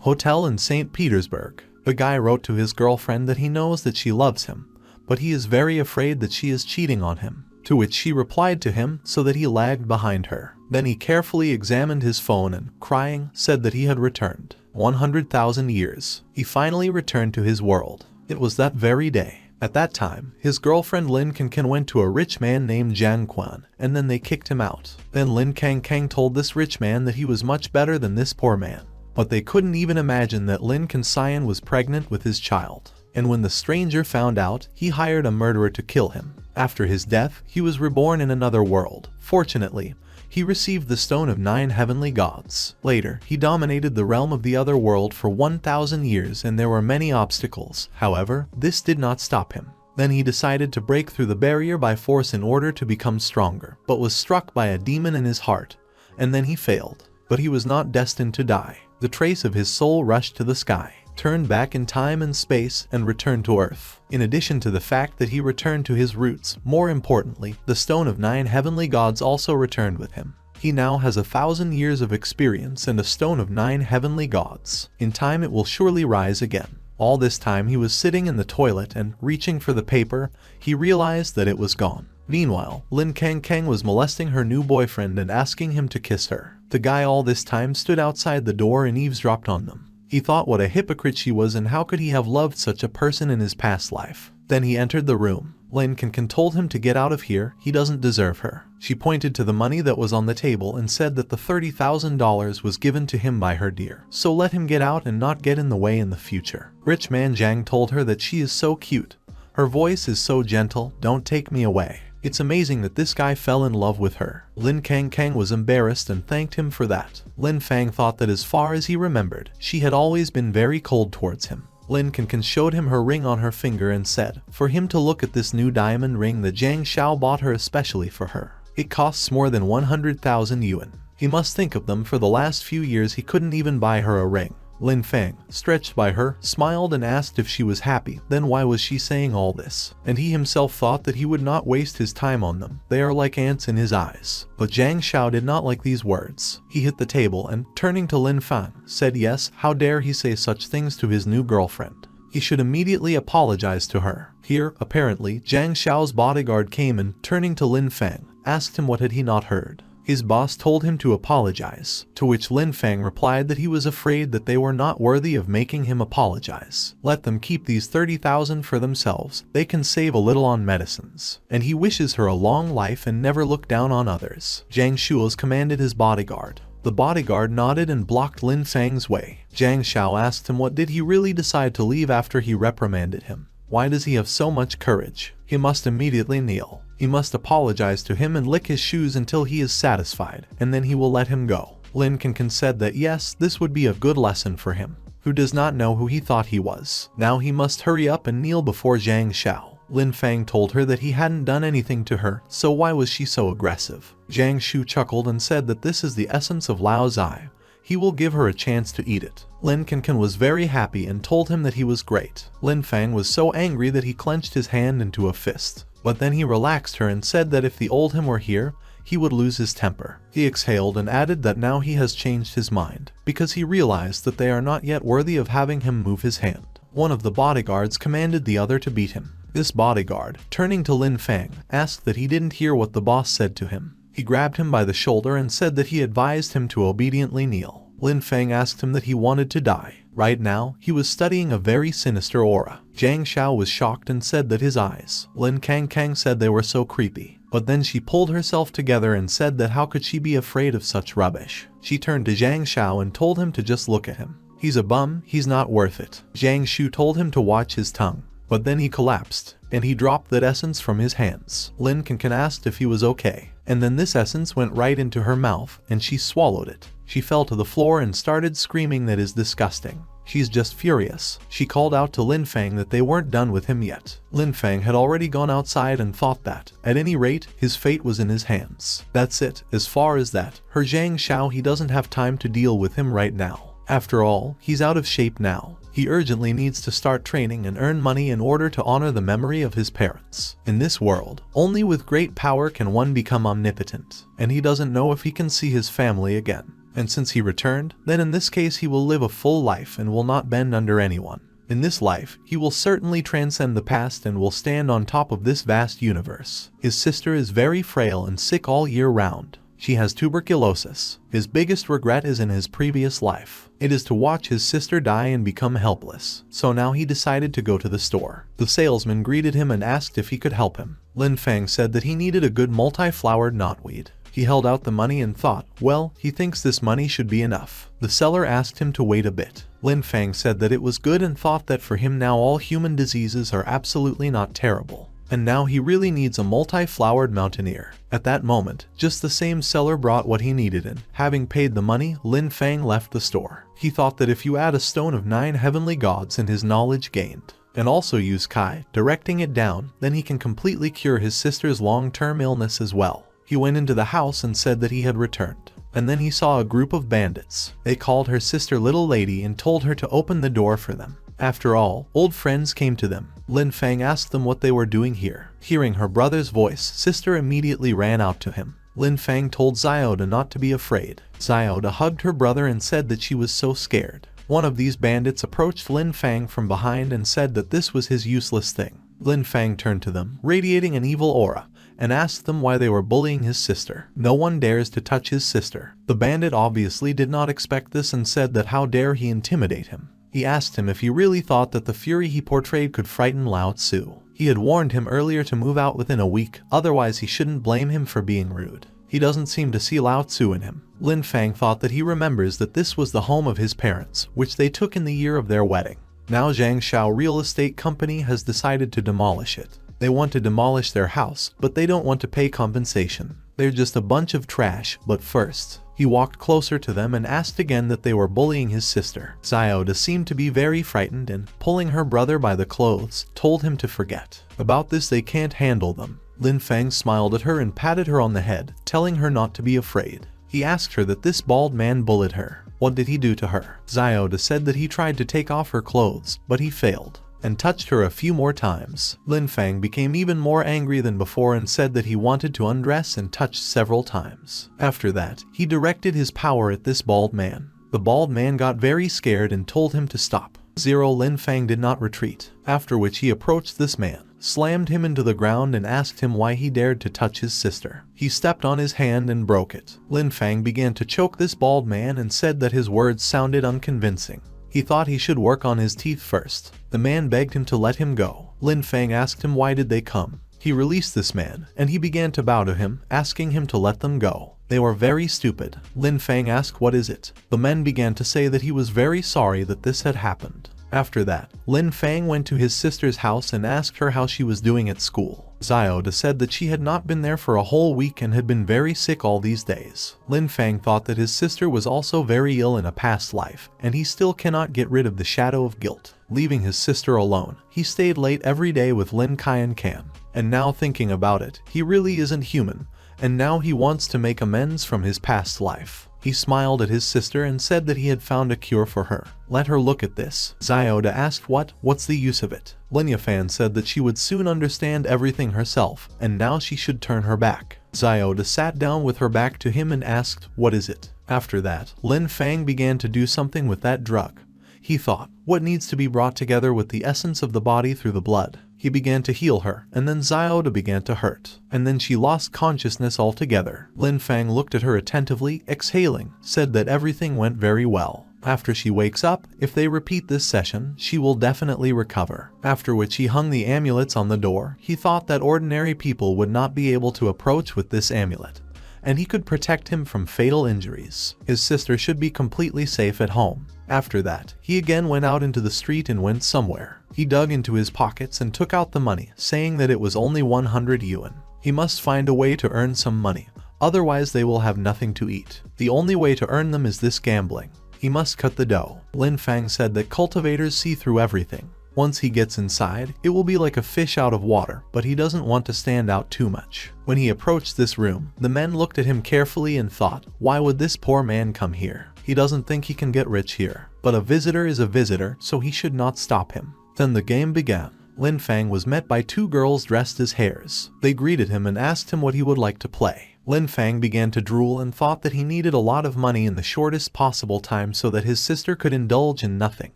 Hotel in St. Petersburg. The guy wrote to his girlfriend that he knows that she loves him, but he is very afraid that she is cheating on him, to which she replied to him so that he lagged behind her. Then he carefully examined his phone and, crying, said that he had returned 100,000 years. He finally returned to his world. It was that very day. At that time, his girlfriend Lin Fan went to a rich man named Jiang Quan, and then they kicked him out. Then Lin Fan told this rich man that he was much better than this poor man. But they couldn't even imagine that Lin Fan was pregnant with his child. And when the stranger found out, he hired a murderer to kill him. After his death, he was reborn in another world. Fortunately, he received the Stone of 9 Heavenly Gods. Later, he dominated the realm of the other world for 1,000 years and there were many obstacles. However, this did not stop him. Then he decided to break through the barrier by force in order to become stronger, but was struck by a demon in his heart, and then he failed. But he was not destined to die. The trace of his soul rushed to the sky, turned back in time and space, and returned to Earth. In addition to the fact that he returned to his roots, more importantly, the Stone of 9 Heavenly Gods also returned with him. He now has 1,000 years of experience and a Stone of 9 Heavenly Gods. In time it will surely rise again. All this time he was sitting in the toilet and, reaching for the paper, he realized that it was gone. Meanwhile, Lin Fan was molesting her new boyfriend and asking him to kiss her. The guy all this time stood outside the door and eavesdropped on them. He thought what a hypocrite she was and how could he have loved such a person in his past life. Then he entered the room. Lin Fan told him to get out of here, he doesn't deserve her. She pointed to the money that was on the table and said that the $30,000 was given to him by her dear. So let him get out and not get in the way in the future. Rich man Jiang told her that she is so cute. Her voice is so gentle, don't take me away. It's amazing that this guy fell in love with her. Lin Fan was embarrassed and thanked him for that. Lin Fan thought that as far as he remembered, she had always been very cold towards him. Lin Fan showed him her ring on her finger and said, for him to look at this new diamond ring that Jiang Xiao bought her especially for her. It costs more than 100,000 yuan. He must think of them. For the last few years he couldn't even buy her a ring. Lin Fan, stretched by her, smiled and asked if she was happy. Then why was she saying all this? And he himself thought that he would not waste his time on them. They are like ants in his eyes. But Jiang Xiao did not like these words. He hit the table and, turning to Lin Fan, said yes, how dare he say such things to his new girlfriend. He should immediately apologize to her. Here, apparently, Jiang Xiao's bodyguard came and, turning to Lin Fan, asked him what had he not heard. His boss told him to apologize, to which Lin Fan replied that he was afraid that they were not worthy of making him apologize. Let them keep these 30,000 for themselves, they can save a little on medicines. And he wishes her a long life and never look down on others. Jiang Xiao commanded his bodyguard. The bodyguard nodded and blocked Lin Fan's way. Jiang Xiao asked him what did he really decide to leave after he reprimanded him. Why does he have so much courage? He must immediately kneel. He must apologize to him and lick his shoes until he is satisfied, and then he will let him go. Lin Fan said that yes, this would be a good lesson for him, who does not know who he thought he was. Now he must hurry up and kneel before Jiang Xiao. Lin Fan told her that he hadn't done anything to her, so why was she so aggressive? Jiang Xiao chuckled and said that this is the essence of Lao Zai. He will give her a chance to eat it. Lin Fan was very happy and told him that he was great. Lin Fan was so angry that he clenched his hand into a fist. But then he relaxed her and said that if the old him were here, he would lose his temper. He exhaled and added that now he has changed his mind, because he realized that they are not yet worthy of having him move his hand. One of the bodyguards commanded the other to beat him. This bodyguard, turning to Lin Fan, asked that he didn't hear what the boss said to him. He grabbed him by the shoulder and said that he advised him to obediently kneel. Lin Fan asked him that he wanted to die. Right now, he was studying a very sinister aura. Jiang Xiao was shocked and said that his eyes. Lin Fan said they were so creepy. But then she pulled herself together and said that how could she be afraid of such rubbish. She turned to Jiang Xiao and told him to just look at him. He's a bum, he's not worth it. Jiang Xiao told him to watch his tongue. But then he collapsed, and he dropped that essence from his hands. Lin Fan asked if he was okay, and then this essence went right into her mouth, and she swallowed it. She fell to the floor and started screaming that is disgusting. She's just furious. She called out to Lin Fan that they weren't done with him yet. Lin Fan had already gone outside and thought that, at any rate, his fate was in his hands. That's it, as far as that. Her Jiang Xiao, he doesn't have time to deal with him right now. After all, he's out of shape now. He urgently needs to start training and earn money in order to honor the memory of his parents. In this world, only with great power can one become omnipotent, and he doesn't know if he can see his family again. And since he returned, then in this case he will live a full life and will not bend under anyone. In this life, he will certainly transcend the past and will stand on top of this vast universe. His sister is very frail and sick all year round. She has tuberculosis. His biggest regret is in his previous life. It is to watch his sister die and become helpless. So now he decided to go to the store. The salesman greeted him and asked if he could help him. Lin Fan said that he needed a good multi-flowered knotweed. He held out the money and thought, well, he thinks this money should be enough. The seller asked him to wait a bit. Lin Fan said that it was good and thought that for him now all human diseases are absolutely not terrible. And now he really needs a multi-flowered mountaineer. At that moment, just the same seller brought what he needed and, having paid the money, Lin Fan left the store. He thought that if you add a stone of 9 heavenly gods and his knowledge gained, and also use Kai, directing it down, then he can completely cure his sister's long-term illness as well. He went into the house and said that he had returned. And then he saw a group of bandits. They called her sister Little Lady and told her to open the door for them. After all, old friends came to them. Lin Fan asked them what they were doing here. Hearing her brother's voice, sister immediately ran out to him. Lin Fan told Xiaoda not to be afraid. Xiaoda hugged her brother and said that she was so scared. One of these bandits approached Lin Fan from behind and said that this was his useless thing. Lin Fan turned to them, radiating an evil aura, and asked them why they were bullying his sister. No one dares to touch his sister. The bandit obviously did not expect this and said that how dare he intimidate him. He asked him if he really thought that the fury he portrayed could frighten Lao Tzu. He had warned him earlier to move out within a week, otherwise he shouldn't blame him for being rude. He doesn't seem to see Lao Tzu in him. Lin Fan thought that he remembers that this was the home of his parents, which they took in the year of their wedding. Now Zhangshao Real Estate Company has decided to demolish it. They want to demolish their house, but they don't want to pay compensation. They're just a bunch of trash. But first, he walked closer to them and asked again that they were bullying his sister. Xiaoda seemed to be very frightened and, pulling her brother by the clothes, told him to forget. About this they can't handle them. Lin Fan smiled at her and patted her on the head, telling her not to be afraid. He asked her that this bald man bullied her. What did he do to her? Xiaoda said that he tried to take off her clothes, but he failed, and touched her a few more times. Lin Fan became even more angry than before and said that he wanted to undress and touch several times. After that, he directed his power at this bald man. The bald man got very scared and told him to stop. Lin Fan did not retreat, after which he approached this man, slammed him into the ground and asked him why he dared to touch his sister. He stepped on his hand and broke it. Lin Fan began to choke this bald man and said that his words sounded unconvincing. He thought he should work on his teeth first. The man begged him to let him go. Lin Fan asked him why did they come. He released this man, and he began to bow to him, asking him to let them go. They were very stupid. Lin Fan asked what is it. The men began to say that he was very sorry that this had happened. After that, Lin Fan went to his sister's house and asked her how she was doing at school. Xiaoda said that she had not been there for a whole week and had been very sick all these days. Lin Fan thought that his sister was also very ill in a past life, and he still cannot get rid of the shadow of guilt. Leaving his sister alone, he stayed late every day with Lin Kai and Kan. And now thinking about it, he really isn't human, and now he wants to make amends from his past life. He smiled at his sister and said that he had found a cure for her. Let her look at this. Xiaoda asked what's the use of it? Lin Fan said that she would soon understand everything herself, and now she should turn her back. Xiaoda sat down with her back to him and asked, what is it? After that, Lin Fan began to do something with that drug. He thought, what needs to be brought together with the essence of the body through the blood? He began to heal her, and then Xiaoda began to hurt, and then she lost consciousness altogether. Lin Fan looked at her attentively, exhaling, said that everything went very well. After she wakes up, if they repeat this session, she will definitely recover. After which he hung the amulets on the door. He thought that ordinary people would not be able to approach with this amulet, and he could protect him from fatal injuries. His sister should be completely safe at home. After that, he again went out into the street and went somewhere. He dug into his pockets and took out the money, saying that it was only 100 yuan. He must find a way to earn some money, otherwise they will have nothing to eat. The only way to earn them is this gambling. He must cut the dough. Lin Fan said that cultivators see through everything. Once he gets inside, it will be like a fish out of water, but he doesn't want to stand out too much. When he approached this room, the men looked at him carefully and thought, why would this poor man come here? He doesn't think he can get rich here. But a visitor is a visitor, so he should not stop him. Then the game began. Lin Fan was met by two girls dressed as hares. They greeted him and asked him what he would like to play. Lin Fan began to drool and thought that he needed a lot of money in the shortest possible time so that his sister could indulge in nothing.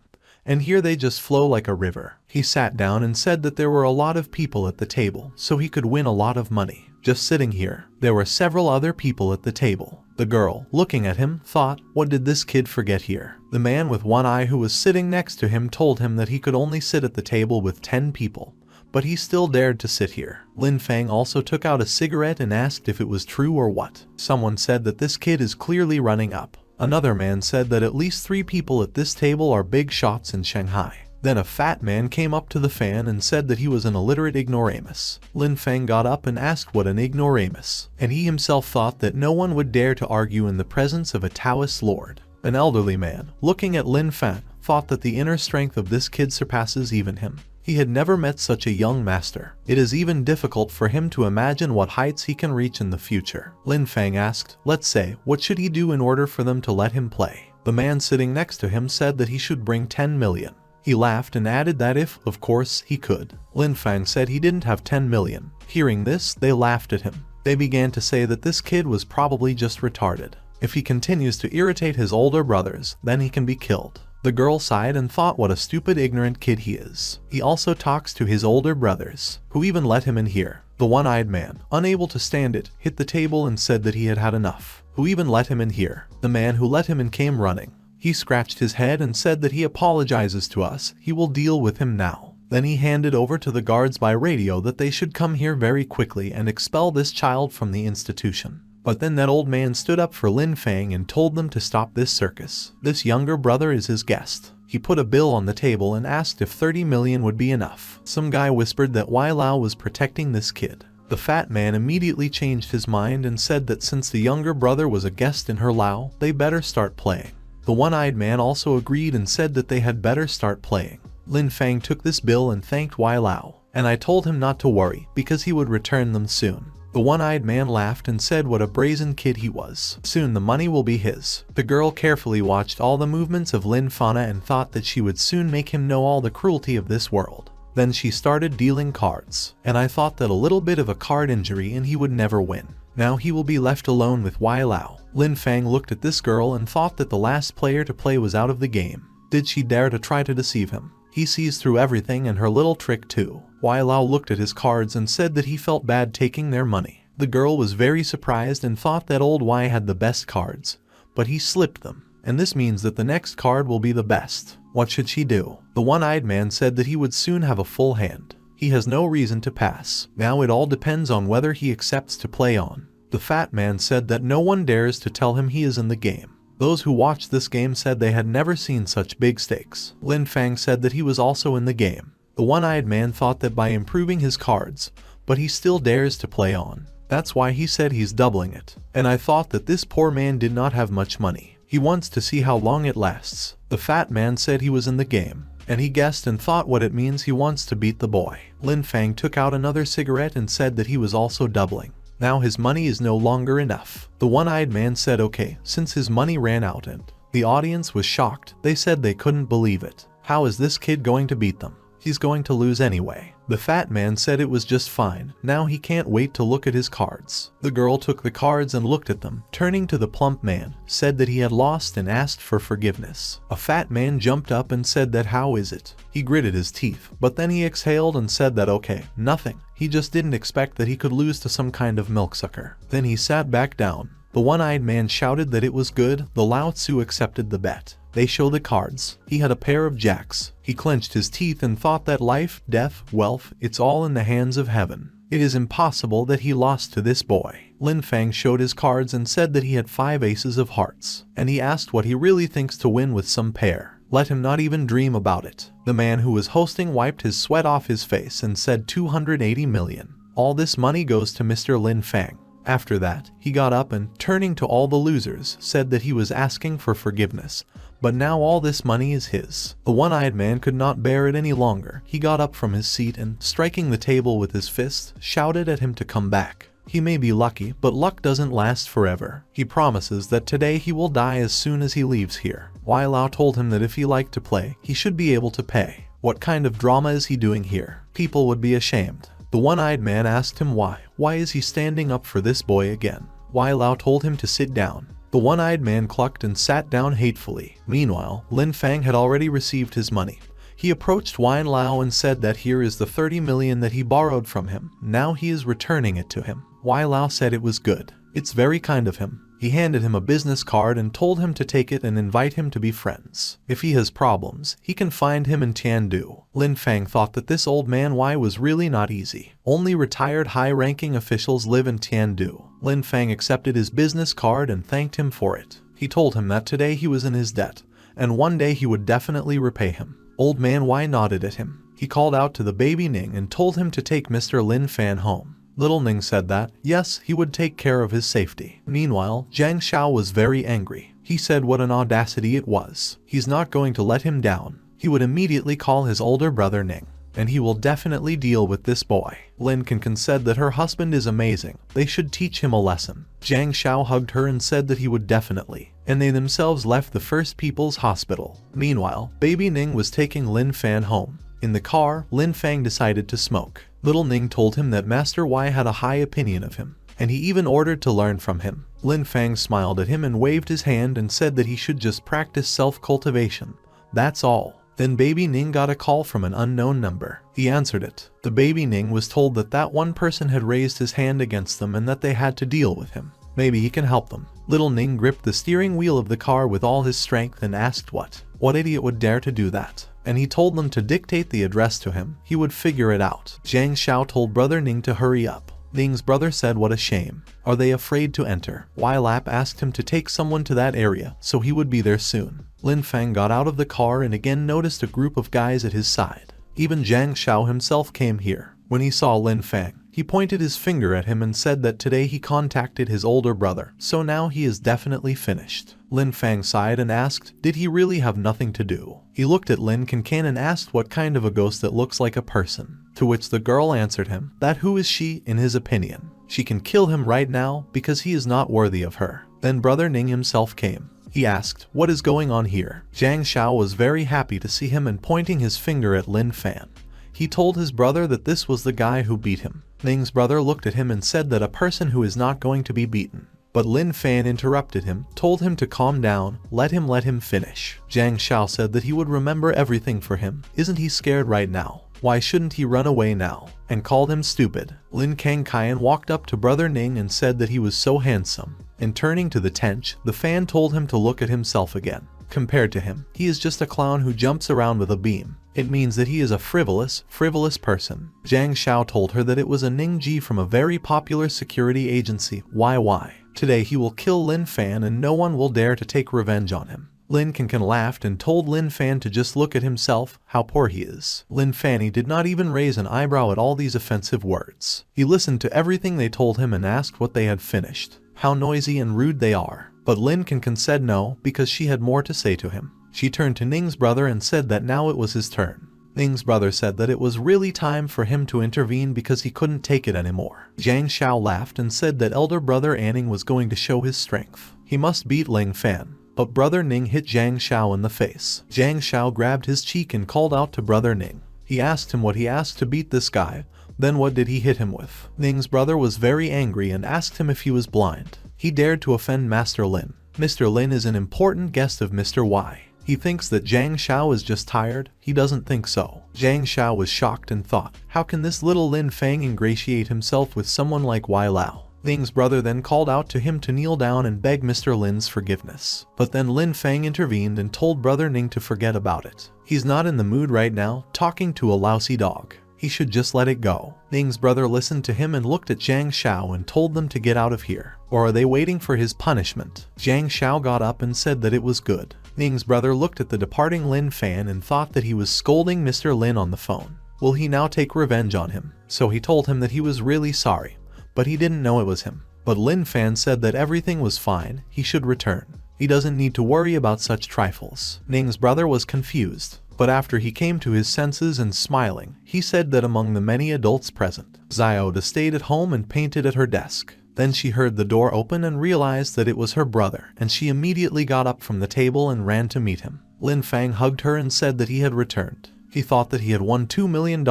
And here they just flow like a river. He sat down and said that there were a lot of people at the table, so he could win a lot of money. Just sitting here, there were several other people at the table. The girl, looking at him, thought, what did this kid forget here? The man with one eye who was sitting next to him told him that he could only sit at the table with 10 people. But he still dared to sit here. Lin Fan also took out a cigarette and asked if it was true or what. Someone said that this kid is clearly running up. Another man said that at least 3 people at this table are big shots in Shanghai. Then a fat man came up to the fan and said that he was an illiterate ignoramus. Lin Fan got up and asked what an ignoramus, and he himself thought that no one would dare to argue in the presence of a Taoist lord. An elderly man, looking at Lin Fan, thought that the inner strength of this kid surpasses even him. He had never met such a young master. It is even difficult for him to imagine what heights he can reach in the future. Lin Fan asked, let's say, what should he do in order for them to let him play? The man sitting next to him said that he should bring 10 million. He laughed and added that if, of course, he could. Lin Fan said he didn't have 10 million. Hearing this, they laughed at him. They began to say that this kid was probably just retarded. If he continues to irritate his older brothers, then he can be killed. The girl sighed and thought what a stupid ignorant kid he is. He also talks to his older brothers, who even let him in here. The one-eyed man, unable to stand it, hit the table and said that he had had enough. Who even let him in here? The man who let him in came running. He scratched his head and said that he apologizes to us, he will deal with him now. Then he handed over to the guards by radio that they should come here very quickly and expel this child from the institution. But then that old man stood up for Lin Fan and told them to stop this circus. This younger brother is his guest. He put a bill on the table and asked if 30 million would be enough. Some guy whispered that Wai Lao was protecting this kid. The fat man immediately changed his mind and said that since the younger brother was a guest in her Lao, they better start playing. The one-eyed man also agreed and said that they had better start playing. Lin Fan took this bill and thanked Wai Lao, and I told him not to worry because he would return them soon. The one-eyed man laughed and said what a brazen kid he was. Soon the money will be his. The girl carefully watched all the movements of Lin Fan and thought that she would soon make him know all the cruelty of this world. Then she started dealing cards, and I thought that a little bit of a card injury and he would never win. Now he will be left alone with Wai Lao. Lin Fan looked at this girl and thought that the last player to play was out of the game. Did she dare to try to deceive him? He sees through everything and her little trick too. Wai Lao looked at his cards and said that he felt bad taking their money. The girl was very surprised and thought that old Wai had the best cards, but he slipped them, and this means that the next card will be the best. What should she do? The one-eyed man said that he would soon have a full hand. He has no reason to pass. Now it all depends on whether he accepts to play on. The fat man said that no one dares to tell him he is in the game. Those who watched this game said they had never seen such big stakes. Lin Fan said that he was also in the game. The one-eyed man thought that by improving his cards, but he still dares to play on. That's why he said he's doubling it. And I thought that this poor man did not have much money. He wants to see how long it lasts. The fat man said he was in the game, and he guessed and thought what it means he wants to beat the boy. Lin Fan took out another cigarette and said that he was also doubling. Now his money is no longer enough. The one-eyed man said okay, since his money ran out, and the audience was shocked. They said they couldn't believe it. How is this kid going to beat them? He's going to lose anyway. The fat man said it was just fine. Now he can't wait to look at his cards. The girl took the cards and looked at them. Turning to the plump man, said that he had lost and asked for forgiveness. A fat man jumped up and said that how is it? He gritted his teeth, but then he exhaled and said that okay, nothing. He just didn't expect that he could lose to some kind of milksucker. Then he sat back down. The one-eyed man shouted that it was good. The Lao Tzu accepted the bet. They show the cards. He had a pair of jacks. He clenched his teeth and thought that life, death, wealth, it's all in the hands of heaven. It is impossible that he lost to this boy. Lin Fan showed his cards and said that he had 5 aces of hearts, and he asked what he really thinks to win with some pair. Let him not even dream about it. The man who was hosting wiped his sweat off his face and said 280 million. All this money goes to Mr. Lin Fan. After that, he got up and, turning to all the losers, said that he was asking for forgiveness. But now all this money is his. The one-eyed man could not bear it any longer. He got up from his seat and, striking the table with his fist, shouted at him to come back. He may be lucky, but luck doesn't last forever. He promises that today he will die as soon as he leaves here. Wai Lao told him that if he liked to play, he should be able to pay. What kind of drama is he doing here? People would be ashamed. The one-eyed man asked him why. Why is he standing up for this boy again? Wai Lao told him to sit down. The one-eyed man clucked and sat down hatefully. Meanwhile, Lin Fan had already received his money. He approached Wai Lao and said that here is the 30 million that he borrowed from him. Now he is returning it to him. Wai Lao said it was good. It's very kind of him. He handed him a business card and told him to take it and invite him to be friends. If he has problems, he can find him in Tiandu. Lin Fan thought that this old man Wai was really not easy. Only retired high-ranking officials live in Tiandu. Lin Fan accepted his business card and thanked him for it. He told him that today he was in his debt, and one day he would definitely repay him. Old man Wai nodded at him. He called out to the baby Ning and told him to take Mr. Lin Fan home. Little Ning said that, yes, he would take care of his safety. Meanwhile, Zhang Xiao was very angry. He said what an audacity it was. He's not going to let him down. He would immediately call his older brother Ning, and he will definitely deal with this boy. Lin Fan said that her husband is amazing. They should teach him a lesson. Zhang Xiao hugged her and said that he would definitely, and they themselves left the First People's Hospital. Meanwhile, baby Ning was taking Lin Fan home. In the car, Lin Fan decided to smoke. Little Ning told him that Master Wai had a high opinion of him, and he even ordered to learn from him. Lin Fan smiled at him and waved his hand and said that he should just practice self-cultivation. That's all. Then baby Ning got a call from an unknown number. He answered it. The baby Ning was told that one person had raised his hand against them and that they had to deal with him. Maybe he can help them. Little Ning gripped the steering wheel of the car with all his strength and asked what idiot would dare to do that? And he told them to dictate the address to him. He would figure it out. Zhang Xiao told brother Ning to hurry up. Ning's brother said what a shame. Are they afraid to enter? Wai Lap asked him to take someone to that area, so he would be there soon. Lin Fan got out of the car and again noticed a group of guys at his side. Even Zhang Xiao himself came here. When he saw Lin Fan, he pointed his finger at him and said that today he contacted his older brother, so now he is definitely finished. Lin Fan sighed and asked, did he really have nothing to do? He looked at Lin Fan and asked what kind of a ghost that looks like a person. To which the girl answered him, that who is she, in his opinion? She can kill him right now because he is not worthy of her. Then brother Ning himself came. He asked, what is going on here? Zhang Xiao was very happy to see him and pointing his finger at Lin Fan. He told his brother that this was the guy who beat him. Ning's brother looked at him and said that a person who is not going to be beaten. But Lin Fan interrupted him, told him to calm down, let him finish. Zhang Xiao said that he would remember everything for him. Isn't he scared right now? Why shouldn't he run away now? And called him stupid. Lin Fan walked up to brother Ning and said that he was so handsome. And turning to the tench, the fan told him to look at himself again. Compared to him, he is just a clown who jumps around with a beam. It means that he is a frivolous person. Zhang Xiao told her that it was a Ning Ji from a very popular security agency, YY. Today he will kill Lin Fan and no one will dare to take revenge on him. Lin Fan laughed and told Lin Fan to just look at himself, how poor he is. Lin Fan did not even raise an eyebrow at all these offensive words. He listened to everything they told him and asked what they had finished. How noisy and rude they are. But Lin Fan said no, because she had more to say to him. She turned to Ning's brother and said that now it was his turn. Ning's brother said that it was really time for him to intervene because he couldn't take it anymore. Zhang Xiao laughed and said that elder brother Anning was going to show his strength. He must beat Lin Fan. But brother Ning hit Zhang Xiao in the face. Zhang Xiao grabbed his cheek and called out to brother Ning. He asked him what he asked to beat this guy. Then what did he hit him with? Ning's brother was very angry and asked him if he was blind. He dared to offend Master Lin. Mr. Lin is an important guest of Mr. Y. He thinks that Zhang Xiao is just tired. He doesn't think so. Zhang Xiao was shocked and thought, how can this little Lin Fan ingratiate himself with someone like Wai Lao? Ning's brother then called out to him to kneel down and beg Mr. Lin's forgiveness. But then Lin Fan intervened and told brother Ning to forget about it. He's not in the mood right now, talking to a lousy dog. He should just let it go. Ning's brother listened to him and looked at Zhang Xiao and told them to get out of here. Or are they waiting for his punishment? Zhang Xiao got up and said that it was good. Ning's brother looked at the departing Lin Fan and thought that he was scolding Mr. Lin on the phone. Will he now take revenge on him? So he told him that he was really sorry, but he didn't know it was him. But Lin Fan said that everything was fine, he should return. He doesn't need to worry about such trifles. Ning's brother was confused. But after he came to his senses and smiling, he said that among the many adults present, Xiaoda stayed at home and painted at her desk. Then she heard the door open and realized that it was her brother, and she immediately got up from the table and ran to meet him. Lin Fan hugged her and said that he had returned. He thought that he had won $2 million.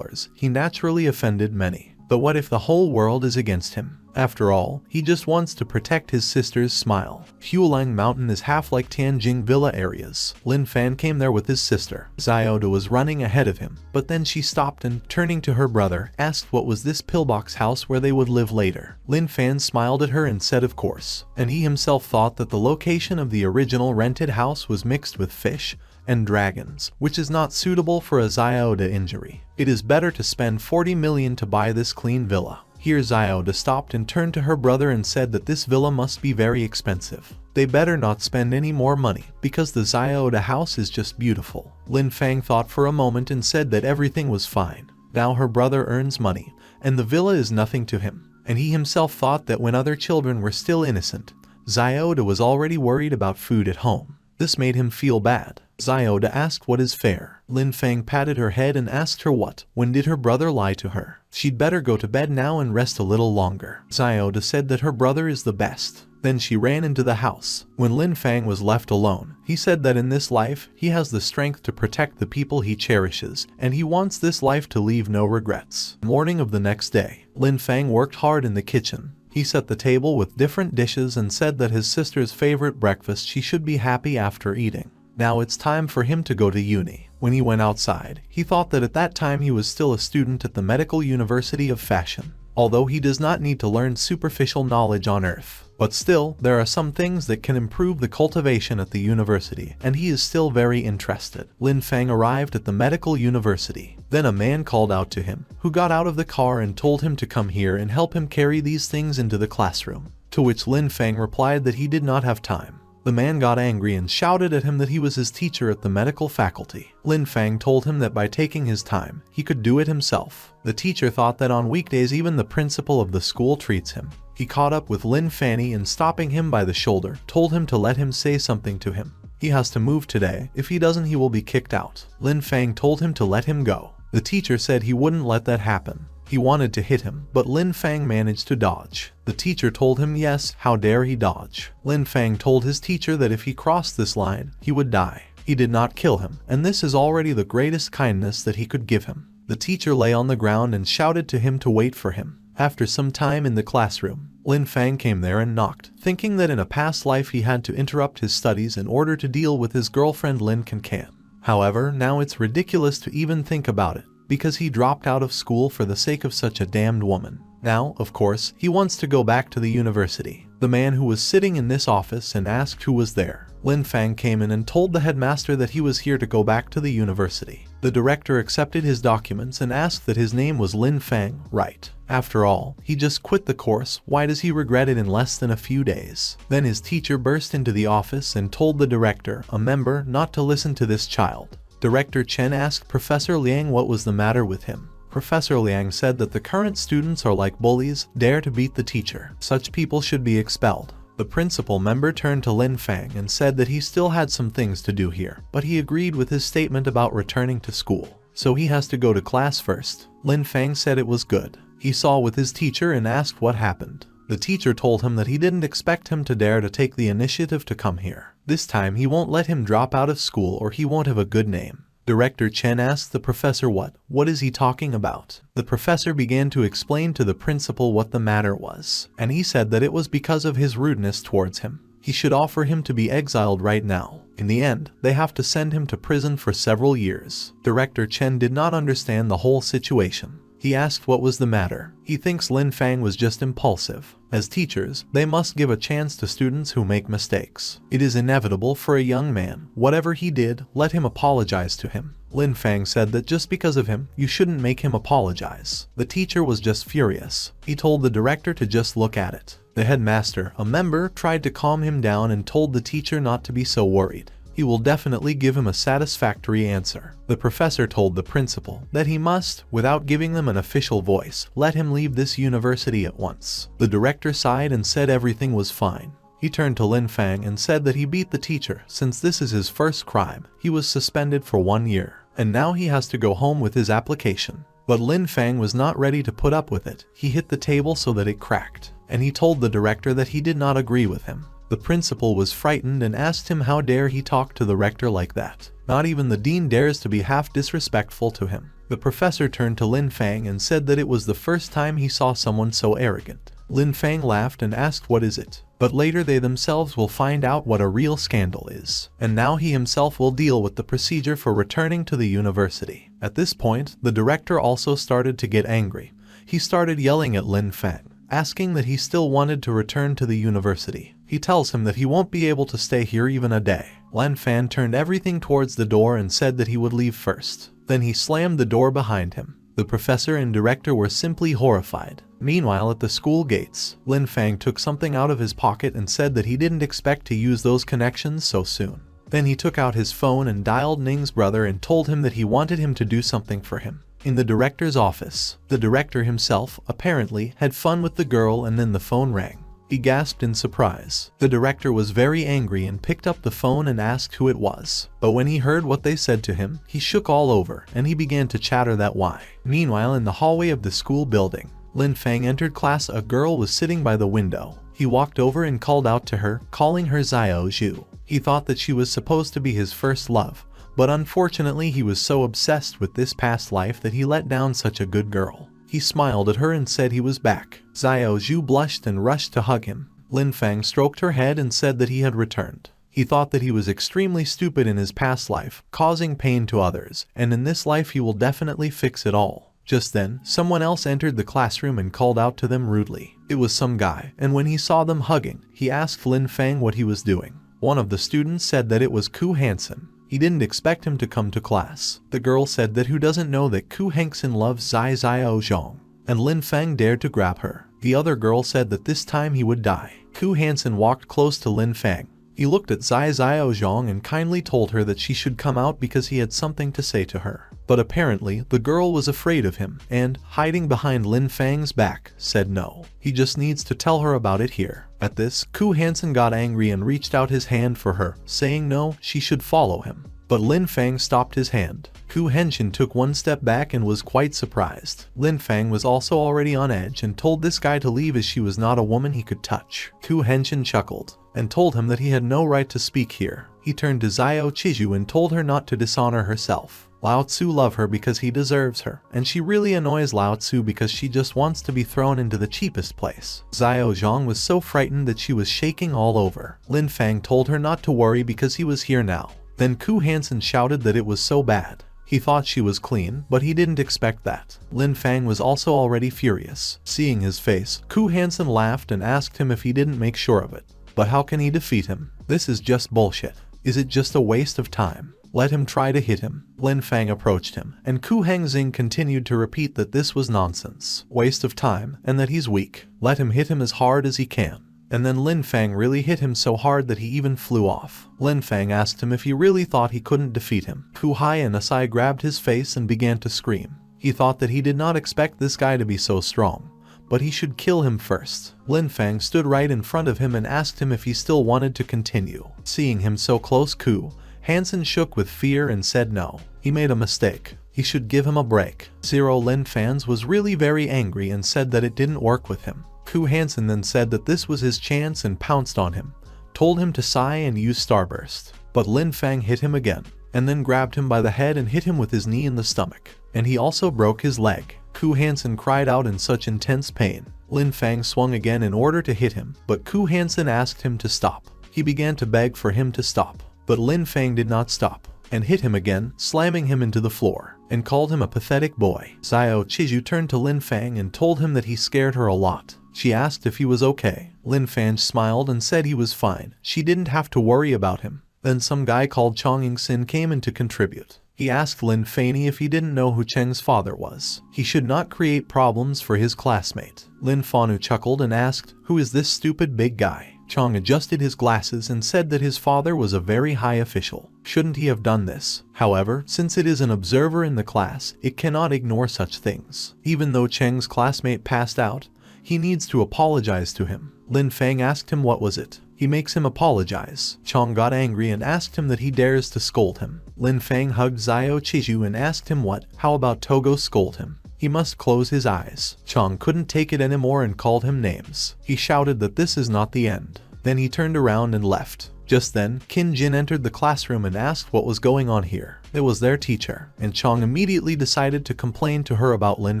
He naturally offended many. But what if the whole world is against him? After all, he just wants to protect his sister's smile. Hualang Mountain is half like Tianjing Villa areas. Lin Fan came there with his sister. Xiaoda was running ahead of him, but then she stopped and, turning to her brother, asked what was this pillbox house where they would live later. Lin Fan smiled at her and said of course, and he himself thought that the location of the original rented house was mixed with fish and dragons, which is not suitable for a Xiaoda injury. It is better to spend 40 million to buy this clean villa. Here Xiaoda stopped and turned to her brother and said that this villa must be very expensive. They better not spend any more money, because the Xiaoda house is just beautiful. Lin Fan thought for a moment and said that everything was fine. Now her brother earns money, and the villa is nothing to him. And he himself thought that when other children were still innocent, Xiaoda was already worried about food at home. This made him feel bad. Xiaoda asked what is fair. Lin Fan patted her head and asked her what. When did her brother lie to her? She'd better go to bed now and rest a little longer. Xiaoda said that her brother is the best. Then she ran into the house. When Lin Fan was left alone, he said that in this life, he has the strength to protect the people he cherishes, and he wants this life to leave no regrets. Morning of the next day, Lin Fan worked hard in the kitchen. He set the table with different dishes and said that his sister's favorite breakfast she should be happy after eating. Now it's time for him to go to uni. When he went outside, he thought that at that time he was still a student at the Medical University of Fashion. Although he does not need to learn superficial knowledge on Earth. But still, there are some things that can improve the cultivation at the university, and he is still very interested. Lin Fan arrived at the medical university. Then a man called out to him, who got out of the car and told him to come here and help him carry these things into the classroom. To which Lin Fan replied that he did not have time. The man got angry and shouted at him that he was his teacher at the medical faculty. Lin Fan told him that by taking his time, he could do it himself. The teacher thought that on weekdays even the principal of the school treats him. He caught up with Lin Fanny and stopping him by the shoulder, told him to let him say something to him. He has to move today. If he doesn't, he will be kicked out. Lin Fan told him to let him go. The teacher said he wouldn't let that happen. He wanted to hit him, but Lin Fan managed to dodge. The teacher told him yes, how dare he dodge. Lin Fan told his teacher that if he crossed this line, he would die. He did not kill him, and this is already the greatest kindness that he could give him. The teacher lay on the ground and shouted to him to wait for him. After some time in the classroom, Lin Fan came there and knocked, thinking that in a past life he had to interrupt his studies in order to deal with his girlfriend Lin Can. However, now it's ridiculous to even think about it, because he dropped out of school for the sake of such a damned woman. Now, of course, he wants to go back to the university. The man who was sitting in this office and asked who was there. Lin Fan came in and told the headmaster that he was here to go back to the university. The director accepted his documents and asked that his name was Lin Fan, right? After all, he just quit the course. Why does he regret it in less than a few days? Then his teacher burst into the office and told the director, a member, not to listen to this child. Director Chen asked Professor Liang what was the matter with him. Professor Liang said that the current students are like bullies, dare to beat the teacher. Such people should be expelled. The principal member turned to Lin Fan and said that he still had some things to do here, but he agreed with his statement about returning to school. So he has to go to class first. Lin Fan said it was good. He saw with his teacher and asked what happened. The teacher told him that he didn't expect him to dare to take the initiative to come here. This time he won't let him drop out of school or he won't have a good name. Director Chen asked the professor what is he talking about? The professor began to explain to the principal what the matter was, and he said that it was because of his rudeness towards him. He should offer him to be exiled right now. In the end, they have to send him to prison for several years. Director Chen did not understand the whole situation. He asked what was the matter. He thinks Lin Fan was just impulsive. As teachers, they must give a chance to students who make mistakes. It is inevitable for a young man. Whatever he did, let him apologize to him. Lin Fan said that just because of him, you shouldn't make him apologize. The teacher was just furious. He told the director to just look at it. The headmaster, a member, tried to calm him down and told the teacher not to be so worried. He will definitely give him a satisfactory answer. The professor told the principal that he must, without giving them an official voice, let him leave this university at once. The director sighed and said everything was fine. He turned to Lin Fan and said that he beat the teacher. Since this is his first crime, he was suspended for 1 year, and now he has to go home with his application. But Lin Fan was not ready to put up with it. He hit the table so that it cracked, and he told the director that he did not agree with him. The principal was frightened and asked him how dare he talk to the rector like that. Not even the dean dares to be half disrespectful to him. The professor turned to Lin Fan and said that it was the first time he saw someone so arrogant. Lin Fan laughed and asked what is it, but later they themselves will find out what a real scandal is, and now he himself will deal with the procedure for returning to the university. At this point, the director also started to get angry. He started yelling at Lin Fan, asking that he still wanted to return to the university. He tells him that he won't be able to stay here even a day. Lin Fan turned everything towards the door and said that he would leave first. Then he slammed the door behind him. The professor and director were simply horrified. Meanwhile, at the school gates, Lin Fan took something out of his pocket and said that he didn't expect to use those connections so soon. Then he took out his phone and dialed Ning's brother and told him that he wanted him to do something for him. In the director's office, the director himself, apparently, had fun with the girl and then the phone rang. He gasped in surprise. The director was very angry and picked up the phone and asked who it was. But when he heard what they said to him, he shook all over and he began to chatter that why. Meanwhile, in the hallway of the school building, Lin Fan entered class. A girl was sitting by the window. He walked over and called out to her, calling her Xiao Zhu. He thought that she was supposed to be his first love, but unfortunately he was so obsessed with this past life that he let down such a good girl. He smiled at her and said he was back. Xiao Zhu blushed and rushed to hug him. Lin Fan stroked her head and said that he had returned. He thought that he was extremely stupid in his past life, causing pain to others, and in this life he will definitely fix it all. Just then, someone else entered the classroom and called out to them rudely. It was some guy, and when he saw them hugging, he asked Lin Fan what he was doing. One of the students said that it was Ku Hansen. He didn't expect him to come to class. The girl said that who doesn't know that Ku Hansen loves Xiao Zhong, and Lin Fan dared to grab her. The other girl said that this time he would die. Ku Hansen walked close to Lin Fan. He looked at Xiao Zhong and kindly told her that she should come out because he had something to say to her. But apparently, the girl was afraid of him and, hiding behind Lin Fan's back, said no. He just needs to tell her about it here. At this, Ku Hansen got angry and reached out his hand for her, saying no, she should follow him. But Lin Fan stopped his hand. Ku Hansen took one step back and was quite surprised. Lin Fan was also already on edge and told this guy to leave as she was not a woman he could touch. Ku Hansen chuckled and told him that he had no right to speak here. He turned to Xiao Chiju and told her not to dishonor herself. Lao Tzu loves her because he deserves her, and she really annoys Lao Tzu because she just wants to be thrown into the cheapest place. Xiao Zhong was so frightened that she was shaking all over. Lin Fan told her not to worry because he was here now. Then Ku Hansen shouted that it was so bad. He thought she was clean, but he didn't expect that. Lin Fan was also already furious. Seeing his face, Ku Hansen laughed and asked him if he didn't make sure of it. But how can he defeat him? This is just bullshit. Is it just a waste of time? Let him try to hit him. Lin Fan approached him, and Ku Hengxing continued to repeat that this was nonsense, waste of time, and that he's weak. Let him hit him as hard as he can. And then Lin Fan really hit him so hard that he even flew off. Lin Fan asked him if he really thought he couldn't defeat him. Ku Hai and Asai grabbed his face and began to scream. He thought that he did not expect this guy to be so strong, but he should kill him first. Lin Fan stood right in front of him and asked him if he still wanted to continue. Seeing him so close, Ku Hansen shook with fear and said no. He made a mistake. He should give him a break. Lin Fan was really very angry and said that it didn't work with him. Ku Hansen then said that this was his chance and pounced on him, told him to sigh and use Starburst. But Lin Fan hit him again, and then grabbed him by the head and hit him with his knee in the stomach. And he also broke his leg. Ku Hansen cried out in such intense pain. Lin Fan swung again in order to hit him, but Ku Hansen asked him to stop. He began to beg for him to stop, but Lin Fan did not stop, and hit him again, slamming him into the floor, and called him a pathetic boy. Xiao Chiju turned to Lin Fan and told him that he scared her a lot. She asked if he was okay. Lin Fan smiled and said he was fine. She didn't have to worry about him. Then some guy called Chong Ying-sin came in to contribute. He asked Lin Fan if he didn't know who Cheng's father was. He should not create problems for his classmate. Lin Fanu chuckled and asked, "Who is this stupid big guy?" Chong adjusted his glasses and said that his father was a very high official. Shouldn't he have done this? However, since it is an observer in the class, it cannot ignore such things. Even though Cheng's classmate passed out, he needs to apologize to him. Lin Fan asked him what was it. He makes him apologize. Chong got angry and asked him that he dares to scold him. Lin Fan hugged Xiao Chiju and asked him how about Togo scold him. He must close his eyes. Chong couldn't take it anymore and called him names. He shouted that this is not the end. Then he turned around and left. Just then, Qin Jin entered the classroom and asked what was going on here. It was their teacher, and Chong immediately decided to complain to her about Lin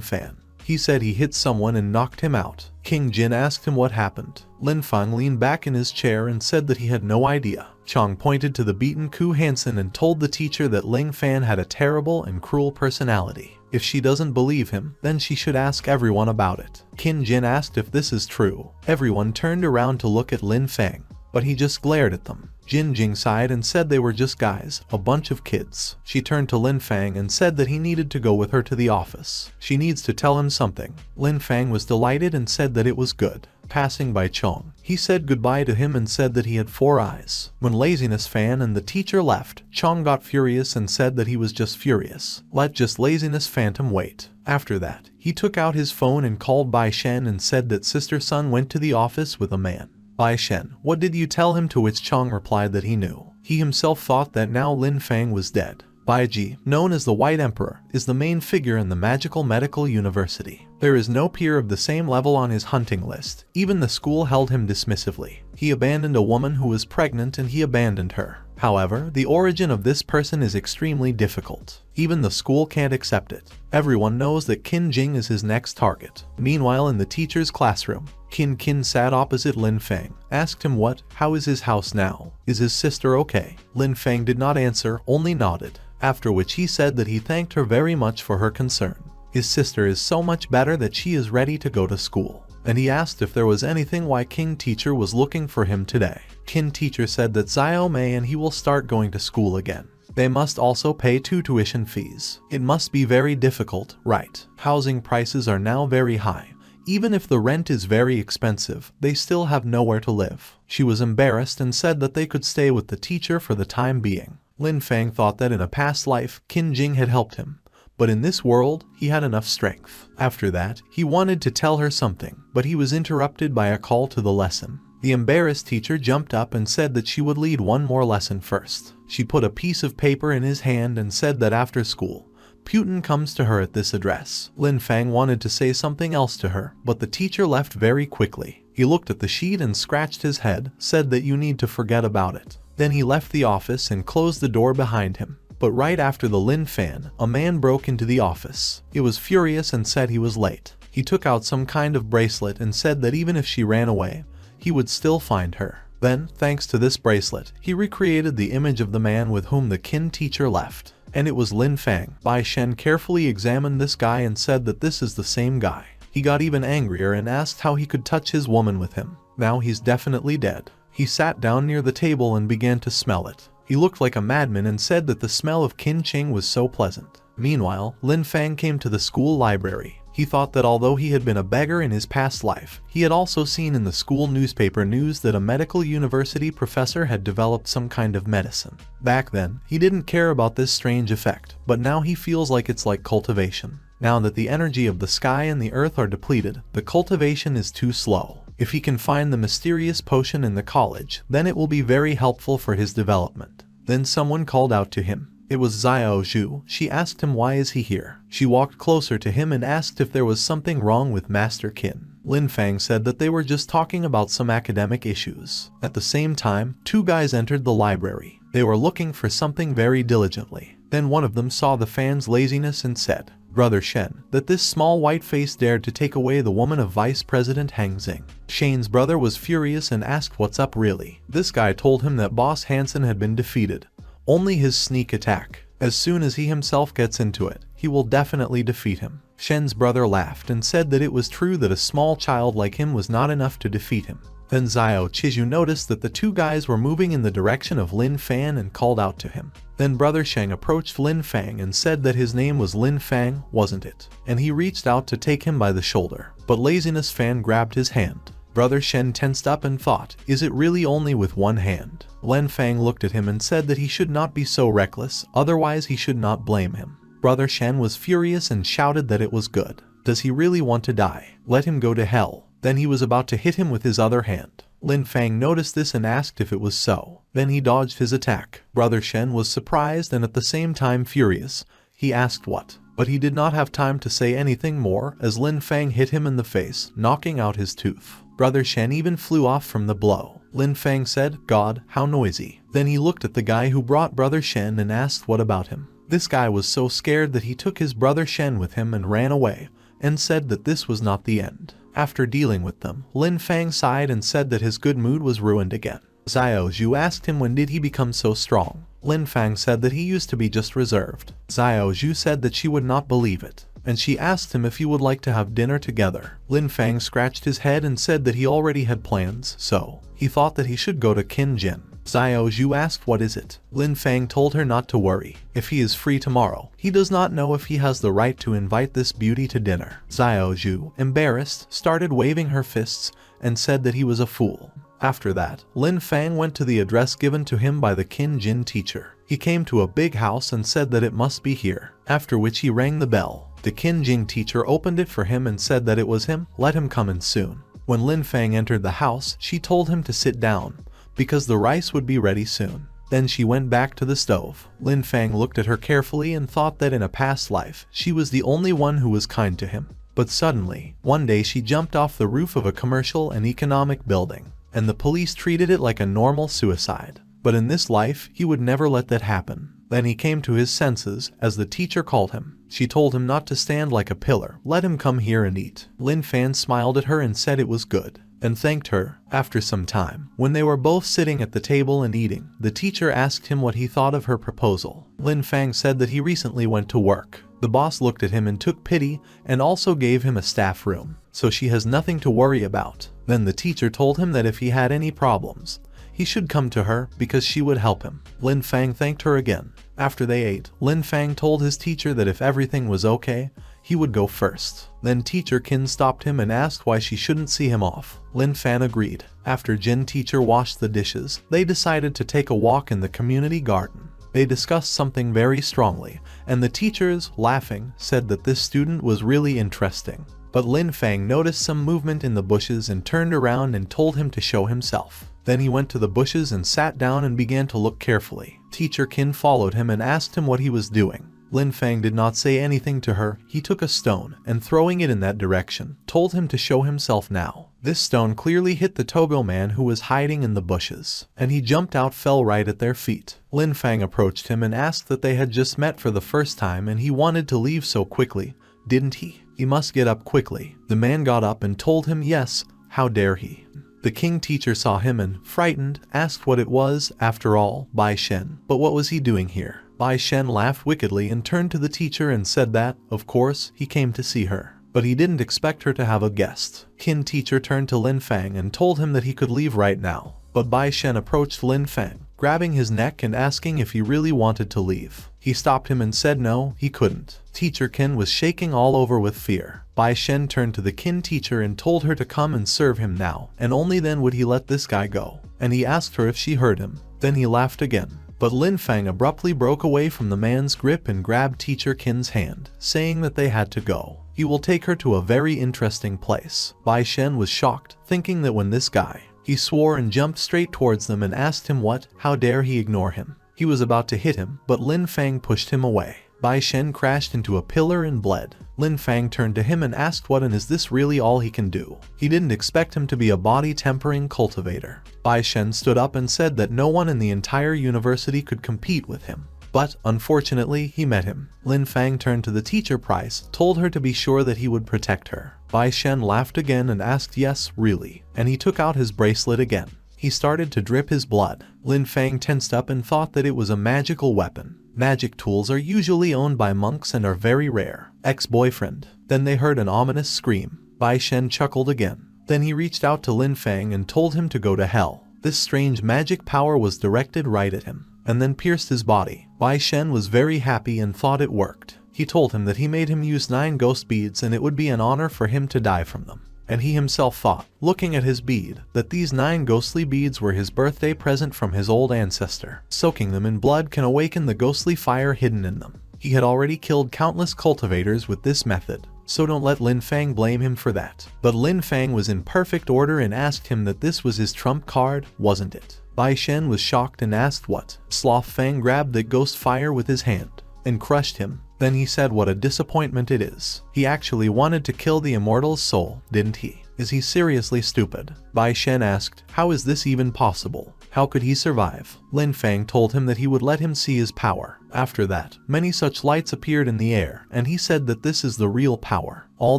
Fan. He said he hit someone and knocked him out. King Jin asked him what happened. Lin Fan leaned back in his chair and said that he had no idea. Chong pointed to the beaten Ku Hansen and told the teacher that Lin Fan had a terrible and cruel personality. If she doesn't believe him, then she should ask everyone about it. Qin Jin asked if this is true. Everyone turned around to look at Lin Fan, but he just glared at them. Jin Jing sighed and said they were just guys, a bunch of kids. She turned to Lin Fang and said that he needed to go with her to the office. She needs to tell him something. Lin Fang was delighted and said that it was good. Passing by Chong, he said goodbye to him and said that he had 4 eyes. When Laziness Fan and the teacher left, Chong got furious and said that he was just furious. Let just Laziness Phantom wait. After that, he took out his phone and called Bai Shen and said that Sister Sun went to the office with a man. Bai Shen, what did you tell him? To which Chong replied that he knew. He himself thought that now Lin Fang was dead. Bai Ji, known as the White Emperor, is the main figure in the Magical Medical University. There is no peer of the same level on his hunting list. Even the school held him dismissively. He abandoned a woman who was pregnant and he abandoned her. However, the origin of this person is extremely difficult. Even the school can't accept it. Everyone knows that Qin Jing is his next target. Meanwhile, in the teacher's classroom, Qin sat opposite Lin Fang, asked him how is his house now? Is his sister okay? Lin Fang did not answer, only nodded, after which he said that he thanked her very much for her concern. His sister is so much better that she is ready to go to school. And he asked if there was anything why King Teacher was looking for him today. King Teacher said that Xiao Mei and he will start going to school again. They must also pay 2 tuition fees. It must be very difficult, right? Housing prices are now very high. Even if the rent is very expensive, they still have nowhere to live. She was embarrassed and said that they could stay with the teacher for the time being. Lin Fang thought that in a past life, Qin Jing had helped him. But in this world, he had enough strength. After that, he wanted to tell her something, but he was interrupted by a call to the lesson. The embarrassed teacher jumped up and said that she would lead one more lesson first. She put a piece of paper in his hand and said that after school, Putin comes to her at this address. Lin Fang wanted to say something else to her, but the teacher left very quickly. He looked at the sheet and scratched his head, said that you need to forget about it. Then he left the office and closed the door behind him. But right after the Lin Fan, a man broke into the office. He was furious and said he was late. He took out some kind of bracelet and said that even if she ran away, he would still find her. Then, thanks to this bracelet, he recreated the image of the man with whom the Qin teacher left. And it was Lin Fang. Bai Shen carefully examined this guy and said that this is the same guy. He got even angrier and asked how he could touch his woman with him. Now he's definitely dead. He sat down near the table and began to smell it. He looked like a madman and said that the smell of Qin Ching was so pleasant. Meanwhile, Lin Fang came to the school library. He thought that although he had been a beggar in his past life, he had also seen in the school newspaper news that a medical university professor had developed some kind of medicine. Back then, he didn't care about this strange effect, but now he feels like it's like cultivation. Now that the energy of the sky and the earth are depleted, the cultivation is too slow. If he can find the mysterious potion in the college, then it will be very helpful for his development. Then someone called out to him. It was Xiao Zhu. She asked him why is he here. She walked closer to him and asked if there was something wrong with Master Qin. Lin Fang said that they were just talking about some academic issues. At the same time, 2 guys entered the library. They were looking for something very diligently. Then one of them saw the fan's laziness and said, Brother Shen, that this small white face dared to take away the woman of Vice President Hang Xing. Shane's brother was furious and asked what's up really. This guy told him that Boss Hansen had been defeated. Only his sneak attack. As soon as he himself gets into it, he will definitely defeat him. Shen's brother laughed and said that it was true that a small child like him was not enough to defeat him. Then Xiao Chizu noticed that the 2 guys were moving in the direction of Lin Fan and called out to him. Then Brother Sheng approached Lin Fang and said that his name was Lin Fang, wasn't it? And he reached out to take him by the shoulder. But Laziness Fan grabbed his hand. Brother Shen tensed up and thought, is it really only with one hand? Lin Fang looked at him and said that he should not be so reckless, otherwise he should not blame him. Brother Shen was furious and shouted that it was good. Does he really want to die? Let him go to hell. Then he was about to hit him with his other hand. Lin Fang noticed this and asked if it was so. Then he dodged his attack. Brother Shen was surprised and at the same time furious. He asked what? But he did not have time to say anything more as Lin Fang hit him in the face, knocking out his tooth. Brother Shen even flew off from the blow. Lin Fang said, God, how noisy. Then he looked at the guy who brought brother Shen and asked what about him. This guy was so scared that he took his brother Shen with him and ran away, and said that this was not the end. After dealing with them, Lin Fang sighed and said that his good mood was ruined again. Xiao Zhu asked him when did he become so strong. Lin Fang said that he used to be just reserved. Xiao Zhu said that she would not believe it, and she asked him if he would like to have dinner together. Lin Fang scratched his head and said that he already had plans, so he thought that he should go to Qin Jin. Xiao Zhu asked what is it. Lin Fang told her not to worry. If he is free tomorrow, he does not know if he has the right to invite this beauty to dinner. Xiao Zhu, embarrassed, started waving her fists and said that he was a fool. After that, Lin Fang went to the address given to him by the Qin Jin teacher. He came to a big house and said that it must be here, after which he rang the bell. The Qin Jin teacher opened it for him and said that it was him, let him come in soon. When Lin Fang entered the house, she told him to sit down, because the rice would be ready soon. Then she went back to the stove. Lin Fang looked at her carefully and thought that in a past life, she was the only one who was kind to him. But suddenly, one day she jumped off the roof of a commercial and economic building, and the police treated it like a normal suicide. But in this life, he would never let that happen. Then he came to his senses, as the teacher called him. She told him not to stand like a pillar, let him come here and eat. Lin Fan smiled at her and said it was good, and thanked her. After some time, when they were both sitting at the table and eating, the teacher asked him what he thought of her proposal. Lin Fang said that he recently went to work. The boss looked at him and took pity, and also gave him a staff room, so she has nothing to worry about. Then the teacher told him that if he had any problems, he should come to her because she would help him. Lin Fang thanked her again. After they ate, Lin Fang told his teacher that if everything was okay, he would go first. Then teacher Qin stopped him and asked why she shouldn't see him off. Lin Fan agreed. After Jin teacher washed the dishes, they decided to take a walk in the community garden. They discussed something very strongly, and the teachers, laughing, said that this student was really interesting. But Lin Fang noticed some movement in the bushes and turned around and told him to show himself. Then he went to the bushes and sat down and began to look carefully. Teacher Qin followed him and asked him what he was doing. Lin Fang did not say anything to her. He took a stone and throwing it in that direction, told him to show himself now. This stone clearly hit the Togo man who was hiding in the bushes, and he jumped out, fell right at their feet. Lin Fang approached him and asked that they had just met for the first time and he wanted to leave so quickly, didn't he? He must get up quickly. The man got up and told him yes, how dare he? The king teacher saw him and, frightened, asked what it was, after all, Bai Shen. But what was he doing here? Bai Shen laughed wickedly and turned to the teacher and said that, of course, he came to see her. But he didn't expect her to have a guest. Qin teacher turned to Lin Fang and told him that he could leave right now. But Bai Shen approached Lin Fang, grabbing his neck and asking if he really wanted to leave. He stopped him and said no, he couldn't. Teacher Qin was shaking all over with fear. Bai Shen turned to the Qin teacher and told her to come and serve him now, and only then would he let this guy go. And he asked her if she heard him. Then he laughed again. But Lin Fang abruptly broke away from the man's grip and grabbed Teacher Qin's hand, saying that they had to go. He will take her to a very interesting place. Bai Shen was shocked, thinking that when this guy, he swore and jumped straight towards them and asked him what, how dare he ignore him. He was about to hit him, but Lin Fang pushed him away. Bai Shen crashed into a pillar and bled. Lin Fang turned to him and asked what and is this really all he can do? He didn't expect him to be a body tempering cultivator. Bai Shen stood up and said that no one in the entire university could compete with him. But, unfortunately, he met him. Lin Fang turned to the teacher Price, told her to be sure that he would protect her. Bai Shen laughed again and asked yes, really. And he took out his bracelet again. He started to drip his blood. Lin Fang tensed up and thought that it was a magical weapon. Magic tools are usually owned by monks and are very rare. Ex-boyfriend. Then they heard an ominous scream. Bai Shen chuckled again. Then he reached out to Lin Fang and told him to go to hell. This strange magic power was directed right at him, and then pierced his body. Bai Shen was very happy and thought it worked. He told him that he made him use 9 ghost beads and it would be an honor for him to die from them. And he himself thought, looking at his bead, that these 9 ghostly beads were his birthday present from his old ancestor. Soaking them in blood can awaken the ghostly fire hidden in them. He had already killed countless cultivators with this method, so don't let Lin Fang blame him for that. But Lin Fang was in perfect order and asked him that this was his trump card, wasn't it? Bai Shen was shocked and asked what. Sloth Fang grabbed the ghost fire with his hand and crushed him. Then he said what a disappointment it is. He actually wanted to kill the immortal's soul, didn't he? Is he seriously stupid? Bai Shen asked, how is this even possible? How could he survive? Lin Fan told him that he would let him see his power. After that, many such lights appeared in the air, and he said that this is the real power. All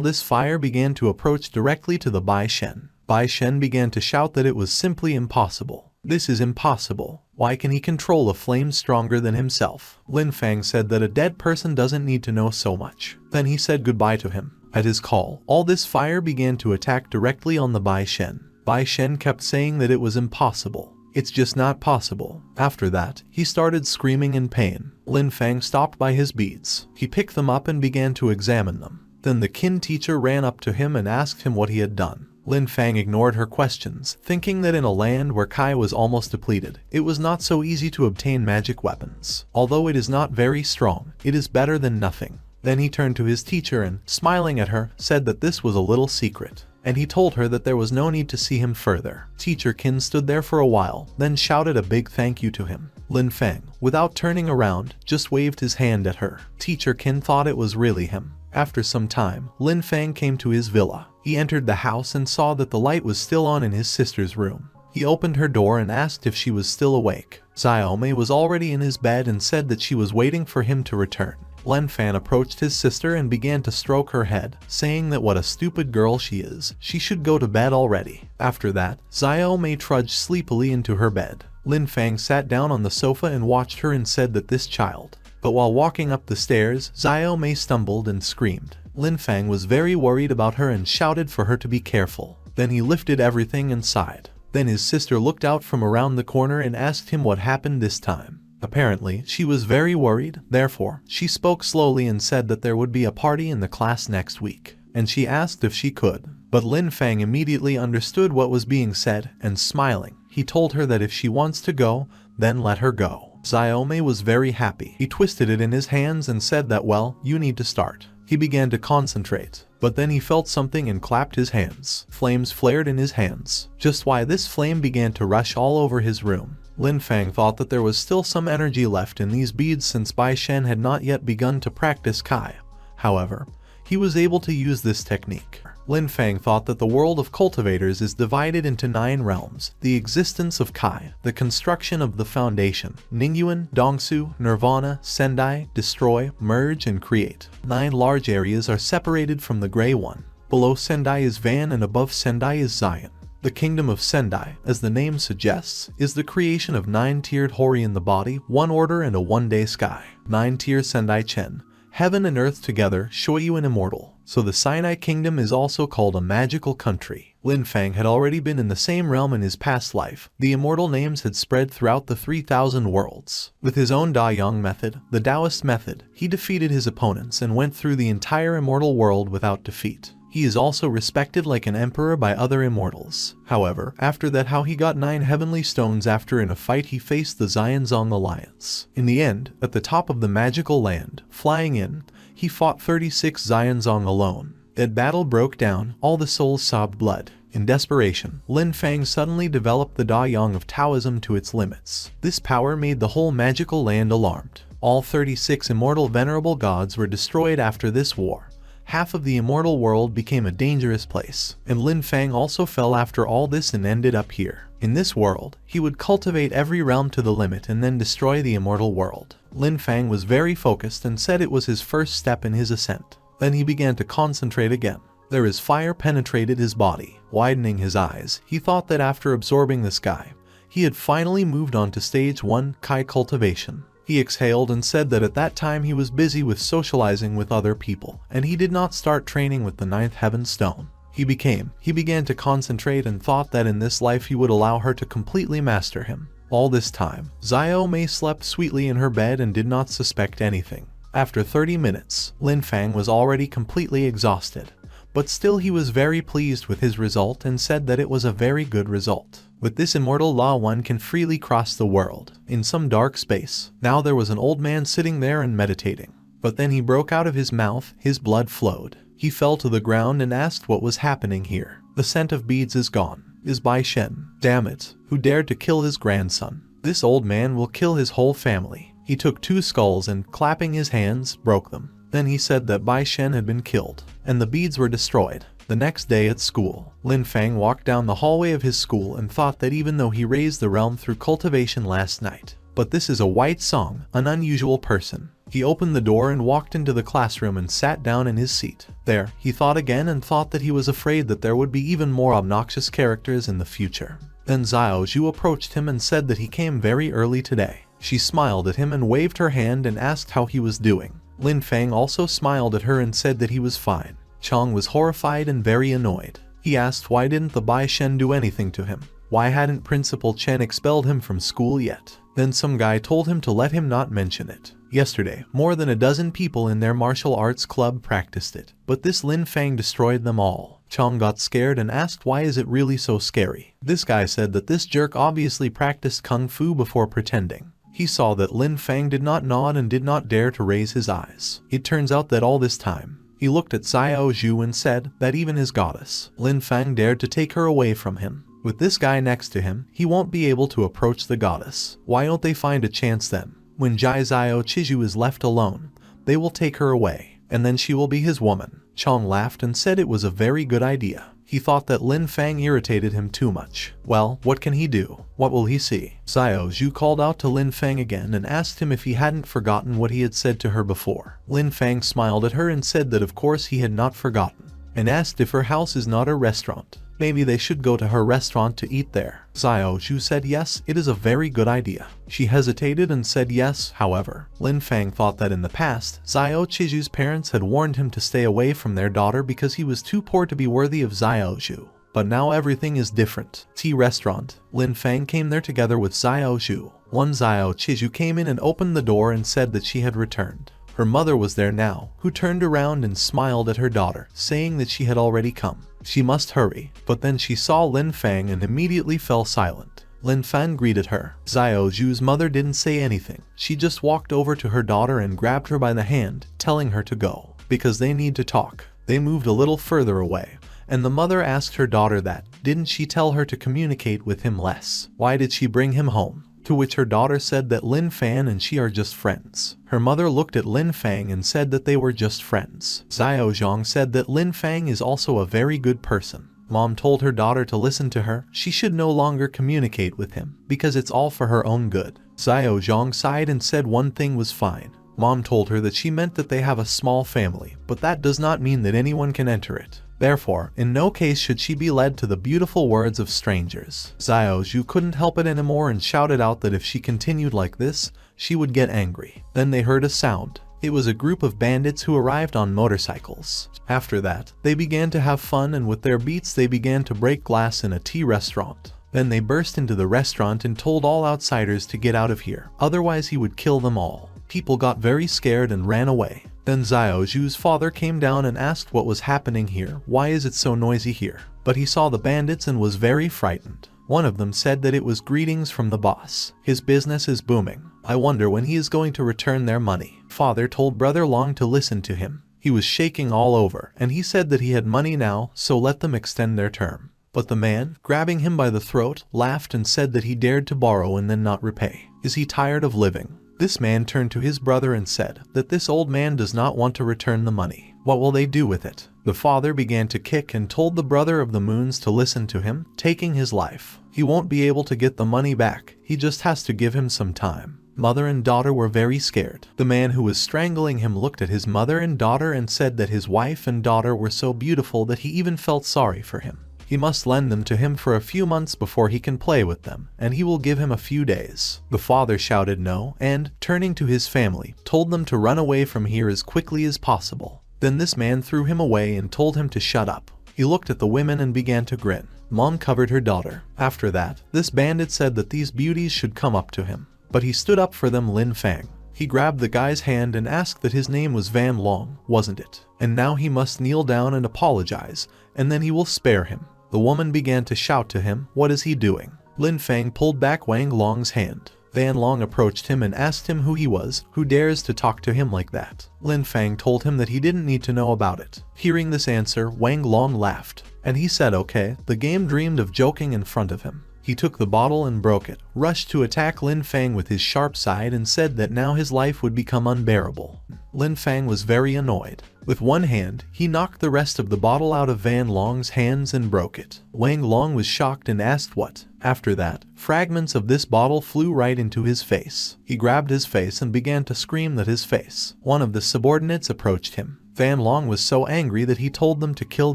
this fire began to approach directly to the Bai Shen. Bai Shen began to shout that it was simply impossible. This is impossible. Why can he control a flame stronger than himself? Lin Fan said that a dead person doesn't need to know so much. Then he said goodbye to him. At his call, all this fire began to attack directly on the Bai Shen. Bai Shen kept saying that it was impossible. It's just not possible. After that, he started screaming in pain. Lin Fan stopped by his beads. He picked them up and began to examine them. Then the kin teacher ran up to him and asked him what he had done. Lin Fan ignored her questions, thinking that in a land where Kai was almost depleted, it was not so easy to obtain magic weapons. Although it is not very strong, it is better than nothing. Then he turned to his teacher and, smiling at her, said that this was a little secret. And he told her that there was no need to see him further. Teacher Qin stood there for a while, then shouted a big thank you to him. Lin Fan, without turning around, just waved his hand at her. Teacher Qin thought it was really him. After some time, Lin Fan came to his villa. He entered the house and saw that the light was still on in his sister's room. He opened her door and asked if she was still awake. Xiaomei was already in his bed and said that she was waiting for him to return. Lin Fan approached his sister and began to stroke her head, saying that what a stupid girl she is. She should go to bed already. After that, Xiaomei trudged sleepily into her bed. Lin Fan sat down on the sofa and watched her and said that this child. But while walking up the stairs, Xiaomei stumbled and screamed. Lin Fan was very worried about her and shouted for her to be careful. Then he lifted everything and sighed. Then his sister looked out from around the corner and asked him what happened this time. Apparently, she was very worried, therefore, she spoke slowly and said that there would be a party in the class next week, and she asked if she could. But Lin Fan immediately understood what was being said, and smiling, he told her that if she wants to go, then let her go. Xiaomei was very happy. He twisted it in his hands and said that, well, you need to start. He began to concentrate, but then he felt something and clapped his hands. Flames flared in his hands. Just why this flame began to rush all over his room. Lin Fan thought that there was still some energy left in these beads since Bai Shen had not yet begun to practice Kai. However, he was able to use this technique. Lin Fan thought that the world of cultivators is divided into 9 realms: the existence of Kai, the construction of the foundation, Ningyuan, Dongsu, Nirvana, Sendai, destroy, merge, and create. 9 large areas are separated from the gray one. Below Sendai is Van and above Sendai is Zion. The kingdom of Sendai, as the name suggests, is the creation of 9-tiered Hori in the body, 1 order and a 1-day sky. 9-tier Sendai Chen. Heaven and earth together, Shoyu and immortal. So the Sinai kingdom is also called a magical country. Lin Fan had already been in the same realm in his past life. The immortal names had spread throughout the 3,000 worlds. With his own Da Yang method, the Taoist method, he defeated his opponents and went through the entire immortal world without defeat. He is also respected like an emperor by other immortals. However, after that how he got 9 heavenly stones after in a fight he faced the Xianzong Alliance. In the end, at the top of the magical land, flying in, he fought 36 Xianzong alone. That battle broke down, all the souls sobbed blood. In desperation, Lin Fan suddenly developed the Da Yang of Taoism to its limits. This power made the whole magical land alarmed. All 36 immortal venerable gods were destroyed after this war. Half of the immortal world became a dangerous place, and Lin Fan also fell after all this and ended up here. In this world, he would cultivate every realm to the limit and then destroy the immortal world. Lin Fan was very focused and said it was his first step in his ascent. Then he began to concentrate again. There is fire penetrated his body, widening his eyes. He thought that after absorbing the sky, he had finally moved on to stage 1, Kai cultivation. He exhaled and said that at that time he was busy with socializing with other people, and he did not start training with the 9th heaven stone. He began to concentrate and thought that in this life he would allow her to completely master him. All this time, Xiaomei slept sweetly in her bed and did not suspect anything. After 30 minutes, Lin Fan was already completely exhausted, but still he was very pleased with his result and said that it was a very good result. With this immortal law one can freely cross the world. In some dark space, now there was an old man sitting there and meditating. But then he broke out of his mouth, his blood flowed. He fell to the ground and asked what was happening here. The scent of beads is gone. Is Bai Shen. Damn it, who dared to kill his grandson? This old man will kill his whole family. He took 2 skulls and, clapping his hands, broke them. Then he said that Bai Shen had been killed, and the beads were destroyed. The next day at school, Lin Fan walked down the hallway of his school and thought that even though he raised the realm through cultivation last night, but this is a white song, an unusual person. He opened the door and walked into the classroom and sat down in his seat. There, he thought again and thought that he was afraid that there would be even more obnoxious characters in the future. Then Xiao Zhu approached him and said that he came very early today. She smiled at him and waved her hand and asked how he was doing. Lin Fan also smiled at her and said that he was fine. Chang was horrified and very annoyed. He asked why didn't the Bai Shen do anything to him? Why hadn't Principal Chen expelled him from school yet? Then some guy told him to let him not mention it. Yesterday, more than a dozen people in their martial arts club practiced it, but this Lin Fan destroyed them all. Chang got scared and asked why is it really so scary. This guy said that this jerk obviously practiced kung fu before pretending. He saw that Lin Fan did not nod and did not dare to raise his eyes. It turns out that all this time, he looked at Xiao Zhu and said that even his goddess, Lin Fan, dared to take her away from him. With this guy next to him, he won't be able to approach the goddess. Why don't they find a chance then? When Jai Xiao Chiju is left alone, they will take her away, and then she will be his woman. Chang laughed and said it was a very good idea. He thought that Lin Fan irritated him too much. Well, what can he do? What will he see? Xiao Zhu called out to Lin Fan again and asked him if he hadn't forgotten what he had said to her before. Lin Fan smiled at her and said that of course he had not forgotten, and asked if her house is not a restaurant. Maybe they should go to her restaurant to eat there. Xiao Zhu said yes, it is a very good idea. She hesitated and said yes. However, Lin Fan thought that in the past, Xiao Chiju's parents had warned him to stay away from their daughter because he was too poor to be worthy of Xiao Zhu. But now everything is different. Tea restaurant. Lin Fan came there together with Xiao Zhu. One Xiao Chiju came in and opened the door and said that she had returned. Her mother was there now, who turned around and smiled at her daughter, saying that she had already come. She must hurry, but then she saw Lin Fan and immediately fell silent. Lin Fan greeted her. Xiao Zhu's mother didn't say anything. She just walked over to her daughter and grabbed her by the hand, telling her to go, because they need to talk. They moved a little further away, and the mother asked her daughter that, didn't she tell her to communicate with him less? Why did she bring him home? To which her daughter said that Lin Fan and she are just friends. Her mother looked at Lin Fan and said that they were just friends. Xiao Zhang said that Lin Fan is also a very good person. Mom told her daughter to listen to her. She should no longer communicate with him, because it's all for her own good. Xiao Zhang sighed and said one thing was fine. Mom told her that she meant that they have a small family, but that does not mean that anyone can enter it. Therefore, in no case should she be led to the beautiful words of strangers. Xiao Zhu couldn't help it anymore and shouted out that if she continued like this, she would get angry. Then they heard a sound. It was a group of bandits who arrived on motorcycles. After that, they began to have fun and with their beats they began to break glass in a tea restaurant. Then they burst into the restaurant and told all outsiders to get out of here, otherwise he would kill them all. People got very scared and ran away. Then Xiao Zhu's father came down and asked what was happening here, why is it so noisy here? But he saw the bandits and was very frightened. One of them said that it was greetings from the boss. His business is booming. I wonder when he is going to return their money. Father told Brother Long to listen to him. He was shaking all over, and he said that he had money now, so let them extend their term. But the man, grabbing him by the throat, laughed and said that he dared to borrow and then not repay. Is he tired of living? This man turned to his brother and said that this old man does not want to return the money. What will they do with it? The father began to kick and told the brother of the moons to listen to him, taking his life. He won't be able to get the money back. He just has to give him some time. Mother and daughter were very scared. The man who was strangling him looked at his mother and daughter and said that his wife and daughter were so beautiful that he even felt sorry for him. He must lend them to him for a few months before he can play with them, and he will give him a few days. The father shouted no, and, turning to his family, told them to run away from here as quickly as possible. Then this man threw him away and told him to shut up. He looked at the women and began to grin. Mom covered her daughter. After that, this bandit said that these beauties should come up to him. But he stood up for them. Lin Fan. He grabbed the guy's hand and asked that his name was Van Long, wasn't it? And now he must kneel down and apologize, and then he will spare him. The woman began to shout to him, what is he doing? Lin Fan pulled back Wang Long's hand. Van Long approached him and asked him who he was, who dares to talk to him like that. Lin Fan told him that he didn't need to know about it. Hearing this answer, Wang Long laughed, and he said okay, the game dreamed of joking in front of him. He took the bottle and broke it, rushed to attack Lin Fang with his sharp side and said that now his life would become unbearable. Lin Fang was very annoyed. With one hand, he knocked the rest of the bottle out of Van Long's hands and broke it. Wang Long was shocked and asked what. After that, fragments of this bottle flew right into his face. He grabbed his face and began to scream at his face. One of the subordinates approached him. Van Long was so angry that he told them to kill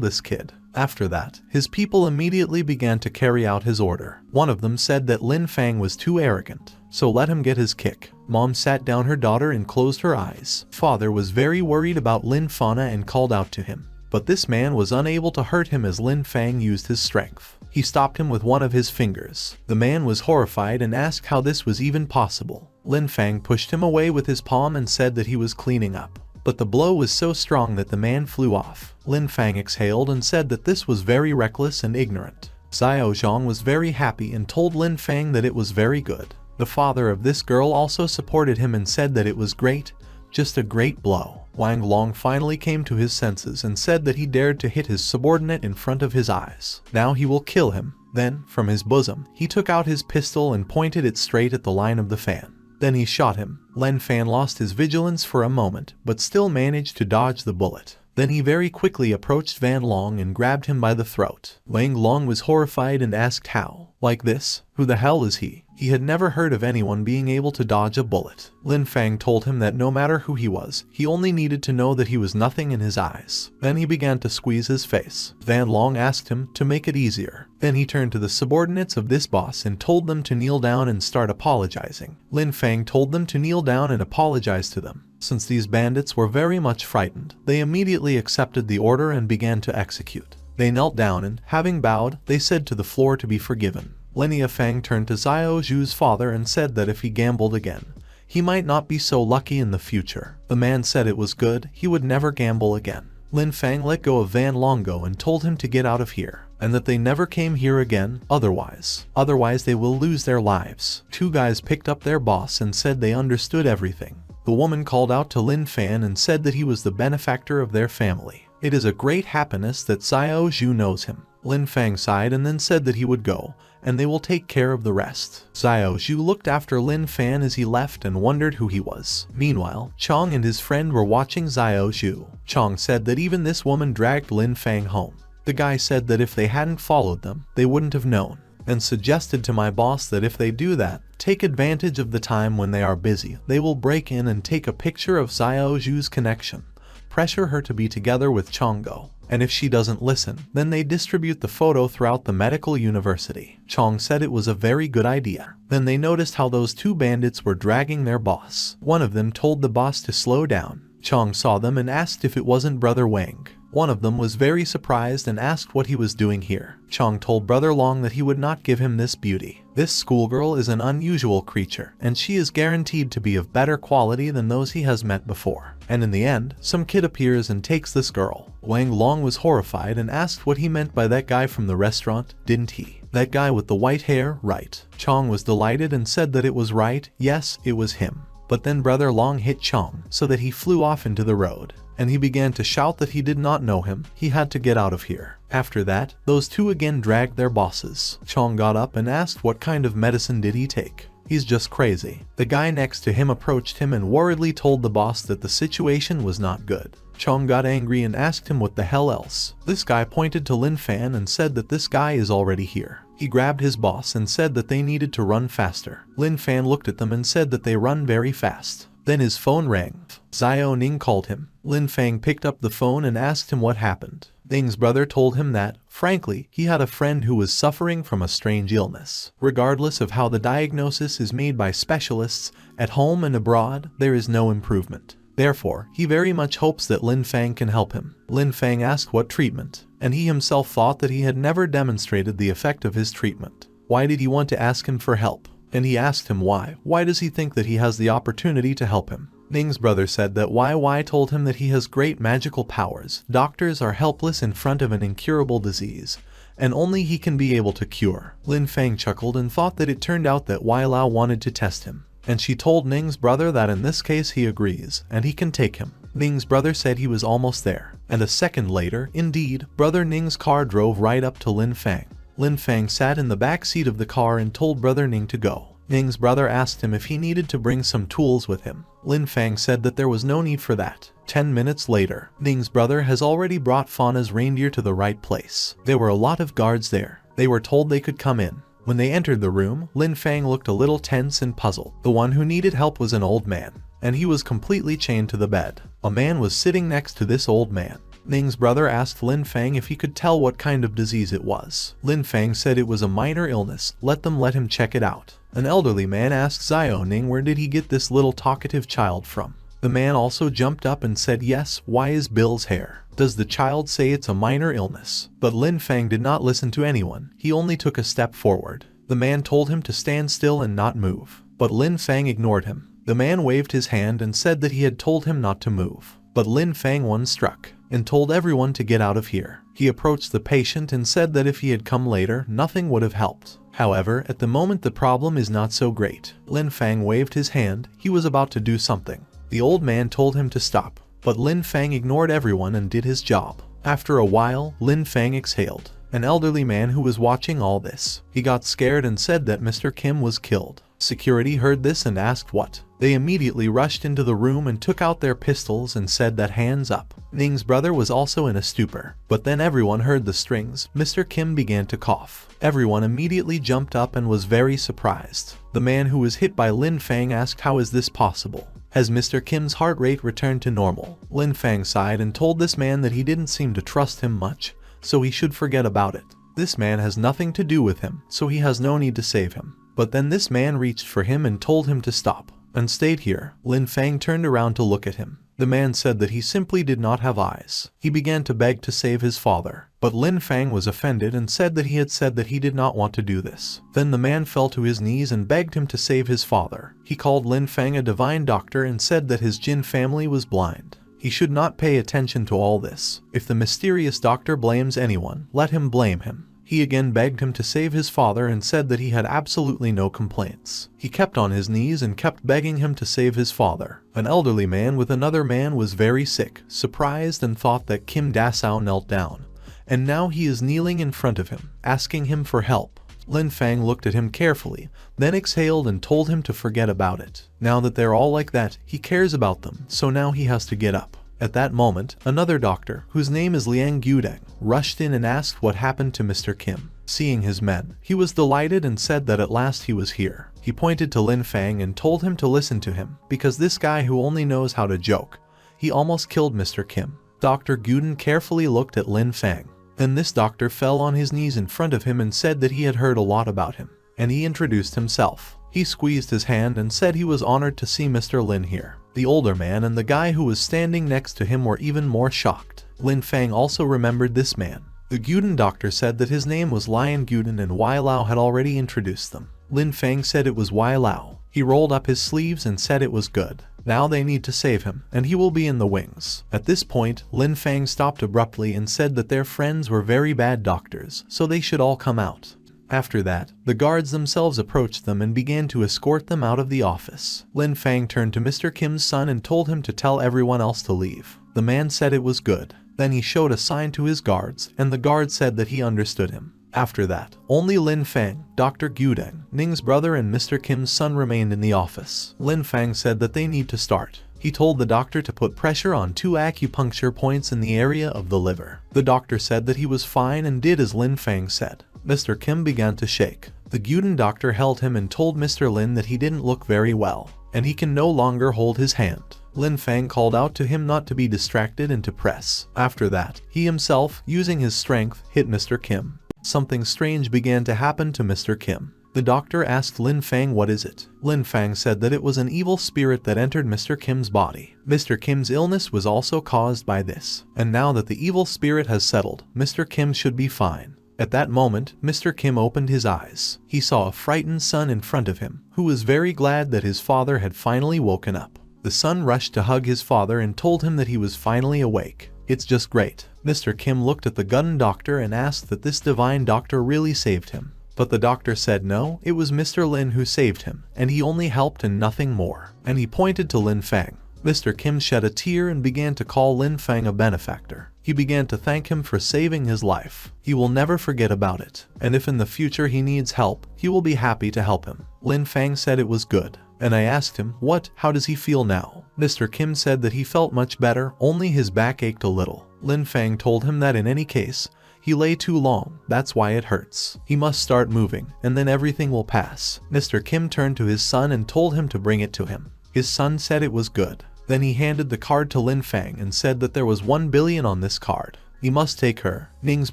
this kid. After that, his people immediately began to carry out his order. One of them said that Lin Fang was too arrogant, so let him get his kick. Mom sat down her daughter and closed her eyes. Father was very worried about Lin Fan and called out to him. But this man was unable to hurt him as Lin Fang used his strength. He stopped him with one of his fingers. The man was horrified and asked how this was even possible. Lin Fang pushed him away with his palm and said that he was cleaning up. But the blow was so strong that the man flew off. Lin Fang exhaled and said that this was very reckless and ignorant. Xiao Zhang was very happy and told Lin Fang that it was very good. The father of this girl also supported him and said that it was great, just a great blow. Wang Long finally came to his senses and said that he dared to hit his subordinate in front of his eyes. Now he will kill him. Then, from his bosom, he took out his pistol and pointed it straight at the line of the fan. Then he shot him. Lin Fan lost his vigilance for a moment, but still managed to dodge the bullet. Then he very quickly approached Van Long and grabbed him by the throat. Wang Long was horrified and asked how. Like this? Who the hell is he? He had never heard of anyone being able to dodge a bullet. Lin Fang told him that no matter who he was, he only needed to know that he was nothing in his eyes. Then he began to squeeze his face. Van Long asked him to make it easier. Then he turned to the subordinates of this boss and told them to kneel down and start apologizing. Lin Fang told them to kneel down and apologize to them. Since these bandits were very much frightened, they immediately accepted the order and began to execute. They knelt down and, having bowed, they said to the floor to be forgiven. Lin Fang turned to Xiao Zhu's father and said that if he gambled again, he might not be so lucky in the future. The man said it was good, he would never gamble again. Lin Fang let go of Van Longo and told him to get out of here, and that they never came here again, otherwise they will lose their lives. Two guys picked up their boss and said they understood everything. The woman called out to Lin Fan and said that he was the benefactor of their family. It is a great happiness that Xiao Zhu knows him. Lin Fang sighed and then said that he would go, and they will take care of the rest. Xiao Zhu looked after Lin Fan as he left and wondered who he was. Meanwhile, Chong and his friend were watching Xiao Zhu. Chong said that even this woman dragged Lin Fang home. The guy said that if they hadn't followed them, they wouldn't have known, and suggested to my boss that if they do that, take advantage of the time when they are busy. They will break in and take a picture of Xiao Zhu's connection, pressure her to be together with Chongo, and if she doesn't listen, then they distribute the photo throughout the medical university. Chong said it was a very good idea. Then they noticed how those two bandits were dragging their boss. One of them told the boss to slow down. Chong saw them and asked if it wasn't Brother Wang. One of them was very surprised and asked what he was doing here. Chong told Brother Long that he would not give him this beauty. This schoolgirl is an unusual creature, and she is guaranteed to be of better quality than those he has met before. And in the end, some kid appears and takes this girl. Wang Long was horrified and asked what he meant by that guy from the restaurant, didn't he? That guy with the white hair, right? Chong was delighted and said that it was right, yes, it was him. But then Brother Long hit Chong so that he flew off into the road, and he began to shout that he did not know him, he had to get out of here. After that, those two again dragged their bosses. Chong got up and asked what kind of medicine did he take. He's just crazy. The guy next to him approached him and worriedly told the boss that the situation was not good. Chong got angry and asked him what the hell else. This guy pointed to Lin Fan and said that this guy is already here. He grabbed his boss and said that they needed to run faster. Lin Fan looked at them and said that they run very fast. Then his phone rang. Xiao Ning called him. Lin Fang picked up the phone and asked him what happened. Ning's brother told him that, frankly, he had a friend who was suffering from a strange illness. Regardless of how the diagnosis is made by specialists, at home and abroad, there is no improvement. Therefore, he very much hopes that Lin Fang can help him. Lin Fang asked what treatment, and he himself thought that he had never demonstrated the effect of his treatment. Why did he want to ask him for help? And he asked him why. Why does he think that he has the opportunity to help him? Ning's brother said that YY told him that he has great magical powers. Doctors are helpless in front of an incurable disease, and only he can be able to cure. Lin Fang chuckled and thought that it turned out that Y Lao wanted to test him, and she told Ning's brother that in this case he agrees, and he can take him. Ning's brother said he was almost there, and a second later, indeed, Brother Ning's car drove right up to Lin Fang. Lin Fang sat in the back seat of the car and told brother Ning to go. Ning's brother asked him if he needed to bring some tools with him. Lin Fang said that there was no need for that. 10 minutes later, Ning's brother has already brought Fauna's reindeer to the right place. There were a lot of guards there. They were told they could come in. When they entered the room, Lin Fang looked a little tense and puzzled. The one who needed help was an old man, and he was completely chained to the bed. A man was sitting next to this old man. Ning's brother asked Lin Fang if he could tell what kind of disease it was. Lin Fang said it was a minor illness. Let him check it out. An elderly man asked Xiao Ning where did he get this little talkative child from. The man also jumped up and said yes, why is Bill's hair? Does the child say it's a minor illness? But Lin Fang did not listen to anyone. He only took a step forward. The man told him to stand still and not move. But Lin Fang ignored him. The man waved his hand and said that he had told him not to move. But Lin Fang one struck and told everyone to get out of here. He approached the patient and said that if he had come later, nothing would have helped. However, at the moment the problem is not so great. Lin Fang waved his hand. He was about to do something. The old man told him to stop, but Lin Fang ignored everyone and did his job. After a while, Lin Fang exhaled. An elderly man who was watching all this. He got scared and said that Mr. Kim was killed. Security heard this and asked what. They immediately rushed into the room and took out their pistols and said that hands up. Ning's brother was also in a stupor. But then everyone heard the strings. Mr. Kim began to cough. Everyone immediately jumped up and was very surprised. The man who was hit by Lin Fang asked how is this possible? Has Mr. Kim's heart rate returned to normal? Lin Fang sighed and told this man that he didn't seem to trust him much, so he should forget about it. This man has nothing to do with him, so he has no need to save him. But then this man reached for him and told him to stop, and stayed here. Lin Fang turned around to look at him. The man said that he simply did not have eyes. He began to beg to save his father, but Lin Fang was offended and said that he had said that he did not want to do this. Then the man fell to his knees and begged him to save his father. He called Lin Fang a divine doctor and said that his Jin family was blind. He should not pay attention to all this. If the mysterious doctor blames anyone, let him blame him. He again begged him to save his father and said that he had absolutely no complaints. He kept on his knees and kept begging him to save his father. An elderly man with another man was very sick, surprised and thought that Kim Dasao knelt down. And now he is kneeling in front of him, asking him for help. Lin Fang looked at him carefully, then exhaled and told him to forget about it. Now that they're all like that, he cares about them, so now he has to get up. At that moment, another doctor, whose name is Liang Gudeng, rushed in and asked what happened to Mr. Kim. Seeing his men, he was delighted and said that at last he was here. He pointed to Lin Fang and told him to listen to him, because this guy who only knows how to joke. He almost killed Mr. Kim. Dr. Gudeng carefully looked at Lin Fang. Then this doctor fell on his knees in front of him and said that he had heard a lot about him. And he introduced himself. He squeezed his hand and said he was honored to see Mr. Lin here. The older man and the guy who was standing next to him were even more shocked. Lin Fang also remembered this man. The Gudeng doctor said that his name was Lion Gudeng and Wai Lao had already introduced them. Lin Fang said it was Wai Lao. He rolled up his sleeves and said it was good. Now they need to save him, and he will be in the wings. At this point, Lin Fang stopped abruptly and said that their friends were very bad doctors, so they should all come out. After that, the guards themselves approached them and began to escort them out of the office. Lin Fang turned to Mr. Kim's son and told him to tell everyone else to leave. The man said it was good. Then he showed a sign to his guards, and the guard said that he understood him. After that, only Lin Fang, Dr. Gudeng, Ning's brother and Mr. Kim's son remained in the office. Lin Fang said that they need to start. He told the doctor to put pressure on 2 acupuncture points in the area of the liver. The doctor said that he was fine and did as Lin Fang said. Mr. Kim began to shake. The Gudeng doctor held him and told Mr. Lin that he didn't look very well, and he can no longer hold his hand. Lin Fang called out to him not to be distracted and to press. After that, he himself, using his strength, hit Mr. Kim. Something strange began to happen to Mr. Kim. The doctor asked Lin Fang what is it. Lin Fang said that it was an evil spirit that entered Mr. Kim's body. Mr. Kim's illness was also caused by this. And now that the evil spirit has settled, Mr. Kim should be fine. At that moment, Mr. Kim opened his eyes. He saw a frightened son in front of him, who was very glad that his father had finally woken up. The son rushed to hug his father and told him that he was finally awake. It's just great. Mr. Kim looked at the Gudeng doctor and asked that this divine doctor really saved him. But the doctor said no, it was Mr. Lin who saved him, and he only helped and nothing more. And he pointed to Lin Fang. Mr. Kim shed a tear and began to call Lin Fan a benefactor. He began to thank him for saving his life. He will never forget about it, and if in the future he needs help, he will be happy to help him. Lin Fan said it was good, and I asked him, how does he feel now? Mr. Kim said that he felt much better, only his back ached a little. Lin Fan told him that in any case, he lay too long, that's why it hurts. He must start moving, and then everything will pass. Mr. Kim turned to his son and told him to bring it to him. His son said it was good. Then he handed the card to Lin Fan and said that there was 1 billion on this card. He must take her. Ning's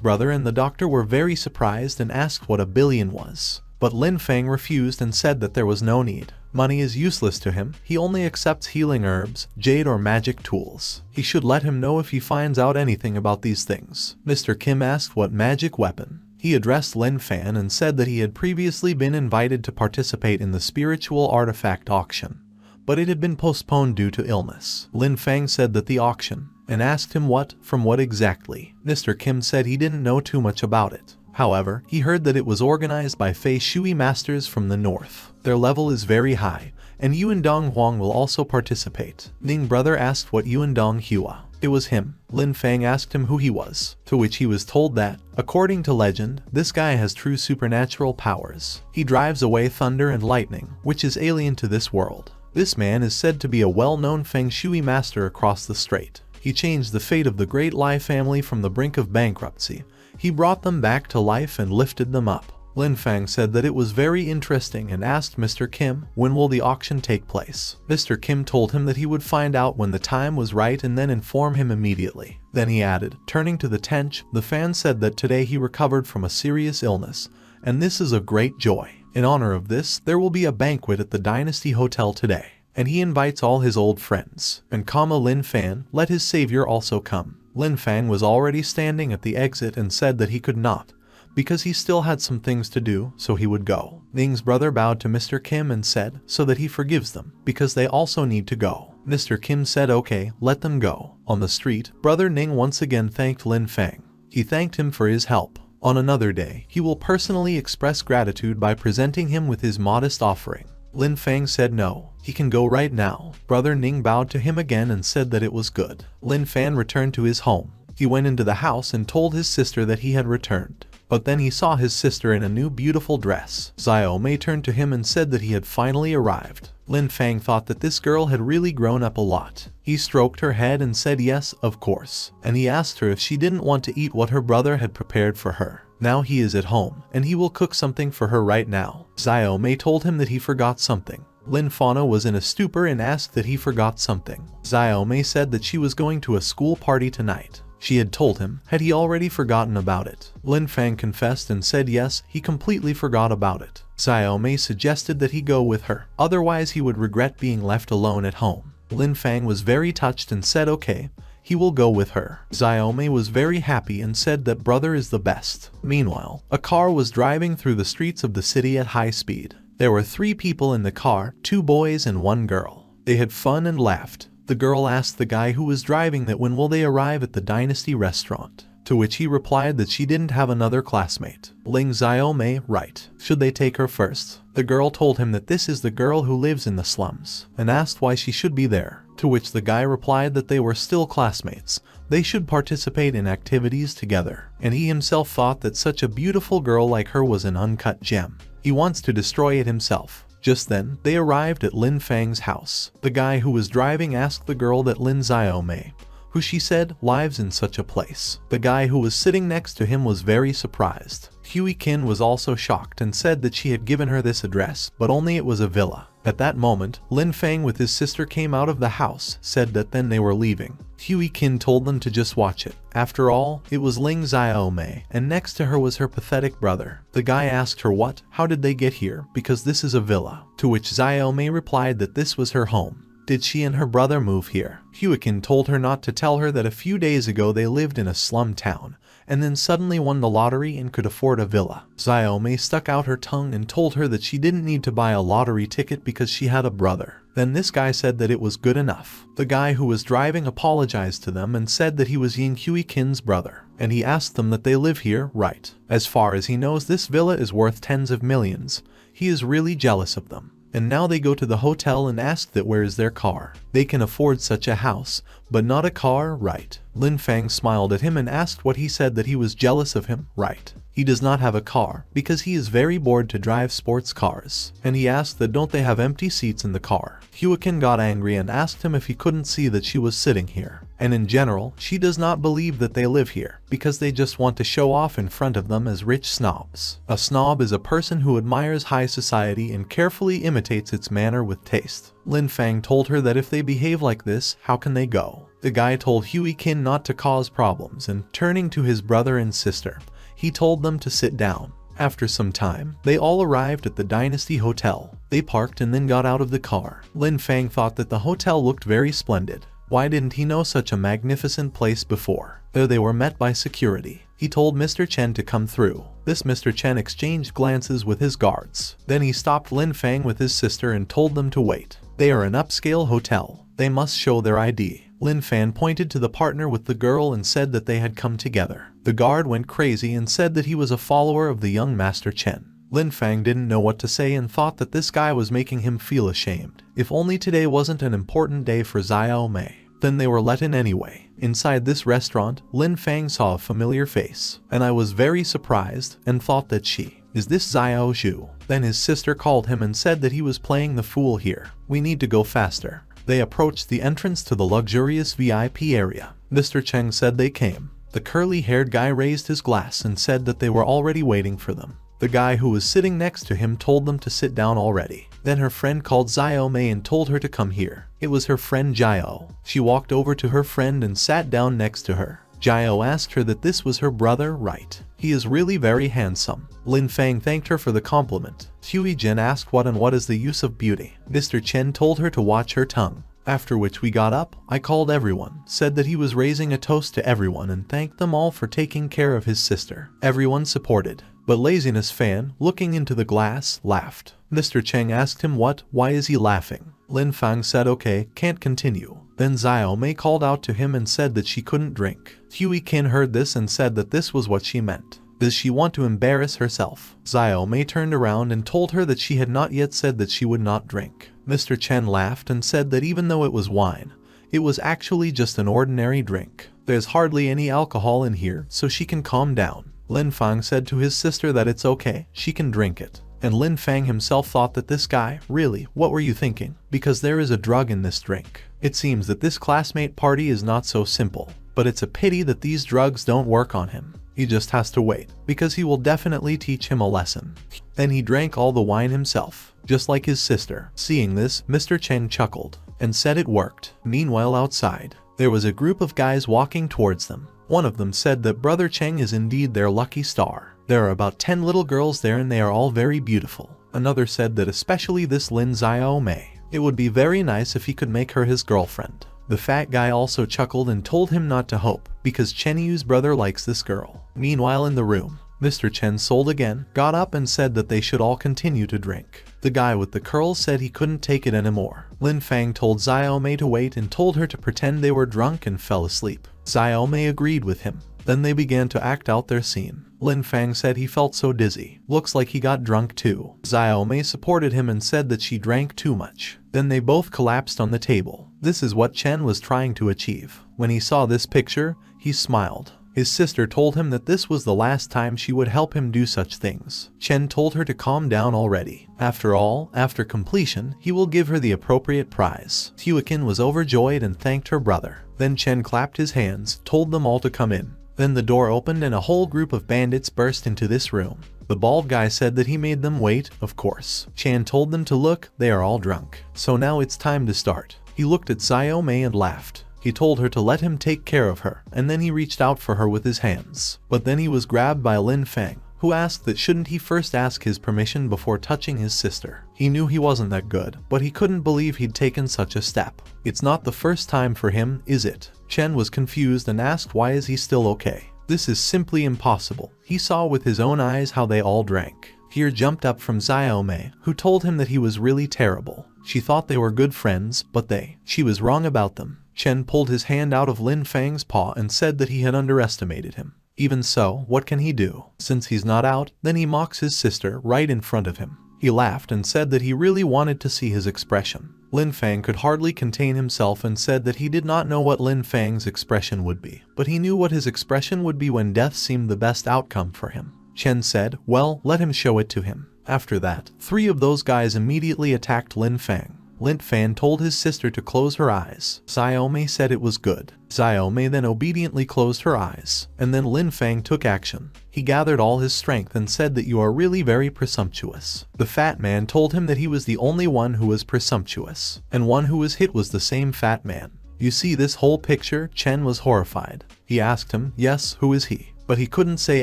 brother and the doctor were very surprised and asked what 1 billion was. But Lin Fan refused and said that there was no need. Money is useless to him. He only accepts healing herbs, jade or magic tools. He should let him know if he finds out anything about these things. Mr. Kim asked what magic weapon. He addressed Lin Fan and said that he had previously been invited to participate in the spiritual artifact auction, but it had been postponed due to illness. Lin Fan said that the auction, and asked him from what exactly. Mr. Kim said he didn't know too much about it. However, he heard that it was organized by Fei Shui masters from the north. Their level is very high, and Yuan Dong Huang will also participate. Ning brother asked what Yuan Dong Hua. It was him. Lin Fan asked him who he was, to which he was told that, according to legend, this guy has true supernatural powers. He drives away thunder and lightning, which is alien to this world. This man is said to be a well-known Feng Shui master across the strait. He changed the fate of the Great Lai family from the brink of bankruptcy. He brought them back to life and lifted them up. Lin Fan said that it was very interesting and asked Mr. Kim, when will the auction take place? Mr. Kim told him that he would find out when the time was right and then inform him immediately. Then he added, turning to the tench, the fan said that today he recovered from a serious illness, and this is a great joy. In honor of this, there will be a banquet at the Dynasty Hotel today, and he invites all his old friends. And Lin Fan, let his savior also come. Lin Fan was already standing at the exit and said that he could not, because he still had some things to do, so he would go. Ning's brother bowed to Mr. Kim and said, so that he forgives them, because they also need to go. Mr. Kim said okay, let them go. On the street, brother Ning once again thanked Lin Fan. He thanked him for his help. On another day, he will personally express gratitude by presenting him with his modest offering. Lin Fan said no, he can go right now. Brother Ning bowed to him again and said that it was good. Lin Fan returned to his home. He went into the house and told his sister that he had returned. But then he saw his sister in a new beautiful dress. Xiao Mei turned to him and said that he had finally arrived. Lin Fan thought that this girl had really grown up a lot. He stroked her head and said yes, of course. And he asked her if she didn't want to eat what her brother had prepared for her. Now he is at home, and he will cook something for her right now. Xiao Mei told him that he forgot something. Lin Fan was in a stupor and asked that he forgot something. Xiao Mei said that she was going to a school party tonight. She had told him, had he already forgotten about it? Lin Fan confessed and said yes, he completely forgot about it. Xiao Mei suggested that he go with her, otherwise he would regret being left alone at home. Lin Fan was very touched and said okay, he will go with her. Xiao Mei was very happy and said that brother is the best. Meanwhile, a car was driving through the streets of the city at high speed. There were 3 people in the car, 2 boys and 1 girl. They had fun and laughed. The girl asked the guy who was driving that when will they arrive at the Dynasty restaurant, to which he replied that she didn't have another classmate. Ling Xiao Mei, right. Should they take her first? The girl told him that this is the girl who lives in the slums, and asked why she should be there, to which the guy replied that they were still classmates. They should participate in activities together, and he himself thought that such a beautiful girl like her was an uncut gem. He wants to destroy it himself. Just then, they arrived at Lin Fan's house. The guy who was driving asked the girl that Lin Xiao Mei, who she said lives in such a place. The guy who was sitting next to him was very surprised. Huey Qin was also shocked and said that she had given her this address, but only it was a villa. At that moment, Lin Fan with his sister came out of the house, said that then they were leaving. Huey Qin told them to just watch it. After all, it was Ling Xiao Mei, and next to her was her pathetic brother. The guy asked her how did they get here, because this is a villa. To which Xiao Mei replied that this was her home. Did she and her brother move here? Huey Qin told her not to tell her that a few days ago they lived in a slum town, and then suddenly won the lottery and could afford a villa. Xiao Mei stuck out her tongue and told her that she didn't need to buy a lottery ticket because she had a brother. Then this guy said that it was good enough. The guy who was driving apologized to them and said that he was Ying Huey Qin's brother, and he asked them that they live here, right? As far as he knows, this villa is worth tens of millions. He is really jealous of them. And now they go to the hotel and ask that where is their car. They can afford such a house, but not a car, right? Lin Fan smiled at him and asked what he said, that he was jealous of him, right? He does not have a car because he is very bored to drive sports cars. And he asked that don't they have empty seats in the car. Huikin got angry and asked him if he couldn't see that she was sitting here. And in general, she does not believe that they live here because they just want to show off in front of them as rich snobs. A snob is a person who admires high society and carefully imitates its manner with taste. Lin Fan told her that if they behave like this, how can they go? The guy told Huikin not to cause problems, and turning to his brother and sister, he told them to sit down. After some time, they all arrived at the Dynasty Hotel. They parked and then got out of the car. Lin Fan thought that the hotel looked very splendid. Why didn't he know such a magnificent place before? There they were met by security. He told Mr. Chen to come through. This Mr. Chen exchanged glances with his guards. Then he stopped Lin Fan with his sister and told them to wait. They are an upscale hotel. They must show their ID. Lin Fan pointed to the partner with the girl and said that they had come together. The guard went crazy and said that he was a follower of the young Master Chen. Lin Fan didn't know what to say and thought that this guy was making him feel ashamed. If only today wasn't an important day for Xiao Mei. Then they were let in anyway. Inside this restaurant, Lin Fan saw a familiar face, and I was very surprised and thought that is this Xiao Zhu? Then his sister called him and said that he was playing the fool here. We need to go faster. They approached the entrance to the luxurious VIP area. Mr. Cheng said they came. The curly-haired guy raised his glass and said that they were already waiting for them. The guy who was sitting next to him told them to sit down already. Then her friend called Xiao Mei and told her to come here. It was her friend Jiao. She walked over to her friend and sat down next to her. Jiao asked her that this was her brother, right? He is really very handsome. Lin Fan thanked her for the compliment. Hui Jin asked what is the use of beauty. Mr. Chen told her to watch her tongue. After which we got up, I called everyone, said that he was raising a toast to everyone and thanked them all for taking care of his sister. Everyone supported. But Laziness Fan, looking into the glass, laughed. Mr. Cheng asked him why is he laughing? Lin Fan said okay, can't continue. Then Xiao Mei called out to him and said that she couldn't drink. Huikin heard this and said that this was what she meant. Does she want to embarrass herself? Xiao Mei turned around and told her that she had not yet said that she would not drink. Mr. Chen laughed and said that even though it was wine, it was actually just an ordinary drink. There's hardly any alcohol in here, so she can calm down. Lin Fan said to his sister that it's okay, she can drink it. And Lin Fan himself thought that this guy, really, what were you thinking? Because there is a drug in this drink. It seems that this classmate party is not so simple, but it's a pity that these drugs don't work on him. He just has to wait, because he will definitely teach him a lesson. Then he drank all the wine himself, just like his sister. Seeing this, Mr. Chen chuckled, and said it worked. Meanwhile outside, there was a group of guys walking towards them. One of them said that Brother Cheng is indeed their lucky star. There are about 10 little girls there and they are all very beautiful. Another said that especially this Lin Xiao Mei. It would be very nice if he could make her his girlfriend. The fat guy also chuckled and told him not to hope, because Chen Yu's brother likes this girl. Meanwhile in the room, Mr. Chen sold again, got up and said that they should all continue to drink. The guy with the curls said he couldn't take it anymore. Lin Fan told Xiao Mei to wait and told her to pretend they were drunk and fell asleep. Xiao Mei agreed with him. Then they began to act out their scene. Lin Fan said he felt so dizzy. Looks like he got drunk too. Xiao Mei supported him and said that she drank too much. Then they both collapsed on the table. This is what Chen was trying to achieve. When he saw this picture, he smiled. His sister told him that this was the last time she would help him do such things. Chen told her to calm down already. After all, after completion, he will give her the appropriate prize. Huikin was overjoyed and thanked her brother. Then Chen clapped his hands, told them all to come in. Then the door opened and a whole group of bandits burst into this room. The bald guy said that he made them wait, of course. Chan told them to look, they are all drunk. So now it's time to start. He looked at Xiao Mei and laughed. He told her to let him take care of her, and then he reached out for her with his hands. But then he was grabbed by Lin Fan, who asked that shouldn't he first ask his permission before touching his sister. He knew he wasn't that good, but he couldn't believe he'd taken such a step. It's not the first time for him, is it? Chen was confused and asked why is he still okay. This is simply impossible. He saw with his own eyes how they all drank. Fear jumped up from Xiao Mei, who told him that he was really terrible. She thought they were good friends, but she was wrong about them. Chen pulled his hand out of Lin Fang's paw and said that he had underestimated him. Even so, what can he do? Since he's not out, then he mocks his sister right in front of him. He laughed and said that he really wanted to see his expression. Lin Fan could hardly contain himself and said that he did not know what Lin Fang's expression would be, but he knew what his expression would be when death seemed the best outcome for him. Chen said, well, let him show it to him. After that, 3 of those guys immediately attacked Lin Fan. Lin Fan told his sister to close her eyes. Xiaomei said it was good. Xiaomei then obediently closed her eyes, and then Lin Fan took action. He gathered all his strength and said that you are really very presumptuous. The fat man told him that he was the only one who was presumptuous, and one who was hit was the same fat man. You see this whole picture? Chen was horrified. He asked him, yes, who is he? But he couldn't say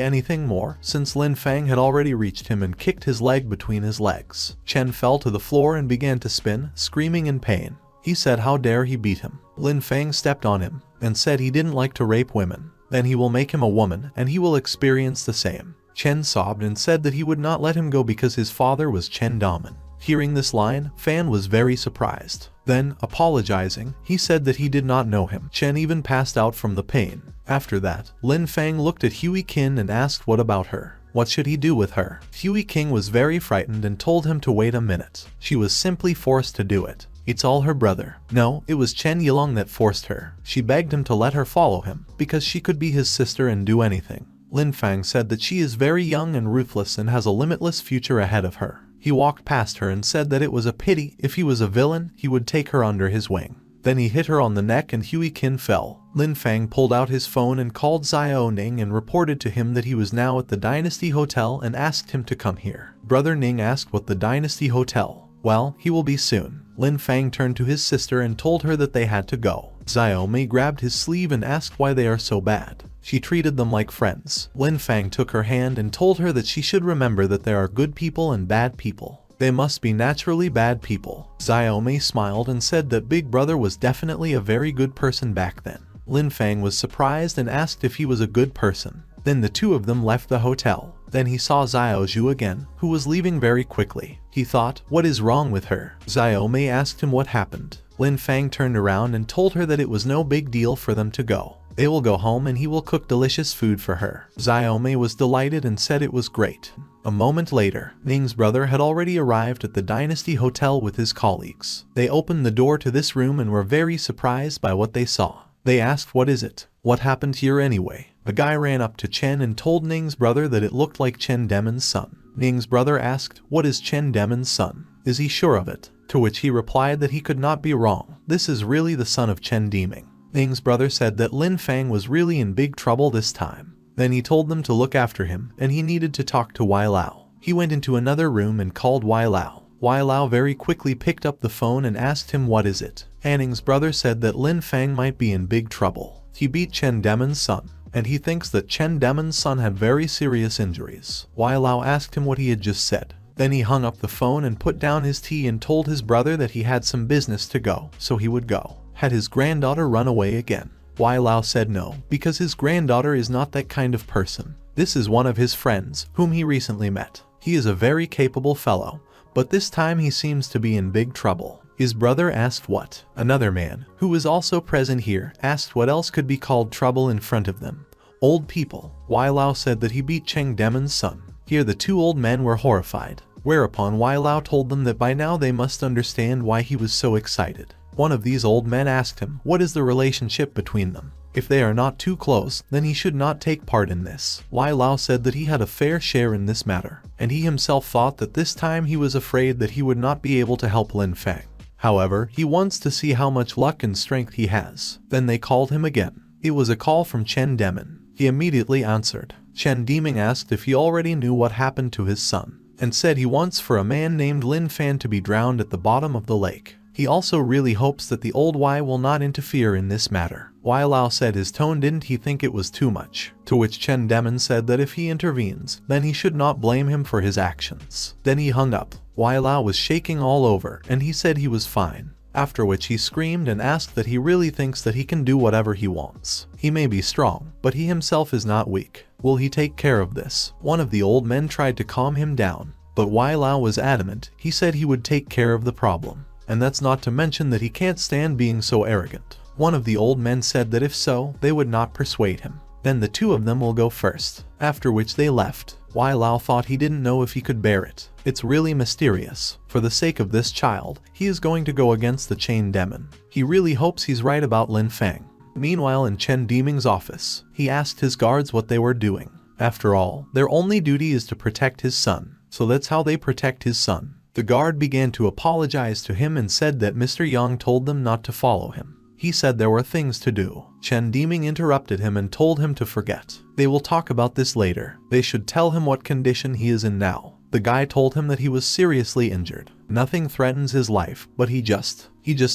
anything more since Lin Fan had already reached him and kicked his leg between his legs. Chen fell to the floor and began to spin, screaming in pain. He said how dare he beat him. Lin Fan stepped on him and said he didn't like to rape women. Then he will make him a woman and he will experience the same. Chen sobbed and said that he would not let him go because his father was Chen Damen. Hearing this line, Fan was very surprised. Then, apologizing, he said that he did not know him. Chen even passed out from the pain. After that, Lin Fan looked at Huey Qin and asked what about her. What should he do with her? Huey King was very frightened and told him to wait a minute. She was simply forced to do it. It's all her brother. No, it was Chen Yilong that forced her. She begged him to let her follow him, because she could be his sister and do anything. Lin Fan said that she is very young and ruthless and has a limitless future ahead of her. He walked past her and said that it was a pity, if he was a villain, he would take her under his wing. Then he hit her on the neck and Huey Qin fell. Lin Fan pulled out his phone and called Xiao Ning and reported to him that he was now at the Dynasty Hotel and asked him to come here. Brother Ning asked what the Dynasty Hotel. Well, he will be soon. Lin Fan turned to his sister and told her that they had to go. Xiaomei grabbed his sleeve and asked why they are so bad. She treated them like friends. Lin Fan took her hand and told her that she should remember that there are good people and bad people. They must be naturally bad people. Xiaomei smiled and said that Big Brother was definitely a very good person back then. Lin Fan was surprised and asked if he was a good person. Then the 2 of them left the hotel. Then he saw Xiao Zhu again, who was leaving very quickly. He thought, what is wrong with her? Xiaomei asked him what happened. Lin Fan turned around and told her that it was no big deal for them to go. They will go home and he will cook delicious food for her. Xiaomei was delighted and said it was great. A moment later, Ning's brother had already arrived at the Dynasty Hotel with his colleagues. They opened the door to this room and were very surprised by what they saw. They asked, what is it? What happened here anyway? A guy ran up to Chen and told Ning's brother that it looked like Chen Demon's son. Ning's brother asked, what is Chen Demon's son? Is he sure of it? To which he replied that he could not be wrong. This is really the son of Chen Deming. Ning's brother said that Lin Fan was really in big trouble this time. Then he told them to look after him and he needed to talk to Wai Lao. He went into another room and called Wai Lao. Wai Lao very quickly picked up the phone and asked him what is it. Ning's brother said that Lin Fan might be in big trouble. He beat Chen Demon's son, and he thinks that Chen Demon's son had very serious injuries. Wai Lao asked him what he had just said. Then he hung up the phone and put down his tea and told his brother that he had some business to go, so he would go. Had his granddaughter run away again? Wai Lao said no, because his granddaughter is not that kind of person. This is one of his friends, whom he recently met. He is a very capable fellow, but this time he seems to be in big trouble. His brother asked what? Another man, who was also present here, asked what else could be called trouble in front of them. Old people. Wai Lao said that he beat Chen Demon's son. Here the 2 old men were horrified, whereupon Wai Lao told them that by now they must understand why he was so excited. One of these old men asked him, what is the relationship between them? If they are not too close, then he should not take part in this. Wai Lao said that he had a fair share in this matter, and he himself thought that this time he was afraid that he would not be able to help Lin Fan. However, he wants to see how much luck and strength he has. Then they called him again. It was a call from Chen Demon. He immediately answered. Chen Deming asked if he already knew what happened to his son, and said he wants for a man named Lin Fan to be drowned at the bottom of the lake. He also really hopes that the old Wai will not interfere in this matter. Wai Lao said his tone didn't he think it was too much, to which Chen Demon said that if he intervenes, then he should not blame him for his actions. Then he hung up. Wai Lao was shaking all over and he said he was fine. After which he screamed and asked that he really thinks that he can do whatever he wants. He may be strong, but he himself is not weak. Will he take care of this? One of the old men tried to calm him down, but Wai Lao was adamant. He said he would take care of the problem. And that's not to mention that he can't stand being so arrogant. One of the old men said that if so, they would not persuade him. Then the two of them will go first, after which they left. Wai Lao thought he didn't know if he could bear it. It's really mysterious. For the sake of this child, he is going to go against the chain demon. He really hopes he's right about Lin Fan. Meanwhile, in Chen Deming's office, he asked his guards what they were doing. After all, their only duty is to protect his son, so that's how they protect his son. The guard began to apologize to him and said that Mr. Yang told them not to follow him. He said there were things to do. Chen Deming interrupted him and told him to forget. They will talk about this later. They should tell him what condition he is in now. The guy told him that he was seriously injured. Nothing threatens his life, but he just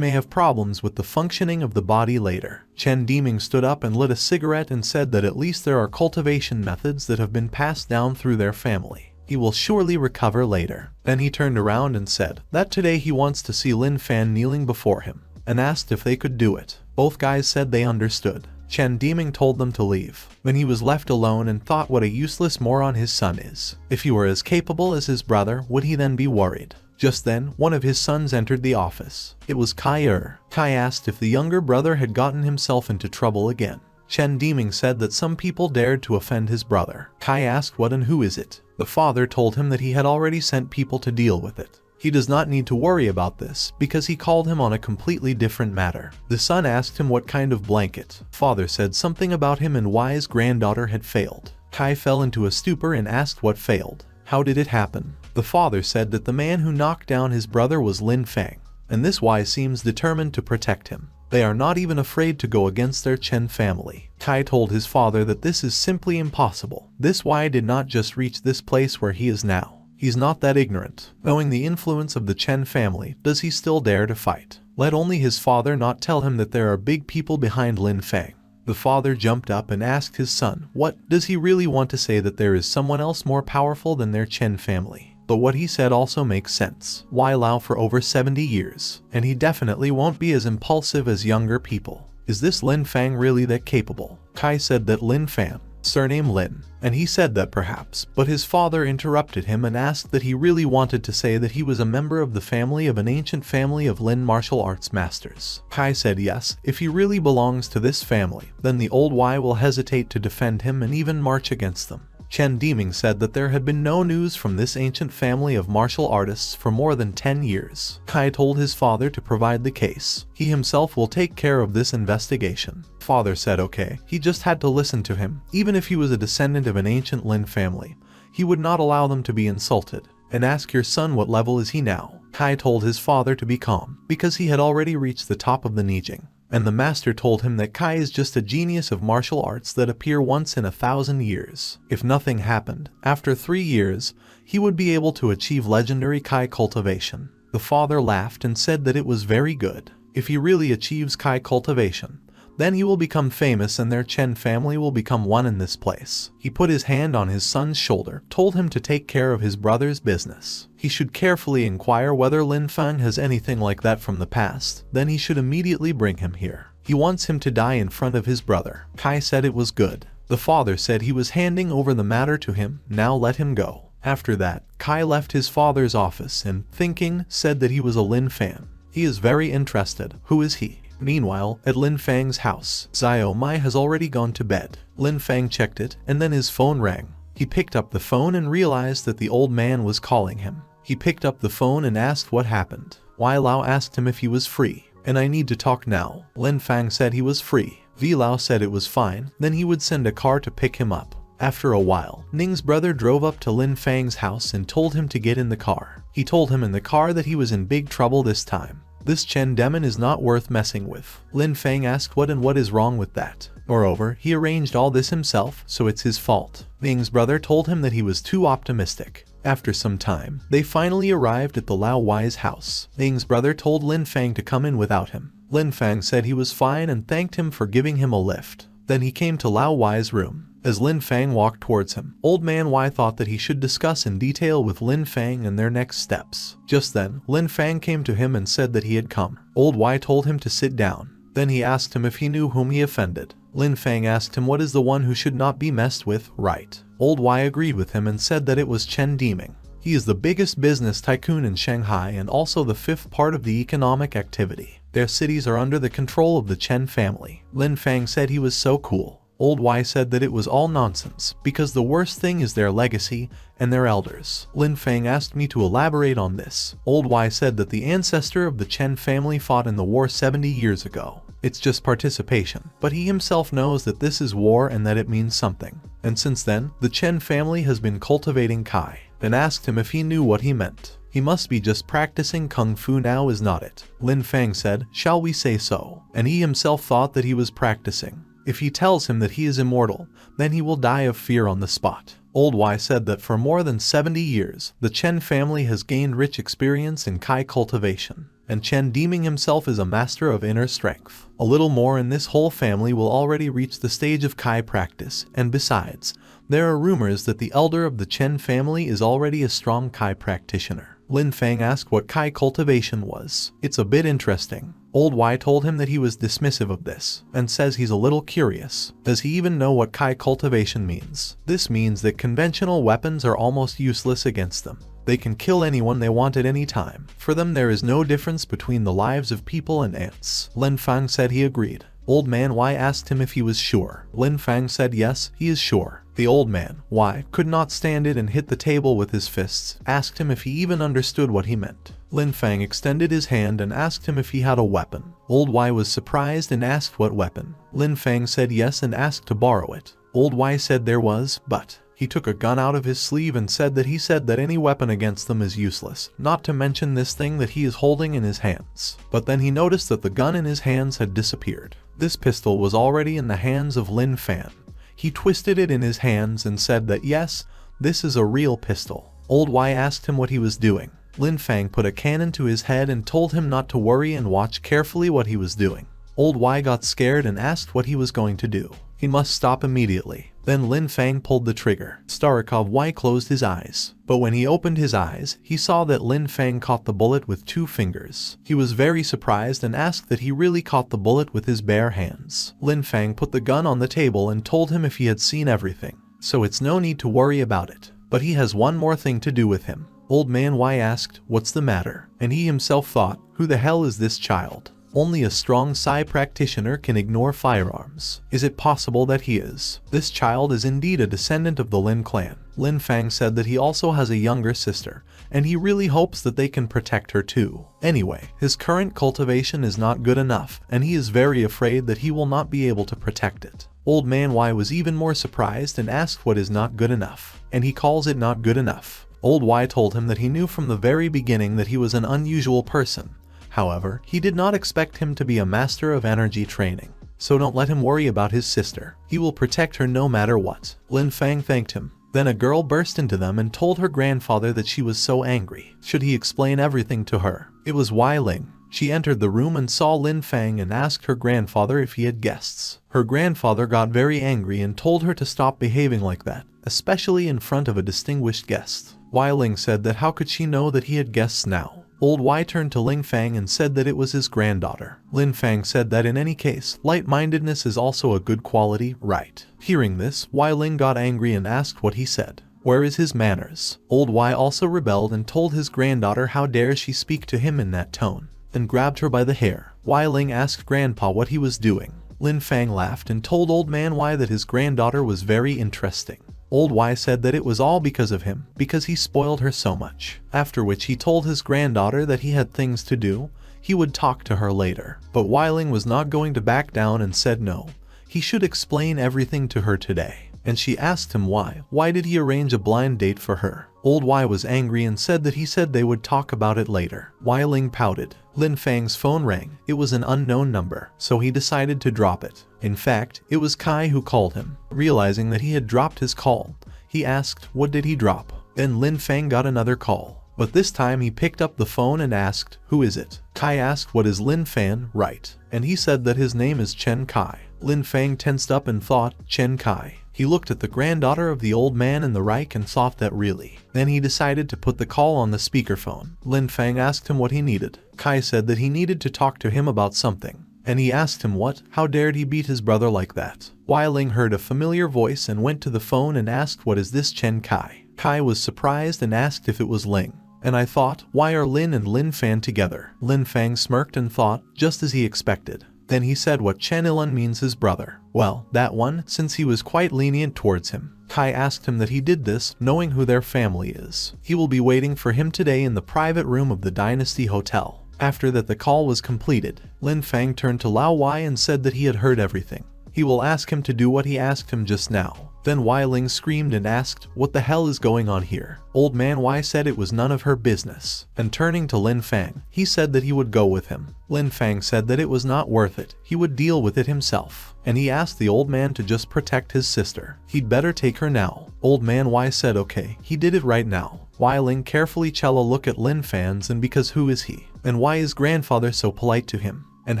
may have problems with the functioning of the body later. Chen Deming stood up and lit a cigarette and said that at least there are cultivation methods that have been passed down through their family. He will surely recover later. Then he turned around and said that today he wants to see Lin Fan kneeling before him, and asked if they could do it. Both guys said they understood. Chen Deming told them to leave. Then he was left alone and thought what a useless moron his son is. If he were as capable as his brother, would he then be worried? Just then, one of his sons entered the office. It was Kai. Kai asked if the younger brother had gotten himself into trouble again. Chen Deming said that some people dared to offend his brother. Kai asked what and who is it. The father told him that he had already sent people to deal with it. He does not need to worry about this because he called him on a completely different matter. The son asked him what kind of blanket. Father said something about him and why his granddaughter had failed. Kai fell into a stupor and asked what failed. How did it happen? The father said that the man who knocked down his brother was Lin Fan, and this Wai seems determined to protect him. They are not even afraid to go against their Chen family. Kai told his father that this is simply impossible. This Wai did not just reach this place where he is now. He's not that ignorant. Knowing the influence of the Chen family, does he still dare to fight? Let only his father not tell him that there are big people behind Lin Fan. The father jumped up and asked his son, what, does he really want to say that there is someone else more powerful than their Chen family? But what he said also makes sense. Wai Lao for over 70 years, and he definitely won't be as impulsive as younger people. Is this Lin Fan really that capable? Kai said that Lin Fan, surname Lin, and he said that perhaps, but his father interrupted him and asked that he really wanted to say that he was a member of the family of an ancient family of Lin martial arts masters. Kai said yes, if he really belongs to this family, then the old Wai will hesitate to defend him and even march against them. Chen Deming said that there had been no news from this ancient family of martial artists for more than 10 years. Kai told his father to provide the case. He himself will take care of this investigation. Father said okay. He just had to listen to him. Even if he was a descendant of an ancient Lin family, he would not allow them to be insulted. And ask your son what level is he now. Kai told his father to be calm, because he had already reached the top of the Nijing. And the master told him that Kai is just a genius of martial arts that appear once in 1,000 years. If nothing happened, after 3 years, he would be able to achieve legendary Kai cultivation. The father laughed and said that it was very good. If he really achieves Kai cultivation, then he will become famous and their Chen family will become one in this place. He put his hand on his son's shoulder, told him to take care of his brother's business. He should carefully inquire whether Lin Fan has anything like that from the past, then he should immediately bring him here. He wants him to die in front of his brother. Kai said it was good. The father said he was handing over the matter to him, now let him go. After that, Kai left his father's office and, thinking, said that he was a Lin Fan. He is very interested. Who is he? Meanwhile, at Lin Fang's house, Xiao Mai has already gone to bed. Lin Fan checked it, and then his phone rang. He picked up the phone and realized that the old man was calling him. He picked up the phone and asked what happened. Wai Lao asked him if he was free. And I need to talk now. Lin Fan said he was free. Vi Lao said it was fine, then he would send a car to pick him up. After a while, Ning's brother drove up to Lin Fang's house and told him to get in the car. He told him in the car that he was in big trouble this time. This Chen demon is not worth messing with. Lin Fan asked what is wrong with that. Moreover, he arranged all this himself, so it's his fault. Ning's brother told him that he was too optimistic. After some time, they finally arrived at the Lao Wai's house. Ning's brother told Lin Fan to come in without him. Lin Fan said he was fine and thanked him for giving him a lift. Then he came to Lao Wai's room. As Lin Fan walked towards him, Old Man Wai thought that he should discuss in detail with Lin Fan and their next steps. Just then, Lin Fan came to him and said that he had come. Old Wai told him to sit down. Then he asked him if he knew whom he offended. Lin Fan asked him what is the one who should not be messed with, right? Old Wai agreed with him and said that it was Chen Deming. He is the biggest business tycoon in Shanghai and also the 5th part of the economic activity. Their cities are under the control of the Chen family. Lin Fan said he was so cool. Old Y said that it was all nonsense, because the worst thing is their legacy and their elders. Lin Fan asked me to elaborate on this. Old Y said that the ancestor of the Chen family fought in the war 70 years ago. It's just participation, but he himself knows that this is war and that it means something. And since then, the Chen family has been cultivating Kai, and asked him if he knew what he meant. He must be just practicing kung fu now, is not it? Lin Fan said, shall we say so? And he himself thought that he was practicing. If he tells him that he is immortal, then he will die of fear on the spot. Old Y said that for more than 70 years, the Chen family has gained rich experience in Kai cultivation, and Chen deeming himself as a master of inner strength. A little more and this whole family will already reach the stage of Kai practice, and besides, there are rumors that the elder of the Chen family is already a strong Kai practitioner. Lin Fan asked what Kai cultivation was. It's a bit interesting. Old Y told him that he was dismissive of this, and says he's a little curious. Does he even know what Kai cultivation means? This means that conventional weapons are almost useless against them. They can kill anyone they want at any time. For them there is no difference between the lives of people and ants. Lin Fan said he agreed. Old man Y asked him if he was sure. Lin Fan said yes, he is sure. The old man, Y, could not stand it and hit the table with his fists, asked him if he even understood what he meant. Lin Fan extended his hand and asked him if he had a weapon. Old Y was surprised and asked what weapon. Lin Fan said yes and asked to borrow it. Old Y said there was, but he took a gun out of his sleeve and said that any weapon against them is useless, not to mention this thing that he is holding in his hands. But then he noticed that the gun in his hands had disappeared. This pistol was already in the hands of Lin Fan. He twisted it in his hands and said that yes, this is a real pistol. Old Y asked him what he was doing. Lin Fan put a cannon to his head and told him not to worry and watch carefully what he was doing. Old Y got scared and asked what he was going to do. He must stop immediately. Then Lin Fan pulled the trigger. Starikov Y closed his eyes. But when he opened his eyes, he saw that Lin Fan caught the bullet with 2 fingers. He was very surprised and asked that he really caught the bullet with his bare hands. Lin Fan put the gun on the table and told him if he had seen everything. So it's no need to worry about it. But he has one more thing to do with him. Old man Y asked, what's the matter? And he himself thought, who the hell is this child? Only a strong Psi practitioner can ignore firearms. Is it possible that he is? This child is indeed a descendant of the Lin clan. Lin Fan said that he also has a younger sister, and he really hopes that they can protect her too. Anyway, his current cultivation is not good enough, and he is very afraid that he will not be able to protect it. Old man Y was even more surprised and asked what is not good enough, and he calls it not good enough. Old Y told him that he knew from the very beginning that he was an unusual person. However, he did not expect him to be a master of energy training. So don't let him worry about his sister. He will protect her no matter what. Lin Fan thanked him. Then a girl burst into them and told her grandfather that she was so angry. Should he explain everything to her? It was Y Ling. She entered the room and saw Lin Fan and asked her grandfather if he had guests. Her grandfather got very angry and told her to stop behaving like that, especially in front of a distinguished guest. Y Ling said that how could she know that he had guests now? Old Y turned to Lin Fan and said that it was his granddaughter. Lin Fan said that in any case, light-mindedness is also a good quality, right? Hearing this, Y Ling got angry and asked what he said. Where is his manners? Old Y also rebelled and told his granddaughter how dare she speak to him in that tone, and grabbed her by the hair. Y Ling asked Grandpa what he was doing. Lin Fan laughed and told Old Man Y that his granddaughter was very interesting. Old Y said that it was all because of him, because he spoiled her so much. After which he told his granddaughter that he had things to do, he would talk to her later. But Y Ling was not going to back down and said no, he should explain everything to her today. And she asked him why did he arrange a blind date for her? Old Y was angry and said that he said they would talk about it later. Y Ling pouted. Lin Fan's phone rang. It was an unknown number, so he decided to drop it. In fact, it was Kai who called him. Realizing that he had dropped his call, he asked, what did he drop? Then Lin Fan got another call. But this time he picked up the phone and asked, who is it? Kai asked what is Lin Fan, right? And he said that his name is Chen Kai. Lin Fan tensed up and thought, Chen Kai. He looked at the granddaughter of the old man in the Reich and thought that really. Then he decided to put the call on the speakerphone. Lin Fan asked him what he needed. Kai said that he needed to talk to him about something. And he asked him how dared he beat his brother like that. Y Ling heard a familiar voice and went to the phone and asked what is this Chen Kai. Kai was surprised and asked if it was Ling. And I thought, why are Lin and Lin Fan together? Lin Fan smirked and thought, just as he expected. Then he said what Chen Ilan means his brother. Well, that one, since he was quite lenient towards him. Kai asked him that he did this, knowing who their family is. He will be waiting for him today in the private room of the Dynasty Hotel. After that the call was completed, Lin Fang turned to Lao Wai and said that he had heard everything. He will ask him to do what he asked him just now. Then Wai Ling screamed and asked, "What the hell is going on here?" Old man Wai said it was none of her business. And turning to Lin Fang, he said that he would go with him. Lin Fang said that it was not worth it, he would deal with it himself. And he asked the old man to just protect his sister. He'd better take her now. Old man Wai said okay, he did it right now. Wai Ling carefully chella look at Lin Fan's and because who is he? And why is grandfather so polite to him? And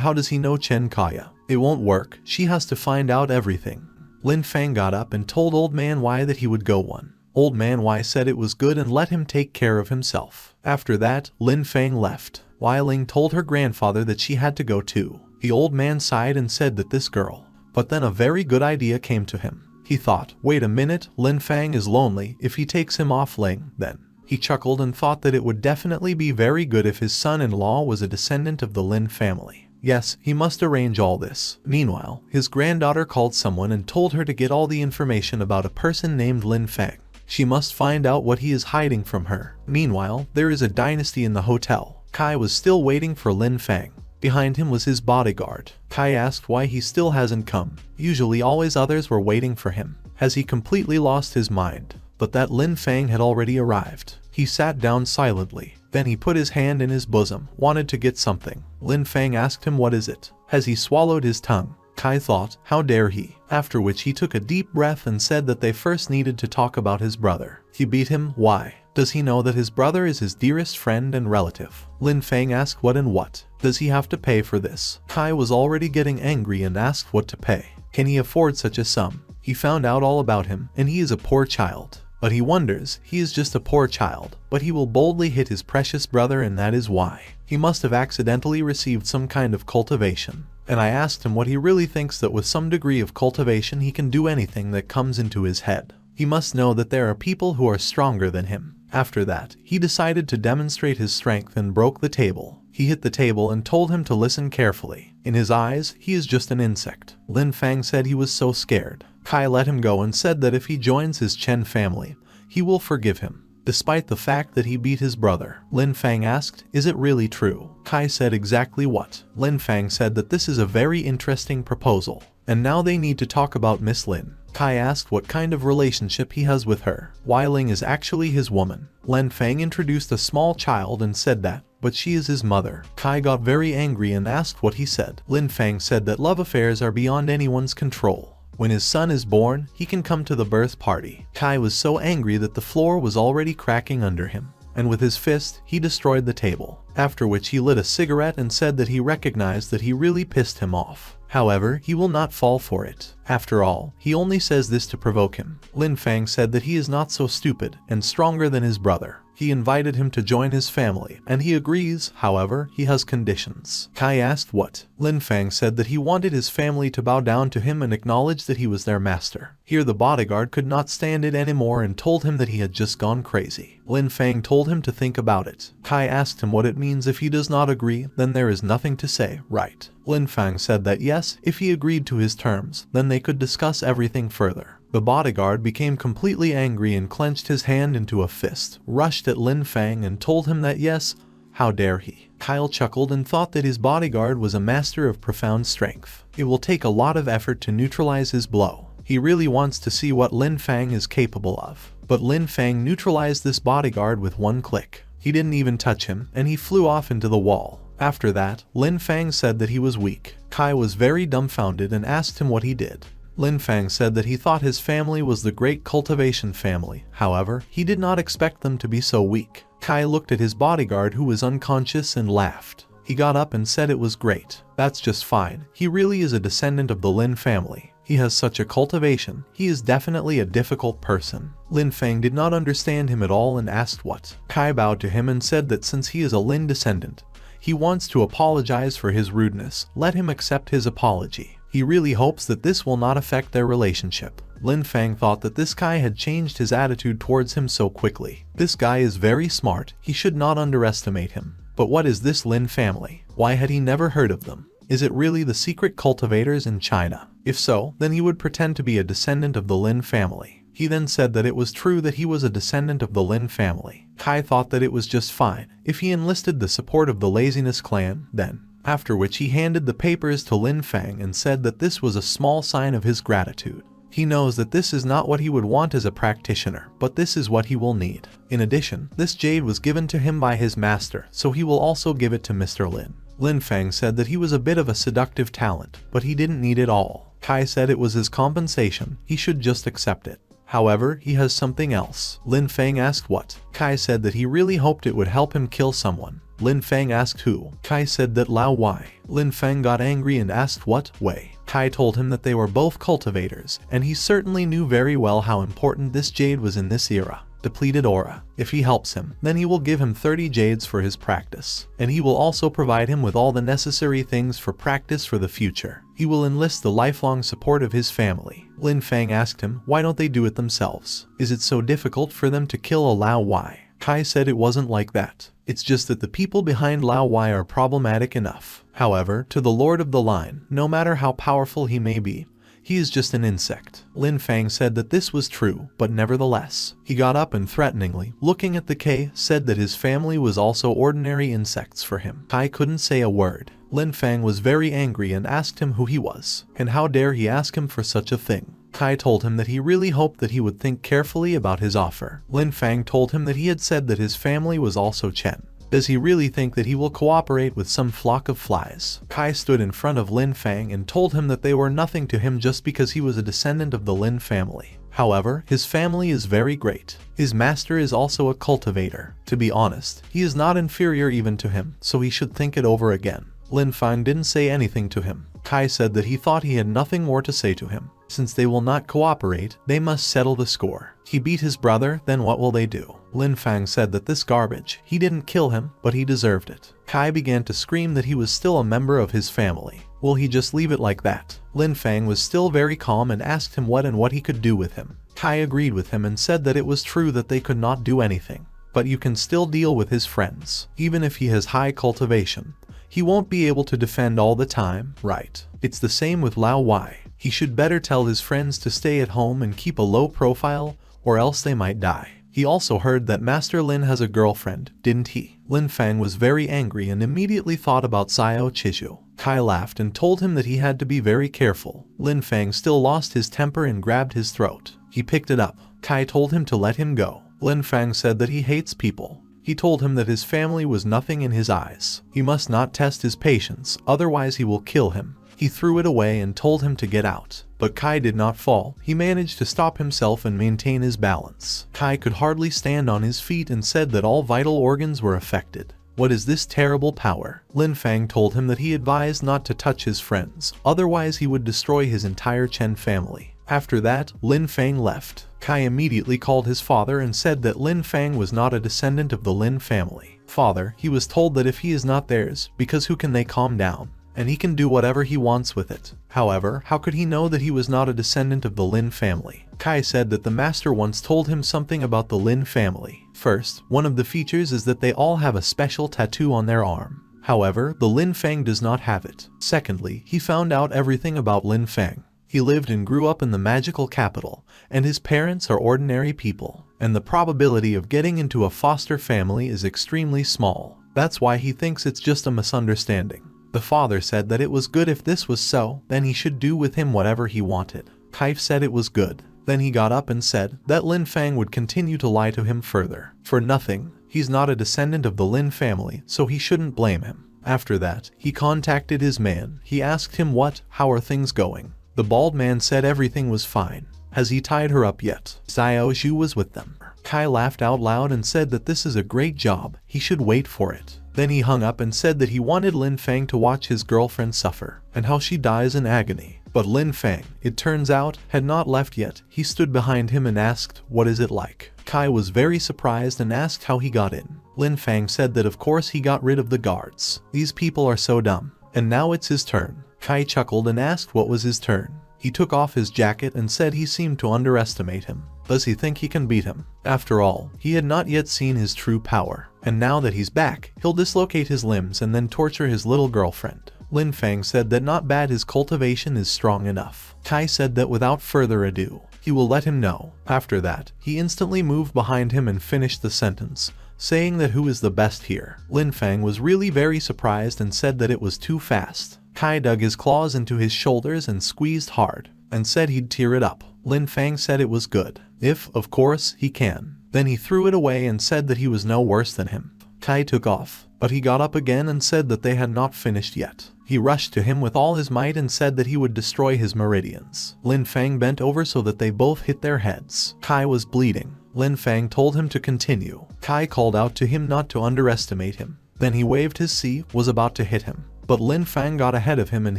how does he know Chen Kaya? It won't work, she has to find out everything. Lin Fang got up and told Old Man Wai that he would go one. Old Man Wai said it was good and let him take care of himself. After that, Lin Fang left. Wai Ling told her grandfather that she had to go too. The old man sighed and said that this girl. But then a very good idea came to him. He thought, wait a minute, Lin Fang is lonely, if he takes him off Ling, then. He chuckled and thought that it would definitely be very good if his son-in-law was a descendant of the Lin family. Yes, he must arrange all this. Meanwhile, his granddaughter called someone and told her to get all the information about a person named Lin Fang. She must find out what he is hiding from her. Meanwhile, there is a dynasty in the hotel. Kai was still waiting for Lin Fang. Behind him was his bodyguard. Kai asked why he still hasn't come. Usually always others were waiting for him. Has he completely lost his mind? But that Lin Fang had already arrived. He sat down silently. Then he put his hand in his bosom, wanted to get something. Lin Fang asked him what is it. Has he swallowed his tongue? Kai thought, how dare he? After which he took a deep breath and said that they first needed to talk about his brother. He beat him, why? Does he know that his brother is his dearest friend and relative? Lin Fang asked what and what. Does he have to pay for this? Kai was already getting angry and asked what to pay. Can he afford such a sum? He found out all about him, and he is a poor child. But he wonders, he is just a poor child, but he will boldly hit his precious brother, and that is why. He must have accidentally received some kind of cultivation. And I asked him what he really thinks that with some degree of cultivation he can do anything that comes into his head. He must know that there are people who are stronger than him. After that, he decided to demonstrate his strength and broke the table. He hit the table and told him to listen carefully. In his eyes, he is just an insect. Lin Fang said he was so scared. Kai let him go and said that if he joins his Chen family, he will forgive him, despite the fact that he beat his brother. Lin Fang asked, is it really true? Kai said exactly what. Lin Fang said that this is a very interesting proposal, and now they need to talk about Miss Lin. Kai asked what kind of relationship he has with her. Wai Ling is actually his woman. Lin Fang introduced a small child and said that, but she is his mother. Kai got very angry and asked what he said. Lin Fang said that love affairs are beyond anyone's control. When his son is born, he can come to the birth party. Kai was so angry that the floor was already cracking under him, and with his fist, he destroyed the table. After which he lit a cigarette and said that he recognized that he really pissed him off. However, he will not fall for it. After all, he only says this to provoke him. Lin Fang said that he is not so stupid and stronger than his brother. He invited him to join his family, and he agrees, however, he has conditions. Kai asked what. Lin Fang said that he wanted his family to bow down to him and acknowledge that he was their master. Here the bodyguard could not stand it anymore and told him that he had just gone crazy. Lin Fang told him to think about it. Kai asked him what it means if he does not agree, then there is nothing to say, right? Lin Fang said that yes, if he agreed to his terms, then they could discuss everything further. The bodyguard became completely angry and clenched his hand into a fist, rushed at Lin Fang and told him that yes, how dare he. Kyle chuckled and thought that his bodyguard was a master of profound strength. It will take a lot of effort to neutralize his blow. He really wants to see what Lin Fang is capable of. But Lin Fang neutralized this bodyguard with one click. He didn't even touch him, and he flew off into the wall. After that, Lin Fang said that he was weak. Kai was very dumbfounded and asked him what he did. Lin Fang said that he thought his family was the great cultivation family. However, he did not expect them to be so weak. Kai looked at his bodyguard who was unconscious and laughed. He got up and said it was great. That's just fine. He really is a descendant of the Lin family. He has such a cultivation. He is definitely a difficult person. Lin Fang did not understand him at all and asked what. Kai bowed to him and said that since he is a Lin descendant, he wants to apologize for his rudeness. Let him accept his apology. He really hopes that this will not affect their relationship. Lin Fang thought that this guy had changed his attitude towards him so quickly. This guy is very smart. He should not underestimate him. But what is this Lin family? Why had he never heard of them? Is it really the secret cultivators in China? If so, then he would pretend to be a descendant of the Lin family. He then said that it was true that he was a descendant of the Lin family. Kai thought that it was just fine if he enlisted the support of the Laziness clan then. After which he handed the papers to Lin Fan and said that this was a small sign of his gratitude. He knows that this is not what he would want as a practitioner, but this is what he will need. In addition, this jade was given to him by his master, so he will also give it to Mr. Lin. Lin Fang said that he was a bit of a seductive talent, but he didn't need it all. Kai said it was his compensation, he should just accept it. However, he has something else. Lin Fang asked what. Kai said that he really hoped it would help him kill someone. Lin Fang asked who. Kai said that Lao Wai. Lin Fang got angry and asked what way. Kai told him that they were both cultivators, and he certainly knew very well how important this jade was in this era. Depleted aura. If he helps him, then he will give him 30 jades for his practice, and he will also provide him with all the necessary things for practice for the future. He will enlist the lifelong support of his family. Lin Fang asked him, why don't they do it themselves? Is it so difficult for them to kill a Lao Wai? Kai said it wasn't like that. It's just that the people behind Lao Wai are problematic enough. However, to the Lord of the Line, no matter how powerful he may be, he is just an insect. Lin Fang said that this was true, but nevertheless, he got up and threateningly, looking at the K, said that his family was also ordinary insects for him. Kai couldn't say a word. Lin Fang was very angry and asked him who he was, and how dare he ask him for such a thing. Kai told him that he really hoped that he would think carefully about his offer. Lin Fang told him that he had said that his family was also Chen. Does he really think that he will cooperate with some flock of flies? Kai stood in front of Lin Fang and told him that they were nothing to him just because he was a descendant of the Lin family. However, his family is very great. His master is also a cultivator. To be honest, he is not inferior even to him, so he should think it over again. Lin Fan didn't say anything to him. Kai said that he thought he had nothing more to say to him. Since they will not cooperate, they must settle the score. He beat his brother, then what will they do? Lin Fang said that this garbage, he didn't kill him, but he deserved it. Kai began to scream that he was still a member of his family. Will he just leave it like that? Lin Fang was still very calm and asked him what he could do with him. Kai agreed with him and said that it was true that they could not do anything. But you can still deal with his friends. Even if he has high cultivation, he won't be able to defend all the time, right? It's the same with Lao Wai. He should better tell his friends to stay at home and keep a low profile, or else they might die. He also heard that Master Lin has a girlfriend, didn't he? Lin Fang was very angry and immediately thought about Xiao Chizhu. Kai laughed and told him that he had to be very careful. Lin Fang still lost his temper and grabbed his throat. He picked it up. Kai told him to let him go. Lin Fang said that he hates people. He told him that his family was nothing in his eyes. He must not test his patience, otherwise he will kill him. He threw it away and told him to get out. But Kai did not fall. He managed to stop himself and maintain his balance. Kai could hardly stand on his feet and said that all vital organs were affected. What is this terrible power? Lin Fang told him that he advised not to touch his friends, otherwise he would destroy his entire Chen family. After that, Lin Fang left. Kai immediately called his father and said that Lin Fang was not a descendant of the Lin family. Father, he was told that if he is not theirs, because who can they calm down? And he can do whatever he wants with it. However, how could he know that he was not a descendant of the Lin family? Kai said that the master once told him something about the Lin family. First, one of the features is that they all have a special tattoo on their arm. However, the Lin Fang does not have it. Secondly, he found out everything about Lin Fang. He lived and grew up in the magical capital, and his parents are ordinary people, and the probability of getting into a foster family is extremely small. That's why he thinks it's just a misunderstanding. The father said that it was good if this was so, then he should do with him whatever he wanted. Kai said it was good. Then he got up and said that Lin Fang would continue to lie to him further. For nothing. He's not a descendant of the Lin family, so he shouldn't blame him. After that, he contacted his man. He asked him how are things going? The bald man said everything was fine. Has he tied her up yet? Xiao Zhu was with them. Kai laughed out loud and said that this is a great job. He should wait for it. Then he hung up and said that he wanted Lin Fang to watch his girlfriend suffer, and how she dies in agony. But Lin Fang, it turns out, had not left yet. He stood behind him and asked, what is it like? Kai was very surprised and asked how he got in. Lin Fang said that of course he got rid of the guards. These people are so dumb. And now it's his turn. Kai chuckled and asked what was his turn. He took off his jacket and said he seemed to underestimate him. Does he think he can beat him? After all, he had not yet seen his true power. And now that he's back, he'll dislocate his limbs and then torture his little girlfriend. Lin Fan said that not bad, his cultivation is strong enough. Kai said that without further ado, he will let him know. After that, he instantly moved behind him and finished the sentence, saying that who is the best here. Lin Fan was really very surprised and said that it was too fast. Kai dug his claws into his shoulders and squeezed hard, and said he'd tear it up. Lin Fan said it was good, if, of course, he can. Then he threw it away and said that he was no worse than him. Kai took off, but he got up again and said that they had not finished yet. He rushed to him with all his might and said that he would destroy his meridians. Lin Fan bent over so that they both hit their heads. Kai was bleeding. Lin Fan told him to continue. Kai called out to him not to underestimate him. Then he waved his C, was about to hit him. But Lin Fan got ahead of him and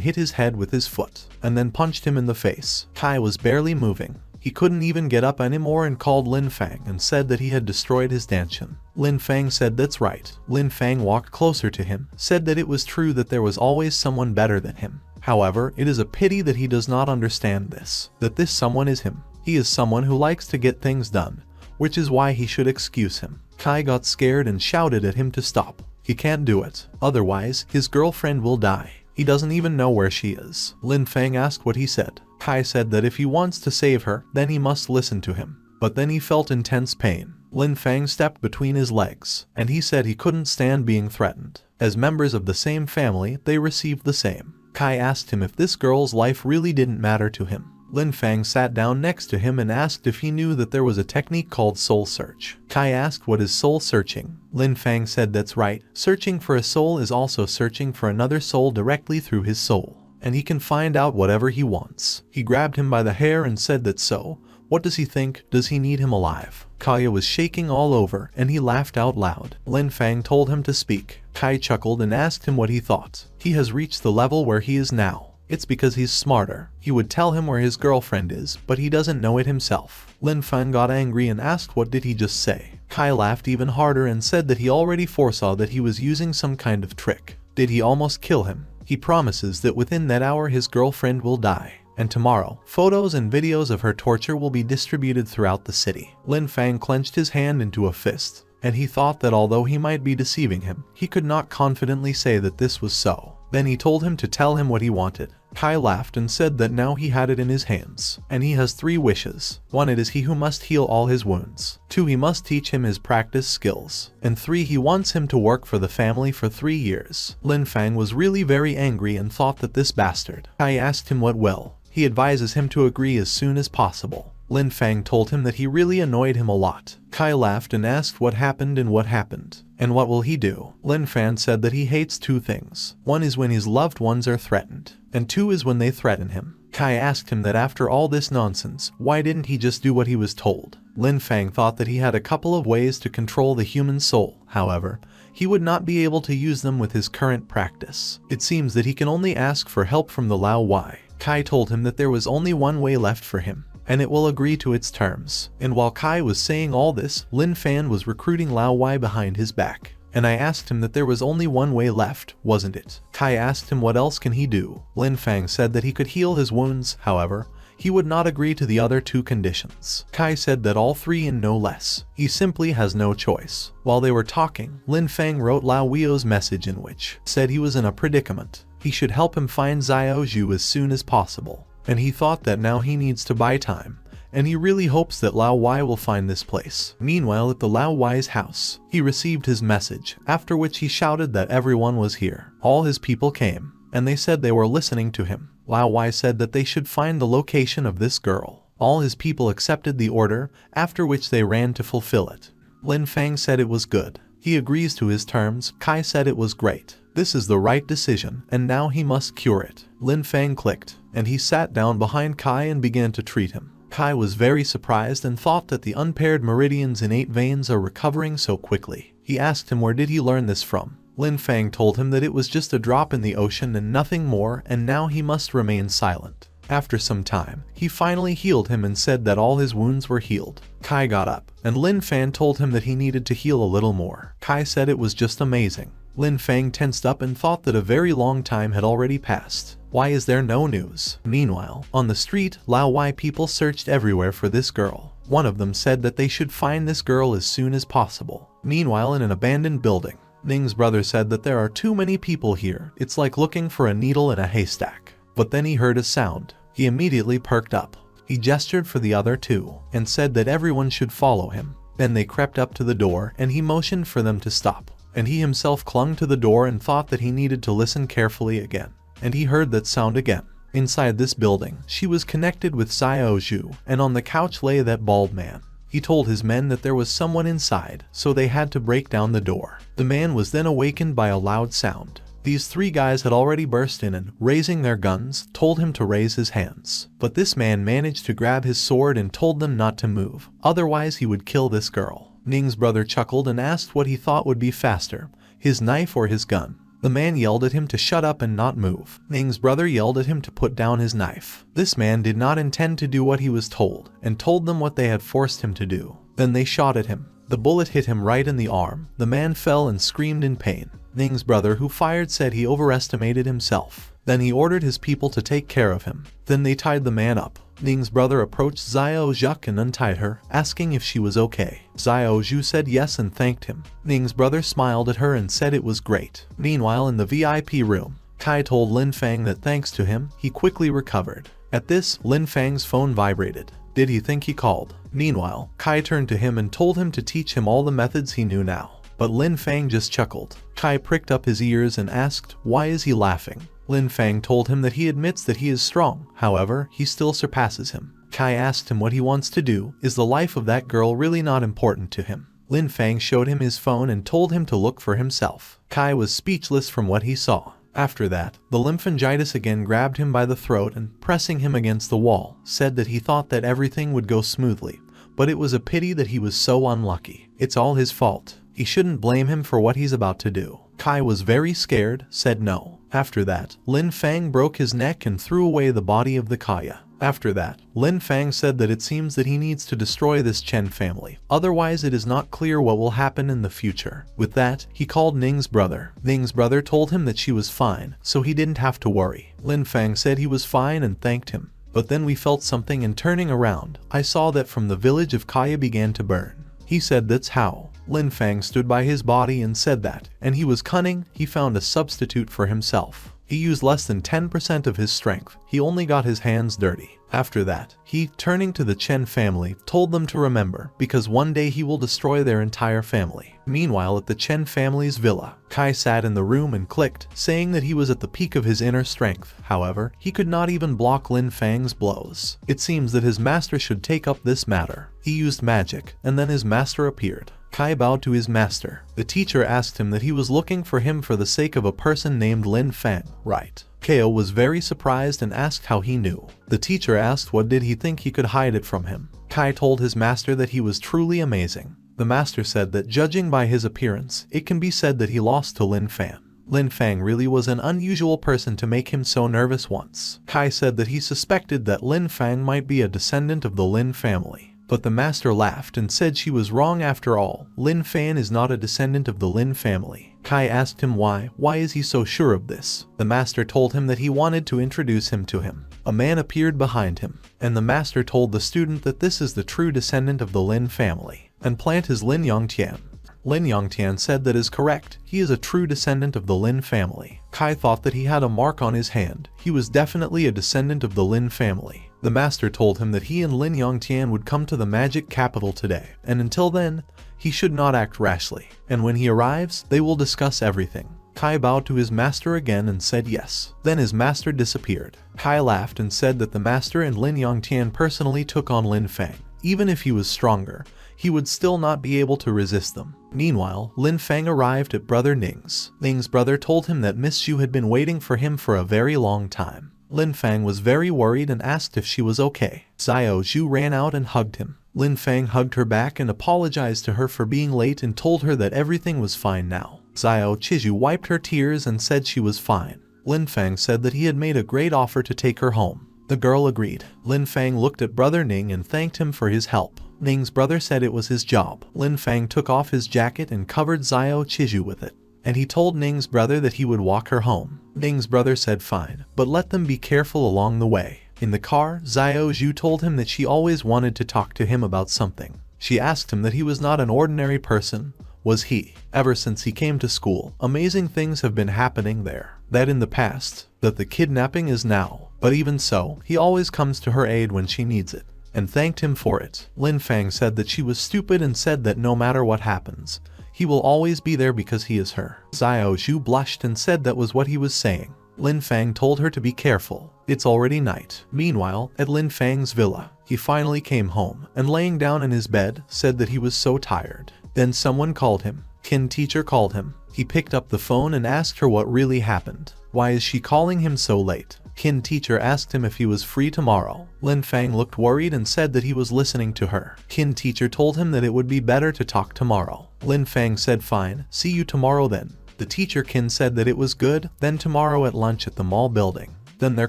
hit his head with his foot, and then punched him in the face. Kai was barely moving. He couldn't even get up anymore and called Lin Fan and said that he had destroyed his dantian. Lin Fan said that's right. Lin Fan walked closer to him, said that it was true that there was always someone better than him. However, it is a pity that he does not understand this, that this someone is him. He is someone who likes to get things done, which is why he should excuse him. Kai got scared and shouted at him to stop. He can't do it, otherwise his girlfriend will die. He doesn't even know where she is. Lin Fan asked what he said. Kai said that if he wants to save her, then he must listen to him. But then he felt intense pain. Lin Fan stepped between his legs, and he said he couldn't stand being threatened. As members of the same family, they received the same. Kai asked him if this girl's life really didn't matter to him. Lin Fan sat down next to him and asked if he knew that there was a technique called soul search. Kai asked what is soul searching. Lin Fan said that's right, searching for a soul is also searching for another soul directly through his soul, and he can find out whatever he wants. He grabbed him by the hair and said that so, what does he think, does he need him alive? Kai was shaking all over and he laughed out loud. Lin Fan told him to speak. Kai chuckled and asked him what he thought. He has reached the level where he is now. It's because he's smarter. He would tell him where his girlfriend is, but he doesn't know it himself. Lin Fan got angry and asked what did he just say. Kai laughed even harder and said that he already foresaw that he was using some kind of trick. Did he almost kill him? He promises that within that hour his girlfriend will die. And tomorrow, photos and videos of her torture will be distributed throughout the city. Lin Fan clenched his hand into a fist, and he thought that although he might be deceiving him, he could not confidently say that this was so. Then he told him to tell him what he wanted. Kai laughed and said that now he had it in his hands, and he has 3 wishes. 1, it is he who must heal all his wounds. 2, he must teach him his practice skills. And 3, he wants him to work for the family for 3 years. Lin Fan was really very angry and thought that this bastard. Kai asked him what will. He advises him to agree as soon as possible. Lin Fan told him that he really annoyed him a lot. Kai laughed and asked what happened and what happened. And what will he do? Lin Fan said that he hates 2 things. 1 is when his loved ones are threatened, and 2 is when they threaten him. Kai asked him that after all this nonsense, why didn't he just do what he was told? Lin Fan thought that he had a couple of ways to control the human soul. However, he would not be able to use them with his current practice. It seems that he can only ask for help from the Lao Wai. Kai told him that there was only one way left for him, and it will agree to its terms. And while Kai was saying all this, Lin Fan was recruiting Lao Wai behind his back. And I asked him that there was only one way left, wasn't it? Kai asked him what else can he do. Lin Fan said that he could heal his wounds, however, he would not agree to the other 2 conditions. Kai said that all 3 and no less. He simply has no choice. While they were talking, Lin Fan wrote Lao Weio's message in which said he was in a predicament. He should help him find Xiao Zhu as soon as possible. And he thought that now he needs to buy time, and he really hopes that Lao Wai will find this place. Meanwhile, at the Lao Wai's house, he received his message, after which he shouted that everyone was here. All his people came, and they said they were listening to him. Lao Wai said that they should find the location of this girl. All his people accepted the order, after which they ran to fulfill it. Lin Fan said it was good. He agrees to his terms. Kai said it was great. This is the right decision, and now he must cure it. Lin Fan clicked, and he sat down behind Kai and began to treat him. Kai was very surprised and thought that the unpaired meridians in 8 veins are recovering so quickly. He asked him where did he learn this from. Lin Fan told him that it was just a drop in the ocean and nothing more, and now he must remain silent. After some time, he finally healed him and said that all his wounds were healed. Kai got up, and Lin Fan told him that he needed to heal a little more. Kai said it was just amazing. Lin Fan tensed up and thought that a very long time had already passed. Why is there no news? Meanwhile, on the street, Lao Wai people searched everywhere for this girl. One of them said that they should find this girl as soon as possible. Meanwhile, in an abandoned building, Ning's brother said that there are too many people here. It's like looking for a needle in a haystack. But then he heard a sound. He immediately perked up. He gestured for the other two and said that everyone should follow him. Then they crept up to the door and he motioned for them to stop. And he himself clung to the door and thought that he needed to listen carefully again. And he heard that sound again. Inside this building, she was connected with Xiao Zhu, and on the couch lay that bald man. He told his men that there was someone inside, so they had to break down the door. The man was then awakened by a loud sound. These three guys had already burst in and, raising their guns, told him to raise his hands. But this man managed to grab his sword and told them not to move, otherwise he would kill this girl. Ning's brother chuckled and asked what he thought would be faster, his knife or his gun. The man yelled at him to shut up and not move. Ning's brother yelled at him to put down his knife. This man did not intend to do what he was told, and told them what they had forced him to do. Then they shot at him. The bullet hit him right in the arm. The man fell and screamed in pain. Ning's brother who fired said he overestimated himself. Then he ordered his people to take care of him. Then they tied the man up. Ning's brother approached Xiao Zhu and untied her, asking if she was okay. Xiao Zhu said yes and thanked him. Ning's brother smiled at her and said it was great. Meanwhile, in the VIP room, Kai told Lin Fan that thanks to him, he quickly recovered. At this, Lin Fan's phone vibrated. Did he think he called? Meanwhile, Kai turned to him and told him to teach him all the methods he knew now. But Lin Fan just chuckled. Kai pricked up his ears and asked, why is he laughing? Lin Fan told him that he admits that he is strong, however, he still surpasses him. Kai asked him what he wants to do. Is the life of that girl really not important to him? Lin Fan showed him his phone and told him to look for himself. Kai was speechless from what he saw. After that, the lymphangitis again grabbed him by the throat and, pressing him against the wall, said that he thought that everything would go smoothly, but it was a pity that he was so unlucky. It's all his fault. He shouldn't blame him for what he's about to do. Kai was very scared, said no. After that, Lin Fan broke his neck and threw away the body of the Kaya. After that, Lin Fan said that it seems that he needs to destroy this Chen family, otherwise it is not clear what will happen in the future. With that, he called Ning's brother. Ning's brother told him that she was fine, so he didn't have to worry. Lin Fan said he was fine and thanked him. But then we felt something, and turning around, I saw that from the village of Kaya began to burn. He said that's how. Lin Fan stood by his body and said that, and he was cunning, he found a substitute for himself. He used less than 10% of his strength. He only got his hands dirty. After that, he, turning to the Chen family, told them to remember, because one day he will destroy their entire family. Meanwhile, at the Chen family's villa, Kai sat in the room and clicked, saying that he was at the peak of his inner strength. However, he could not even block Lin Fan's blows. It seems that his master should take up this matter. He used magic, and then his master appeared. Kai bowed to his master. The teacher asked him that he was looking for him for the sake of a person named Lin Fan, right? Kao was very surprised and asked how he knew. The teacher asked what did he think he could hide it from him. Kai told his master that he was truly amazing. The master said that judging by his appearance, it can be said that he lost to Lin Fan. Lin Fan really was an unusual person to make him so nervous once. Kai said that he suspected that Lin Fan might be a descendant of the Lin family. But the master laughed and said she was wrong after all. Lin Fan is not a descendant of the Lin family. Kai asked him why is he so sure of this? The master told him that he wanted to introduce him to him. A man appeared behind him, and the master told the student that this is the true descendant of the Lin family, and plant is Lin Yongtian. Lin Yongtian said that is correct, he is a true descendant of the Lin family. Kai thought that he had a mark on his hand, he was definitely a descendant of the Lin family. The master told him that he and Lin Yongtian would come to the magic capital today, and until then, he should not act rashly, and when he arrives, they will discuss everything. Kai bowed to his master again and said yes. Then his master disappeared. Kai laughed and said that the master and Lin Yongtian personally took on Lin Fan. Even if he was stronger, he would still not be able to resist them. Meanwhile, Lin Fan arrived at brother Ning's. Ning's brother told him that Miss Xu had been waiting for him for a very long time. Lin Fan was very worried and asked if she was okay. Xiao Zhu ran out and hugged him. Lin Fan hugged her back and apologized to her for being late and told her that everything was fine now. Xiao Zhu wiped her tears and said she was fine. Lin Fan said that he had made a great offer to take her home. The girl agreed. Lin Fan looked at brother Ning and thanked him for his help. Ning's brother said it was his job. Lin Fan took off his jacket and covered Xiao Zhu with it, and he told Ning's brother that he would walk her home. Ning's brother said fine, but let them be careful along the way. In the car, Xiao Zhu told him that she always wanted to talk to him about something. She asked him that he was not an ordinary person, was he. Ever since he came to school, amazing things have been happening there. That in the past, that the kidnapping is now. But even so, he always comes to her aid when she needs it, and thanked him for it. Lin Fan said that she was stupid and said that no matter what happens, he will always be there because he is her. Xiao Zhu blushed and said that was what he was saying. Lin Fan told her to be careful. It's already night. Meanwhile, at Lin Fan's villa, he finally came home and laying down in his bed, said that he was so tired. Then someone called him. Kin teacher called him. He picked up the phone and asked her what really happened. Why is she calling him so late? Kin teacher asked him if he was free tomorrow. Lin Fan looked worried and said that he was listening to her. Kin teacher told him that it would be better to talk tomorrow. Lin Fan said fine, see you tomorrow then. The teacher Kin said that it was good, then tomorrow at lunch at the mall building. Then their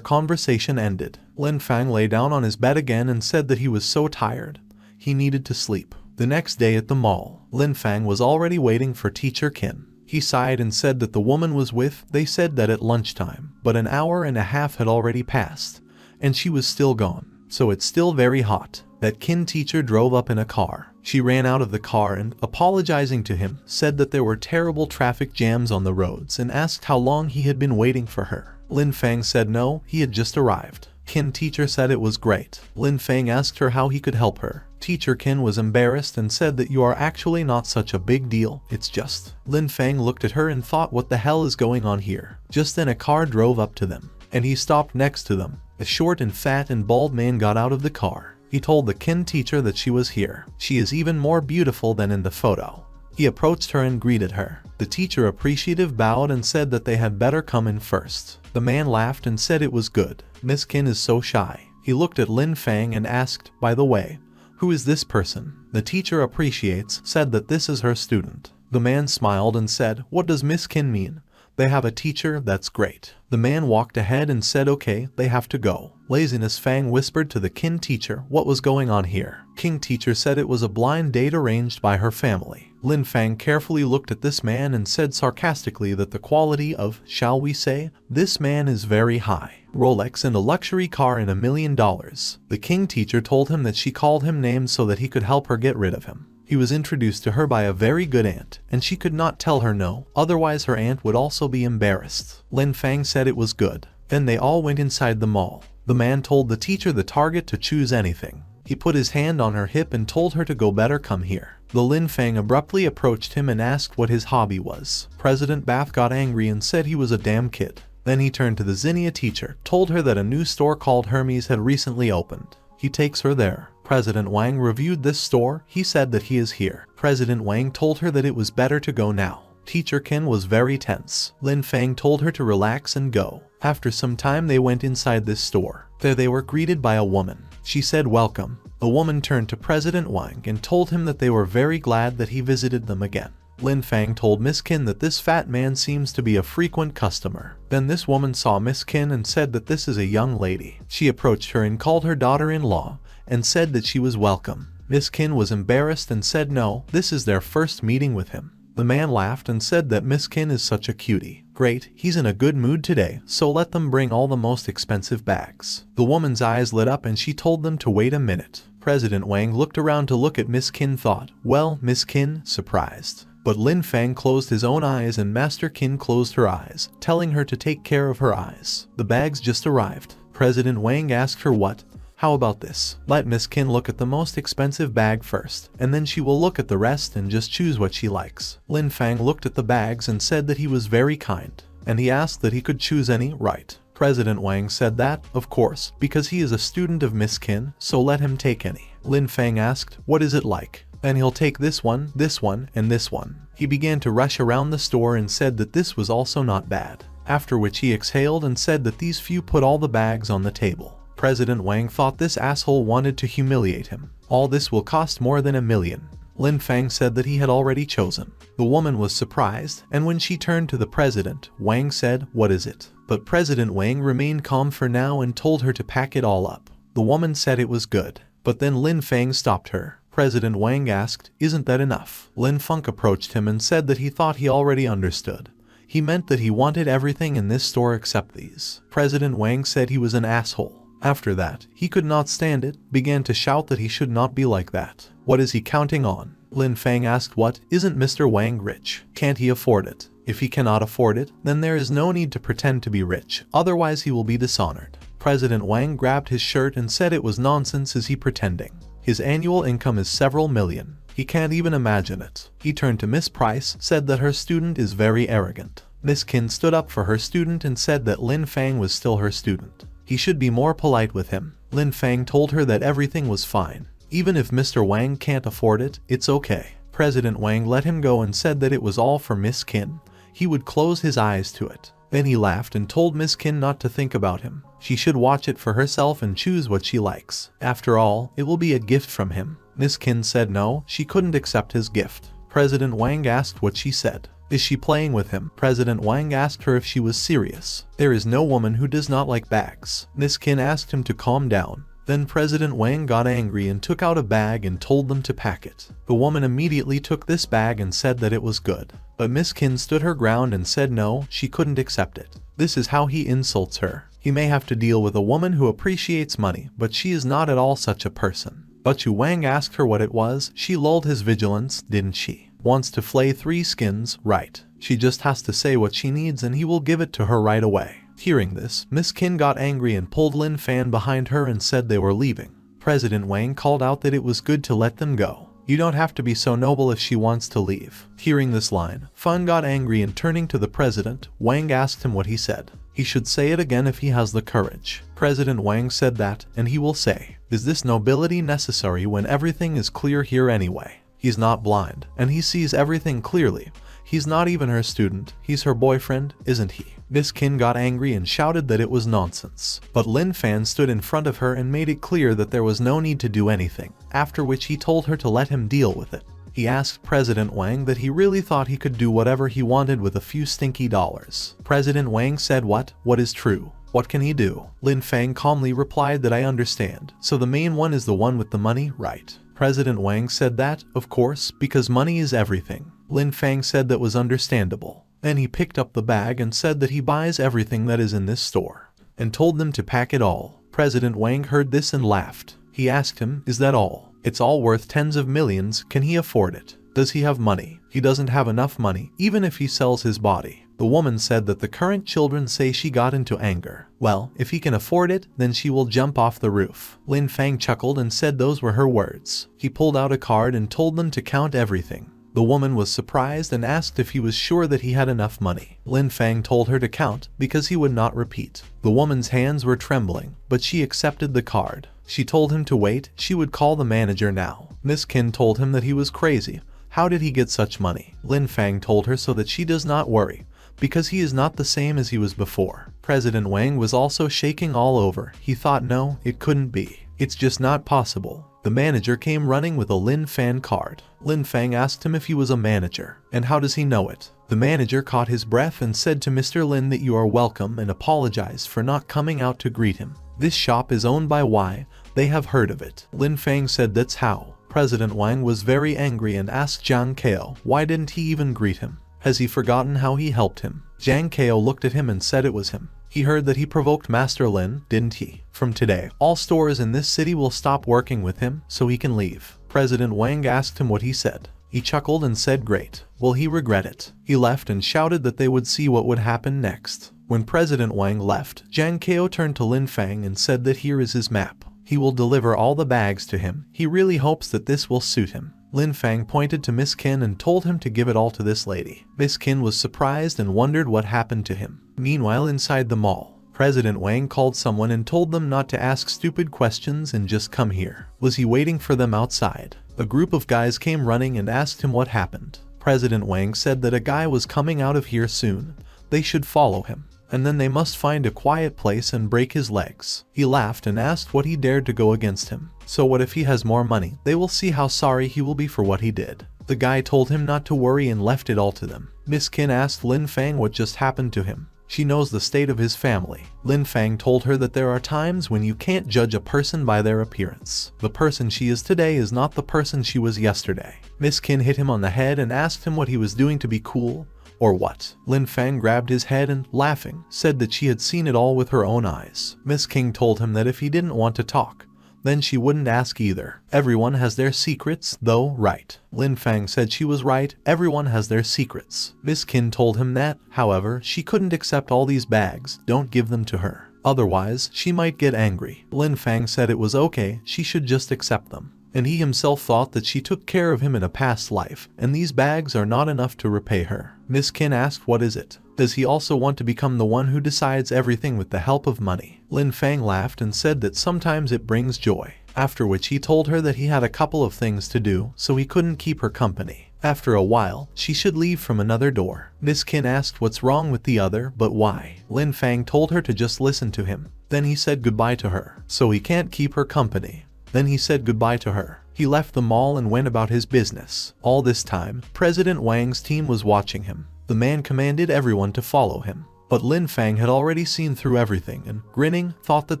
conversation ended. Lin Fan lay down on his bed again and said that he was so tired. He needed to sleep. The next day at the mall, Lin Fan was already waiting for teacher Kin. He sighed and said that the woman was with, they said that at lunchtime, but an hour and a half had already passed, and she was still gone. So it's still very hot. That Kin teacher drove up in a car. She ran out of the car and, apologizing to him, said that there were terrible traffic jams on the roads and asked how long he had been waiting for her. Lin Fan said no, he had just arrived. Kin teacher said it was great. Lin Fan asked her how he could help her. Teacher Kin was embarrassed and said that you are actually not such a big deal, it's just. Lin Fan looked at her and thought what the hell is going on here. Just then a car drove up to them, and he stopped next to them. A short and fat and bald man got out of the car. He told the Kin teacher that she was here. She is even more beautiful than in the photo. He approached her and greeted her. The teacher appreciative bowed and said that they had better come in first. The man laughed and said it was good. Miss Kin is so shy. He looked at Lin Fan and asked, by the way, who is this person? The teacher appreciates, said that this is her student. The man smiled and said, what does Miss Kin mean? They have a teacher, that's great. The man walked ahead and said okay, they have to go. Laziness Fang whispered to the Kin teacher what was going on here. King teacher said it was a blind date arranged by her family. Lin Fan carefully looked at this man and said sarcastically that the quality of, shall we say, this man is very high. Rolex and a luxury car and $1 million. The King teacher told him that she called him names so that he could help her get rid of him. He was introduced to her by a very good aunt, and she could not tell her no, otherwise her aunt would also be embarrassed. Lin Fan said it was good. Then they all went inside the mall. The man told the teacher the target to choose anything. He put his hand on her hip and told her to go better come here. The Lin Fan abruptly approached him and asked what his hobby was. President Bath got angry and said he was a damn kid. Then he turned to the Zinnia teacher, told her that a new store called Hermes had recently opened. He takes her there. President Wang reviewed this store. He said that he is here. President Wang told her that it was better to go now. Teacher Kin was very tense. Lin Fan told her to relax and go. After some time they went inside this store. There they were greeted by a woman. She said welcome. The woman turned to President Wang and told him that they were very glad that he visited them again. Lin Fan told Miss Kin that this fat man seems to be a frequent customer. Then this woman saw Miss Kin and said that this is a young lady. She approached her and called her daughter-in-law and said that she was welcome. Miss Kin was embarrassed and said no, this is their first meeting with him. The man laughed and said that Miss Kin is such a cutie. Great, he's in a good mood today, so let them bring all the most expensive bags. The woman's eyes lit up and she told them to wait a minute. President Wang looked around to look at Miss Kin thought, well, Miss Kin, surprised. But Lin Fan closed his own eyes and Master Kin closed her eyes, telling her to take care of her eyes. The bags just arrived. President Wang asked her what? How about this? Let Miss Kin look at the most expensive bag first, and then she will look at the rest and just choose what she likes. Lin Fan looked at the bags and said that he was very kind, and he asked that he could choose any, right? President Wang said that, of course, because he is a student of Miss Kin, so let him take any. Lin Fan asked, what is it like? Then he'll take this one, and this one. He began to rush around the store and said that this was also not bad. After which he exhaled and said that these few put all the bags on the table. President Wang thought this asshole wanted to humiliate him. All this will cost more than $1 million. Lin Fan said that he had already chosen. The woman was surprised, and when she turned to the president, Wang said, what is it? But President Wang remained calm for now and told her to pack it all up. The woman said it was good, but then Lin Fan stopped her. President Wang asked, isn't that enough? Lin Funk approached him and said that he thought he already understood. He meant that he wanted everything in this store except these. President Wang said he was an asshole. After that, he could not stand it, began to shout that he should not be like that. What is he counting on? Lin Fan asked, what, isn't Mr. Wang rich? Can't he afford it? If he cannot afford it, then there is no need to pretend to be rich, otherwise he will be dishonored. President Wang grabbed his shirt and said it was nonsense. Is he pretending? His annual income is several million. He can't even imagine it. He turned to Miss Price, said that her student is very arrogant. Miss Qin stood up for her student and said that Lin Fan was still her student. He should be more polite with him. Lin Fan told her that everything was fine. Even if Mr. Wang can't afford it, it's okay. President Wang let him go and said that it was all for Miss Qin. He would close his eyes to it. Then he laughed and told Miss Qin not to think about him. She should watch it for herself and choose what she likes. After all, it will be a gift from him. Miss Qin said no, she couldn't accept his gift. President Wang asked what she said. Is she playing with him? President Wang asked her if she was serious. There is no woman who does not like bags. Miss Qin asked him to calm down. Then President Wang got angry and took out a bag and told them to pack it. The woman immediately took this bag and said that it was good. But Miss Qin stood her ground and said no, she couldn't accept it. This is how he insults her. He may have to deal with a woman who appreciates money, but she is not at all such a person. But Chu Wang asked her what it was. She lulled his vigilance, didn't she? Wants to flay 3 skins, right? She just has to say what she needs and he will give it to her right away. Hearing this, Miss Qin got angry and pulled Lin Fan behind her and said they were leaving. President Wang called out that it was good to let them go. You don't have to be so noble if she wants to leave. Hearing this line, Fan got angry and turning to the president, Wang asked him what he said. He should say it again if he has the courage. President Wang said that, and he will say, is this nobility necessary when everything is clear here anyway? He's not blind, and he sees everything clearly. He's not even her student, he's her boyfriend, isn't he? Miss Qin got angry and shouted that it was nonsense. But Lin Fan stood in front of her and made it clear that there was no need to do anything, after which he told her to let him deal with it. He asked President Wang that he really thought he could do whatever he wanted with a few stinky dollars. President Wang said what is true? What can he do? Lin Fan calmly replied that I understand. So the main one is the one with the money, right? President Wang said that, of course, because money is everything. Lin Fan said that was understandable. Then he picked up the bag and said that he buys everything that is in this store, and told them to pack it all. President Wang heard this and laughed. He asked him, is that all? It's all worth tens of millions, can he afford it? Does he have money? He doesn't have enough money, even if he sells his body. The woman said that the current children say she got into anger. Well, if he can afford it, then she will jump off the roof. Lin Fan chuckled and said those were her words. He pulled out a card and told them to count everything. The woman was surprised and asked if he was sure that he had enough money. Lin Fan told her to count because he would not repeat. The woman's hands were trembling, but she accepted the card. She told him to wait, she would call the manager now. Miss Qin told him that he was crazy. How did he get such money? Lin Fan told her so that she does not worry, because he is not the same as he was before. President Wang was also shaking all over. He thought no, it couldn't be. It's just not possible. The manager came running with a Lin Fan card. Lin Fan asked him if he was a manager, and how does he know it? The manager caught his breath and said to Mr. Lin that you are welcome and apologized for not coming out to greet him. This shop is owned by Y, they have heard of it. Lin Fan said that's how. President Wang was very angry and asked Jiang Kao, why didn't he even greet him? Has he forgotten how he helped him? Jiang Kao looked at him and said it was him. He heard that he provoked Master Lin, didn't he? From today, all stores in this city will stop working with him, so he can leave. President Wang asked him what he said. He chuckled and said great. Will he regret it? He left and shouted that they would see what would happen next. When President Wang left, Jiang Kao turned to Lin Fan and said that here is his map. He will deliver all the bags to him. He really hopes that this will suit him. Lin Fan pointed to Miss Qin and told him to give it all to this lady. Miss Qin was surprised and wondered what happened to him. Meanwhile, inside the mall, President Wang called someone and told them not to ask stupid questions and just come here. Was he waiting for them outside? A group of guys came running and asked him what happened. President Wang said that a guy was coming out of here soon. They should follow him, and then they must find a quiet place and break his legs. He laughed and asked what he dared to go against him. So what if he has more money? They will see how sorry he will be for what he did. The guy told him not to worry and left it all to them. Miss Qin asked Lin Fan what just happened to him. She knows the state of his family. Lin Fan told her that there are times when you can't judge a person by their appearance. The person she is today is not the person she was yesterday. Miss Qin hit him on the head and asked him what he was doing to be cool, or what. Lin Fan grabbed his head and, laughing, said that she had seen it all with her own eyes. Miss Qin told him that if he didn't want to talk, then she wouldn't ask either. Everyone has their secrets, though, right? Lin Fan said she was right, everyone has their secrets. Miss Kin told him that, however, she couldn't accept all these bags, don't give them to her. Otherwise, she might get angry. Lin Fan said it was okay, she should just accept them. And he himself thought that she took care of him in a past life, and these bags are not enough to repay her. Miss Kin asked what is it? Does he also want to become the one who decides everything with the help of money? Lin Fan laughed and said that sometimes it brings joy. After which he told her that he had a couple of things to do, so he couldn't keep her company. After a while, she should leave from another door. Miss Kin asked what's wrong with the other, but why? Lin Fan told her to just listen to him. Then he said goodbye to her, so he can't keep her company. Then he said goodbye to her. He left the mall and went about his business. All this time, President Wang's team was watching him. The man commanded everyone to follow him. But Lin Fan had already seen through everything and, grinning, thought that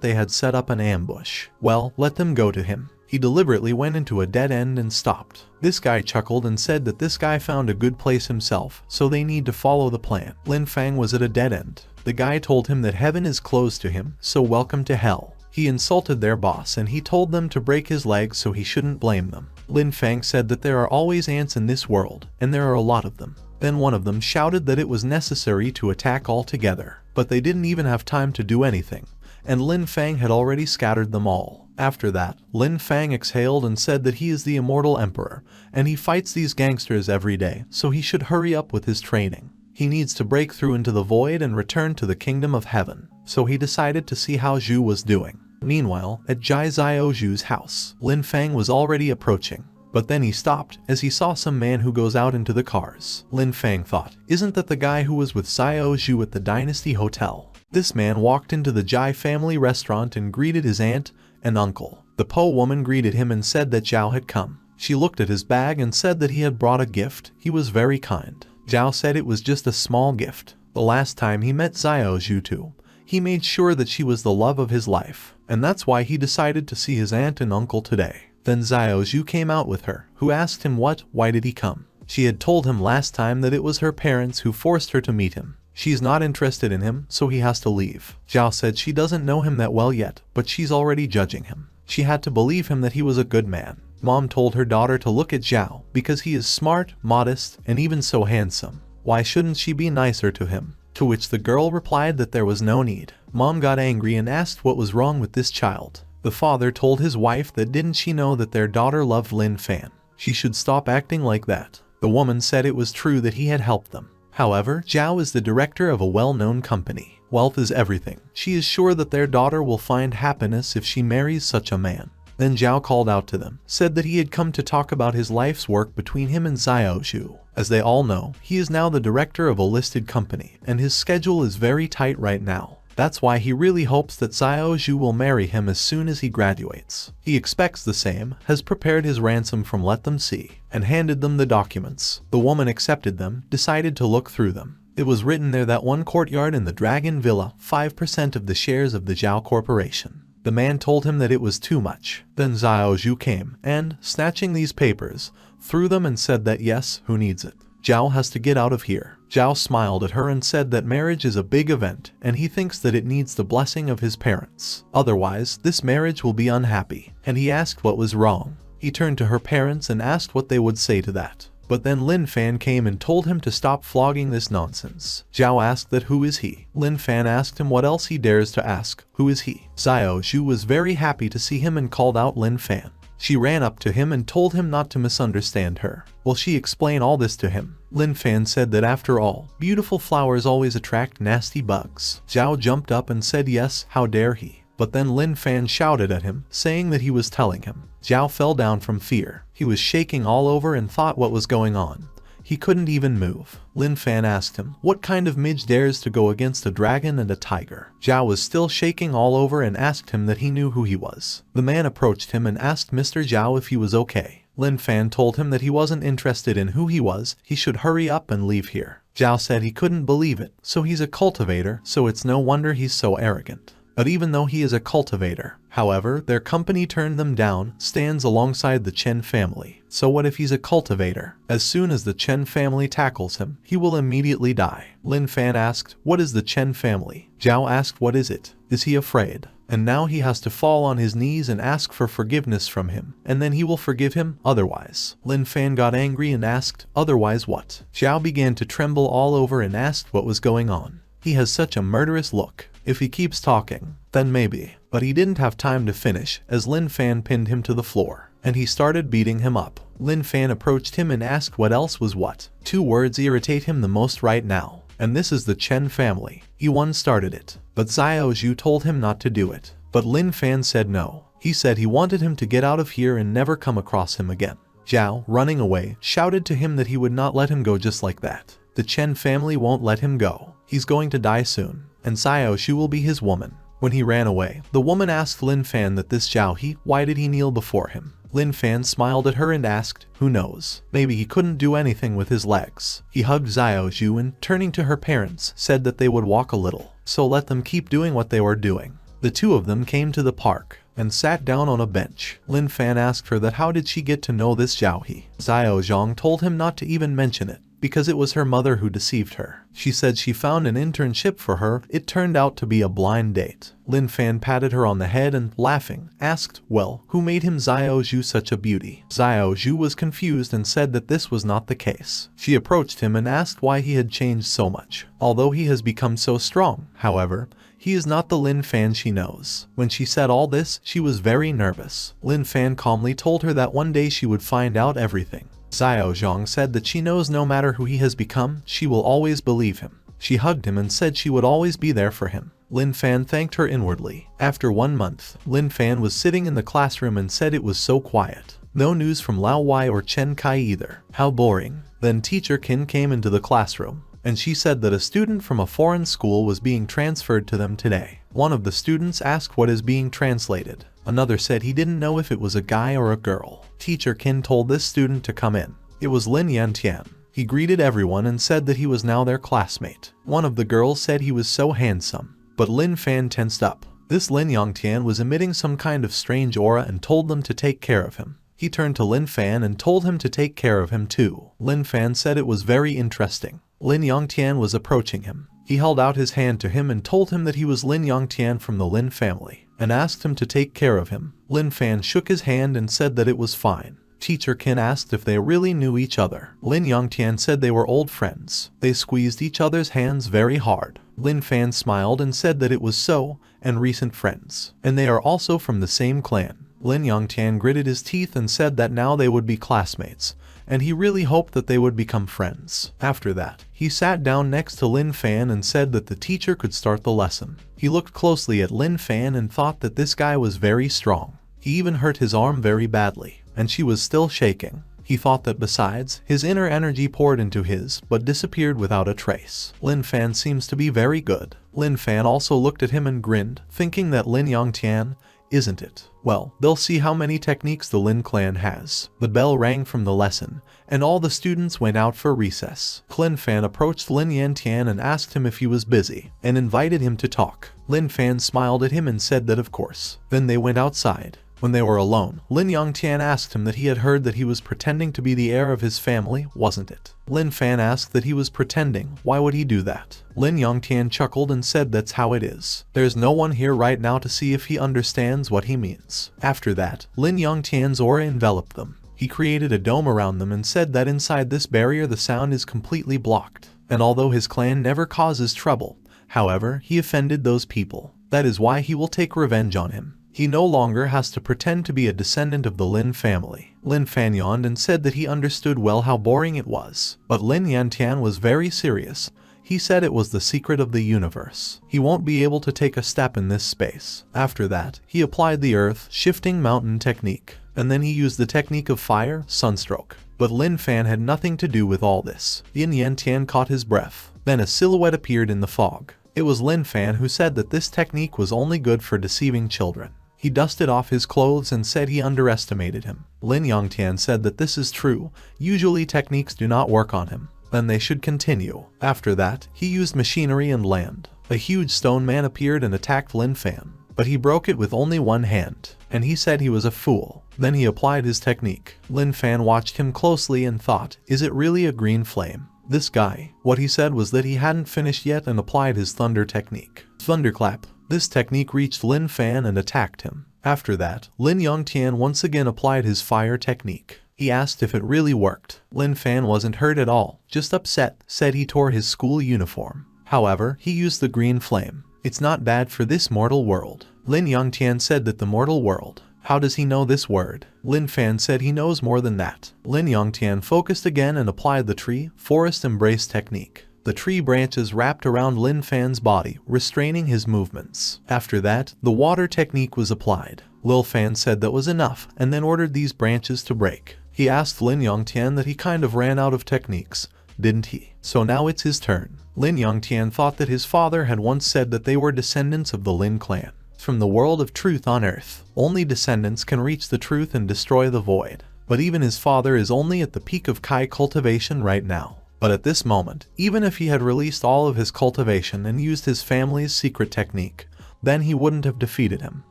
they had set up an ambush. Well, let them go to him. He deliberately went into a dead end and stopped. This guy chuckled and said that this guy found a good place himself, so they need to follow the plan. Lin Fan was at a dead end. The guy told him that heaven is closed to him, so welcome to hell. He insulted their boss and he told them to break his legs so he shouldn't blame them. Lin Fan said that there are always ants in this world, and there are a lot of them. Then one of them shouted that it was necessary to attack all together, but they didn't even have time to do anything, and Lin Fan had already scattered them all. After that, Lin Fan exhaled and said that he is the immortal emperor, and he fights these gangsters every day, so he should hurry up with his training. He needs to break through into the void and return to the kingdom of heaven, so he decided to see how Zhu was doing. Meanwhile, at Jai Xiao Zhu's house, Lin Fan was already approaching. But then he stopped as he saw some man who goes out into the cars. Lin Fan thought, isn't that the guy who was with Xiao Zhu at the Dynasty Hotel? This man walked into the Jai family restaurant and greeted his aunt and uncle. The Po woman greeted him and said that Zhao had come. She looked at his bag and said that he had brought a gift. He was very kind. Zhao said it was just a small gift. The last time he met Xiao Zhu too, he made sure that she was the love of his life, and that's why he decided to see his aunt and uncle today. Then Xiao Zhu came out with her, who asked him why did he come? She had told him last time that it was her parents who forced her to meet him. She's not interested in him, so he has to leave. Zhao said she doesn't know him that well yet, but she's already judging him. She had to believe him that he was a good man. Mom told her daughter to look at Zhao, because he is smart, modest, and even so handsome. Why shouldn't she be nicer to him? To which the girl replied that there was no need. Mom got angry and asked what was wrong with this child. The father told his wife that didn't she know that their daughter loved Lin Fan. She should stop acting like that. The woman said it was true that he had helped them. However, Zhao is the director of a well-known company. Wealth is everything. She is sure that their daughter will find happiness if she marries such a man. Then Zhao called out to them, said that he had come to talk about his life's work between him and Xiao Zhu. As they all know, he is now the director of a listed company, and his schedule is very tight right now. That's why he really hopes that Xiao Zhu will marry him as soon as he graduates. He expects the same, has prepared his ransom from Let Them See, and handed them the documents. The woman accepted them, decided to look through them. It was written there that one courtyard in the Dragon Villa, 5% of the shares of the Zhao Corporation. The man told him that it was too much. Then Xiao Zhu came, and, snatching these papers, threw them and said that yes, who needs it? Zhao has to get out of here. Zhao smiled at her and said that marriage is a big event, and he thinks that it needs the blessing of his parents. Otherwise, this marriage will be unhappy. And he asked what was wrong. He turned to her parents and asked what they would say to that. But then Lin Fan came and told him to stop flogging this nonsense. Zhao asked that who is he? Lin Fan asked him what else he dares to ask. Who is he? Xiao Zhu was very happy to see him and called out Lin Fan. She ran up to him and told him not to misunderstand her. While she explained all this to him, Lin Fan said that after all, beautiful flowers always attract nasty bugs. Zhao jumped up and said yes, how dare he? But then Lin Fan shouted at him, saying that he was telling him. Zhao fell down from fear. He was shaking all over and thought what was going on. He couldn't even move. Lin Fan asked him, what kind of midge dares to go against a dragon and a tiger? Zhao was still shaking all over and asked him that he knew who he was. The man approached him and asked Mr. Zhao if he was okay. Lin Fan told him that he wasn't interested in who he was, he should hurry up and leave here. Zhao said he couldn't believe it, so he's a cultivator, so it's no wonder he's so arrogant. but even though he is a cultivator. However, their company turned them down, stands alongside the Chen family. So what if he's a cultivator? As soon as the Chen family tackles him, he will immediately die. Lin Fan asked, what is the Chen family? Zhao asked, what is it? Is he afraid? And now he has to fall on his knees and ask for forgiveness from him, and then he will forgive him otherwise. Lin Fan got angry and asked, otherwise what? Zhao began to tremble all over and asked what was going on. He has such a murderous look. If he keeps talking, then maybe. But he didn't have time to finish, as Lin Fan pinned him to the floor, and he started beating him up. Lin Fan approached him and asked what else was what. Two words irritate him the most right now, and this is the Chen family. He once started it, but Xiao Zhu told him not to do it. But Lin Fan said no. He said he wanted him to get out of here and never come across him again. Zhao, running away, shouted to him that he would not let him go just like that. The Chen family won't let him go. He's going to die soon, and Xiao Zhu will be his woman. When he ran away, the woman asked Lin Fan that this Zhao He, why did he kneel before him? Lin Fan smiled at her and asked, who knows? Maybe he couldn't do anything with his legs. He hugged Xiao Zhu and, turning to her parents, said that they would walk a little, so let them keep doing what they were doing. The two of them came to the park and sat down on a bench. Lin Fan asked her that how did she get to know this Zhao He. Xiao Zhang told him not to even mention it, because it was her mother who deceived her. She said she found an internship for her. It turned out to be a blind date. Lin Fan patted her on the head and, laughing, asked, well, who made him Xiao Zhu such a beauty? Xiao Zhu was confused and said that this was not the case. She approached him and asked why he had changed so much. Although he has become so strong, however, he is not the Lin Fan she knows. When she said all this, she was very nervous. Lin Fan calmly told her that one day she would find out everything. Xiao Zhang said that she knows no matter who he has become, she will always believe him. She hugged him and said she would always be there for him. Lin Fan thanked her inwardly. After 1 month, Lin Fan was sitting in the classroom and said it was so quiet. No news from Lao Wai or Chen Kai either. How boring. Then teacher Qin came into the classroom, and she said that a student from a foreign school was being transferred to them today. One of the students asked what is being translated. Another said he didn't know if it was a guy or a girl. Teacher Qin told this student to come in. It was Lin Yantian. He greeted everyone and said that he was now their classmate. One of the girls said he was so handsome, but Lin Fan tensed up. This Lin Yangtian was emitting some kind of strange aura and told them to take care of him. He turned to Lin Fan and told him to take care of him too. Lin Fan said it was very interesting. Lin Yangtian was approaching him. He held out his hand to him and told him that he was Lin Yangtian from the Lin family, and asked him to take care of him. Lin Fan shook his hand and said that it was fine. Teacher Qin asked if they really knew each other. Lin Yangtian said they were old friends. They squeezed each other's hands very hard. Lin Fan smiled and said that it was so, and recent friends. And they are also from the same clan. Lin Yangtian gritted his teeth and said that now they would be classmates, and he really hoped that they would become friends. After that, he sat down next to Lin Fan and said that the teacher could start the lesson. He looked closely at Lin Fan and thought that this guy was very strong. He even hurt his arm very badly, and she was still shaking. He thought that besides, his inner energy poured into his, but disappeared without a trace. Lin Fan seems to be very good. Lin Fan also looked at him and grinned, thinking that Lin Yangtian, isn't it? Well, they'll see how many techniques the Lin clan has. The bell rang from the lesson, and all the students went out for recess. Lin Fan approached Lin Yantian and asked him if he was busy, and invited him to talk. Lin Fan smiled at him and said that of course. Then they went outside. When they were alone, Lin Yangtian asked him that he had heard that he was pretending to be the heir of his family, wasn't it? Lin Fan asked that he was pretending. Why would he do that? Lin Yangtian chuckled and said that's how it is. There's no one here right now to see if he understands what he means. After that, Lin Yangtian's aura enveloped them. He created a dome around them and said that inside this barrier the sound is completely blocked. And although his clan never causes trouble, however, he offended those people. That is why he will take revenge on him. He no longer has to pretend to be a descendant of the Lin family. Lin Fan yawned and said that he understood well how boring it was. But Lin Yantian was very serious. He said it was the secret of the universe. He won't be able to take a step in this space. After that, he applied the earth shifting mountain technique. And then he used the technique of fire, sunstroke. But Lin Fan had nothing to do with all this. Lin Yantian caught his breath. Then a silhouette appeared in the fog. It was Lin Fan who said that this technique was only good for deceiving children. He dusted off his clothes and said he underestimated him. Lin Yangtian said that this is true. Usually techniques do not work on him. Then they should continue. After that, he used machinery and land. a huge stone man appeared and attacked Lin Fan, but he broke it with only one hand, and he said he was a fool. Then he applied his technique. Lin Fan watched him closely and thought, is it really a green flame? This guy. What he said was that he hadn't finished yet and applied his thunder technique. Thunderclap. This technique reached Lin Fan and attacked him. After that, Lin Yongtian once again applied his fire technique. He asked if it really worked. Lin Fan wasn't hurt at all, just upset, said he tore his school uniform. However, he used the green flame. It's not bad for this mortal world. Lin Yongtian said that the mortal world. How does he know this word? Lin Fan said he knows more than that. Lin Yongtian focused again and applied the tree, forest embrace technique. The tree branches wrapped around Lin Fan's body, restraining his movements. After that, the water technique was applied. Lil Fan said that was enough, and then ordered these branches to break. He asked Lin Yongtian that he kind of ran out of techniques, didn't he? So now it's his turn. Lin Yongtian thought that his father had once said that they were descendants of the Lin clan. From the world of truth on earth, only descendants can reach the truth and destroy the void. But even his father is only at the peak of Kai cultivation right now. But at this moment, even if he had released all of his cultivation and used his family's secret technique, then he wouldn't have defeated him.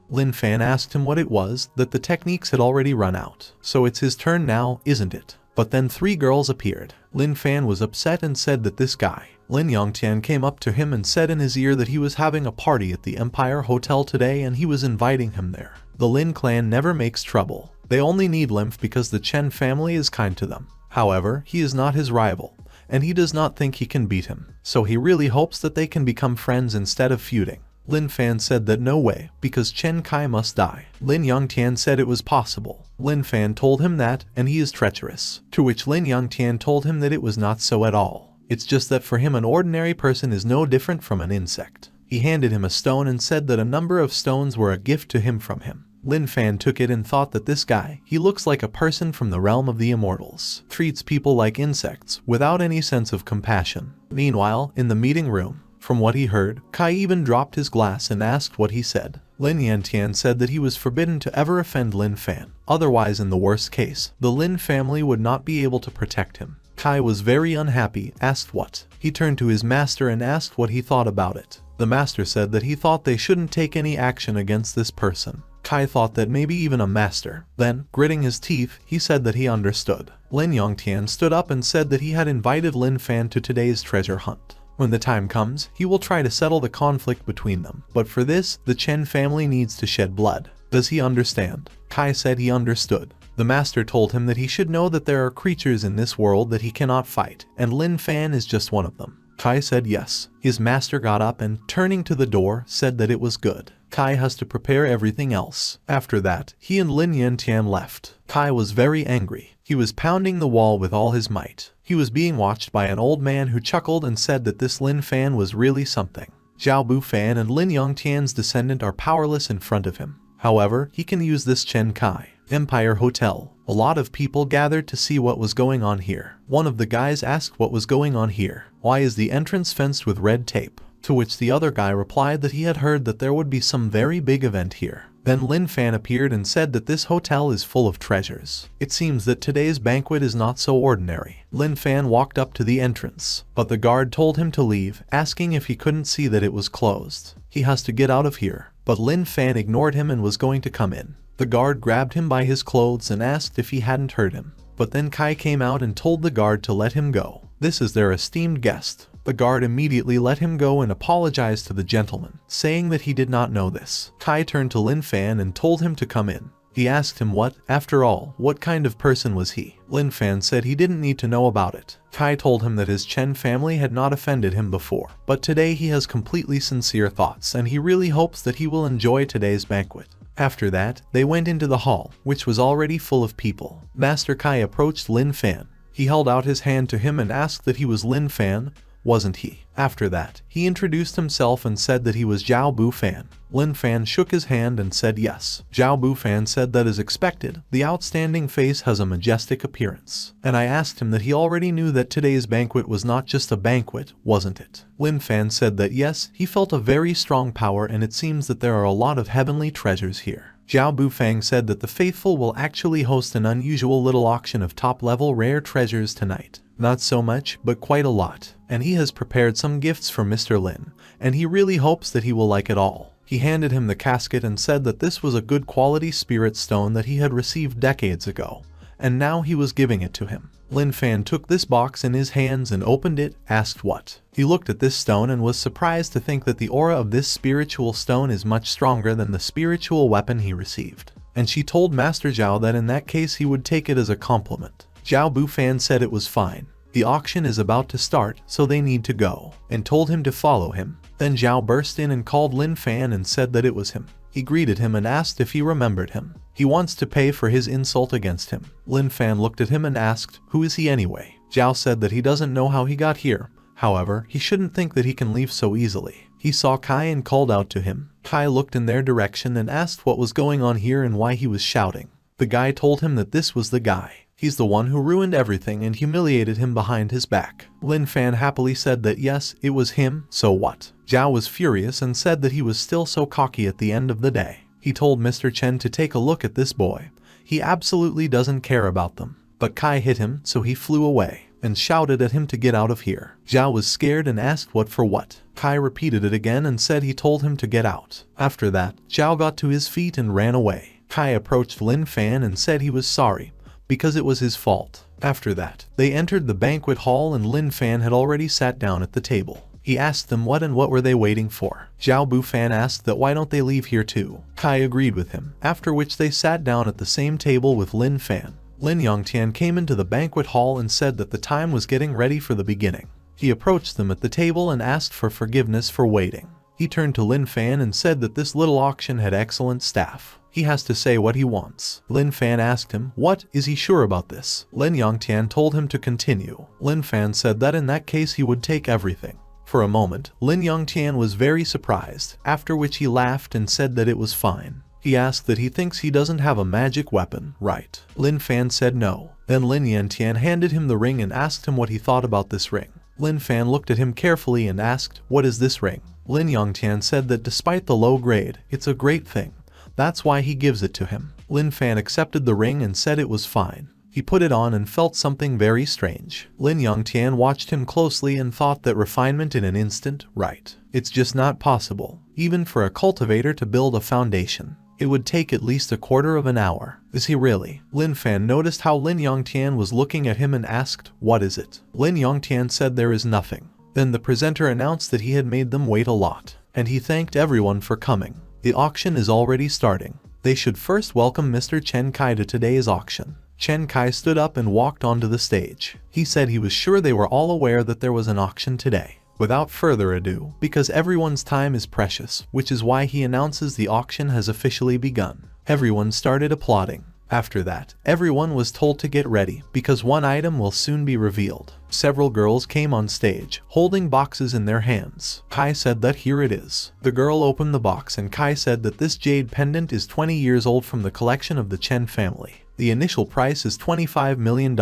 Lin Fan asked him what it was, that the techniques had already run out. So it's his turn now, isn't it? But then 3 girls appeared. Lin Fan was upset and said that this guy, Lin Yongtian, came up to him and said in his ear that he was having a party at the Empire Hotel today and he was inviting him there. The Lin clan never makes trouble. They only need lymph because the Chen family is kind to them. However, he is not his rival, and he does not think he can beat him. So he really hopes that they can become friends instead of feuding. Lin Fan said that no way, because Chen Kai must die. Lin Yongtian said it was possible. Lin Fan told him that, and he is treacherous. To which Lin Yongtian told him that it was not so at all. It's just that for him an ordinary person is no different from an insect. He handed him a stone and said that a number of stones were a gift to him from him. Lin Fan took it and thought that this guy, he looks like a person from the realm of the immortals. Treats people like insects, without any sense of compassion. Meanwhile, in the meeting room, from what he heard, Kai even dropped his glass and asked what he said. Lin Yongtian said that he was forbidden to ever offend Lin Fan. Otherwise, in the worst case, the Lin family would not be able to protect him. Kai was very unhappy, asked what. He turned to his master and asked what he thought about it. The master said that he thought they shouldn't take any action against this person. Kai thought that maybe even a master. Then, gritting his teeth, he said that he understood. Lin Yongtian stood up and said that he had invited Lin Fan to today's treasure hunt. When the time comes, he will try to settle the conflict between them. But for this, the Chen family needs to shed blood. Does he understand? Kai said he understood. The master told him that he should know that there are creatures in this world that he cannot fight, and Lin Fan is just one of them. Kai said yes. His master got up and, turning to the door, said that it was good. Kai has to prepare everything else. After that, he and Lin Yongtian left. Kai was very angry. He was pounding the wall with all his might. He was being watched by an old man who chuckled and said that this Lin Fan was really something. Zhao Bu Fan and Lin Yongtian's descendant are powerless in front of him. However, he can use this Chen Kai. Empire Hotel. A lot of people gathered to see what was going on here. One of the guys asked what was going on here. Why is the entrance fenced with red tape? To which the other guy replied that he had heard that there would be some very big event here. Then Lin Fan appeared and said that this hotel is full of treasures. It seems that today's banquet is not so ordinary. Lin Fan walked up to the entrance, but the guard told him to leave, asking if he couldn't see that it was closed. He has to get out of here. But Lin Fan ignored him and was going to come in. The guard grabbed him by his clothes and asked if he hadn't heard him. But then Kai came out and told the guard to let him go. This is their esteemed guest. The guard immediately let him go and apologized to the gentleman, saying that he did not know this. Kai turned to Lin Fan and told him to come in. He asked him after all, what kind of person was he? Lin Fan said he didn't need to know about it. Kai told him that his Chen family had not offended him before, but today he has completely sincere thoughts and he really hopes that he will enjoy today's banquet. After that, they went into the hall, which was already full of people. Master Kai approached Lin Fan. He held out his hand to him and asked that he was Lin Fan, wasn't he? After that, he introduced himself and said that he was Zhao Bu Fan. Lin Fan shook his hand and said yes. Zhao Bu Fan said that as expected, the outstanding face has a majestic appearance. And I asked him that he already knew that today's banquet was not just a banquet, wasn't it? Lin Fan said that yes, he felt a very strong power and it seems that there are a lot of heavenly treasures here. Zhao Bufang said that the faithful will actually host an unusual little auction of top-level rare treasures tonight. Not so much, but quite a lot. And he has prepared some gifts for Mr. Lin, and he really hopes that he will like it all. He handed him the casket and said that this was a good quality spirit stone that he had received decades ago, and now he was giving it to him. Lin Fan took this box in his hands and opened it, asked what. He looked at this stone and was surprised to think that the aura of this spiritual stone is much stronger than the spiritual weapon he received. And she told Master Zhao that in that case he would take it as a compliment. Zhao Bufan said it was fine. The auction is about to start, so they need to go, and told him to follow him. Then Zhao burst in and called Lin Fan and said that it was him. He greeted him and asked if he remembered him. He wants to pay for his insult against him. Lin Fan looked at him and asked, "Who is he anyway?" Zhao said that he doesn't know how he got here. However, he shouldn't think that he can leave so easily. He saw Kai and called out to him. Kai looked in their direction and asked what was going on here and why he was shouting. The guy told him that this was the guy. He's the one who ruined everything and humiliated him behind his back. Lin Fan happily said that yes, it was him, so what? Zhao was furious and said that he was still so cocky at the end of the day. He told Mr. Chen to take a look at this boy. He absolutely doesn't care about them. But Kai hit him, so he flew away and shouted at him to get out of here. Zhao was scared and asked what for what. Kai repeated it again and said he told him to get out. After that, Zhao got to his feet and ran away. Kai approached Lin Fan and said he was sorry, because it was his fault. After that, they entered the banquet hall and Lin Fan had already sat down at the table. He asked them what were they waiting for. Zhao Bufan asked that why don't they leave here too. Kai agreed with him, after which they sat down at the same table with Lin Fan. Lin Yongtian came into the banquet hall and said that the time was getting ready for the beginning. He approached them at the table and asked for forgiveness for waiting. He turned to Lin Fan and said that this little auction had excellent staff. He has to say what he wants. Lin Fan asked him, what, is he sure about this? Lin Yongtian told him to continue. Lin Fan said that in that case he would take everything. For a moment, Lin Yongtian was very surprised, after which he laughed and said that it was fine. He asked that he thinks he doesn't have a magic weapon, right? Lin Fan said no. Then Lin Yantian handed him the ring and asked him what he thought about this ring. Lin Fan looked at him carefully and asked, what is this ring? Lin Yongtian said that despite the low grade, it's a great thing. That's why he gives it to him. Lin Fan accepted the ring and said it was fine. He put it on and felt something very strange. Lin Yongtian watched him closely and thought that refinement in an instant, right? It's just not possible, even for a cultivator to build a foundation. It would take at least a quarter of an hour. Is he really? Lin Fan noticed how Lin Yongtian was looking at him and asked, what is it? Lin Yongtian said there is nothing. Then the presenter announced that he had made them wait a lot, and he thanked everyone for coming. The auction is already starting. They should first welcome Mr. Chen Kai to today's auction. Chen Kai stood up and walked onto the stage. He said he was sure they were all aware that there was an auction today. Without further ado, because everyone's time is precious, which is why he announces the auction has officially begun. Everyone started applauding. After that, everyone was told to get ready, because one item will soon be revealed. Several girls came on stage, holding boxes in their hands. Kai said that here it is. The girl opened the box and Kai said that this jade pendant is 20 years old from the collection of the Chen family. The initial price is $25 million.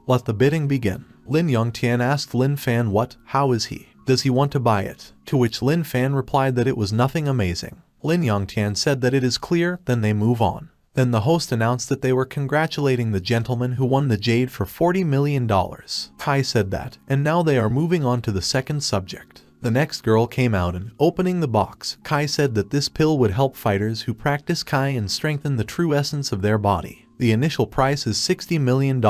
Let the bidding begin. Lin Yongtian asked Lin Fan how is he? Does he want to buy it? To which Lin Fan replied that it was nothing amazing. Lin Yongtian said that it is clear, then they move on. Then the host announced that they were congratulating the gentleman who won the jade for $40 million. Kai said that, and now they are moving on to the second subject. The next girl came out and, opening the box, Kai said that this pill would help fighters who practice Kai and strengthen the true essence of their body. The initial price is $60 million.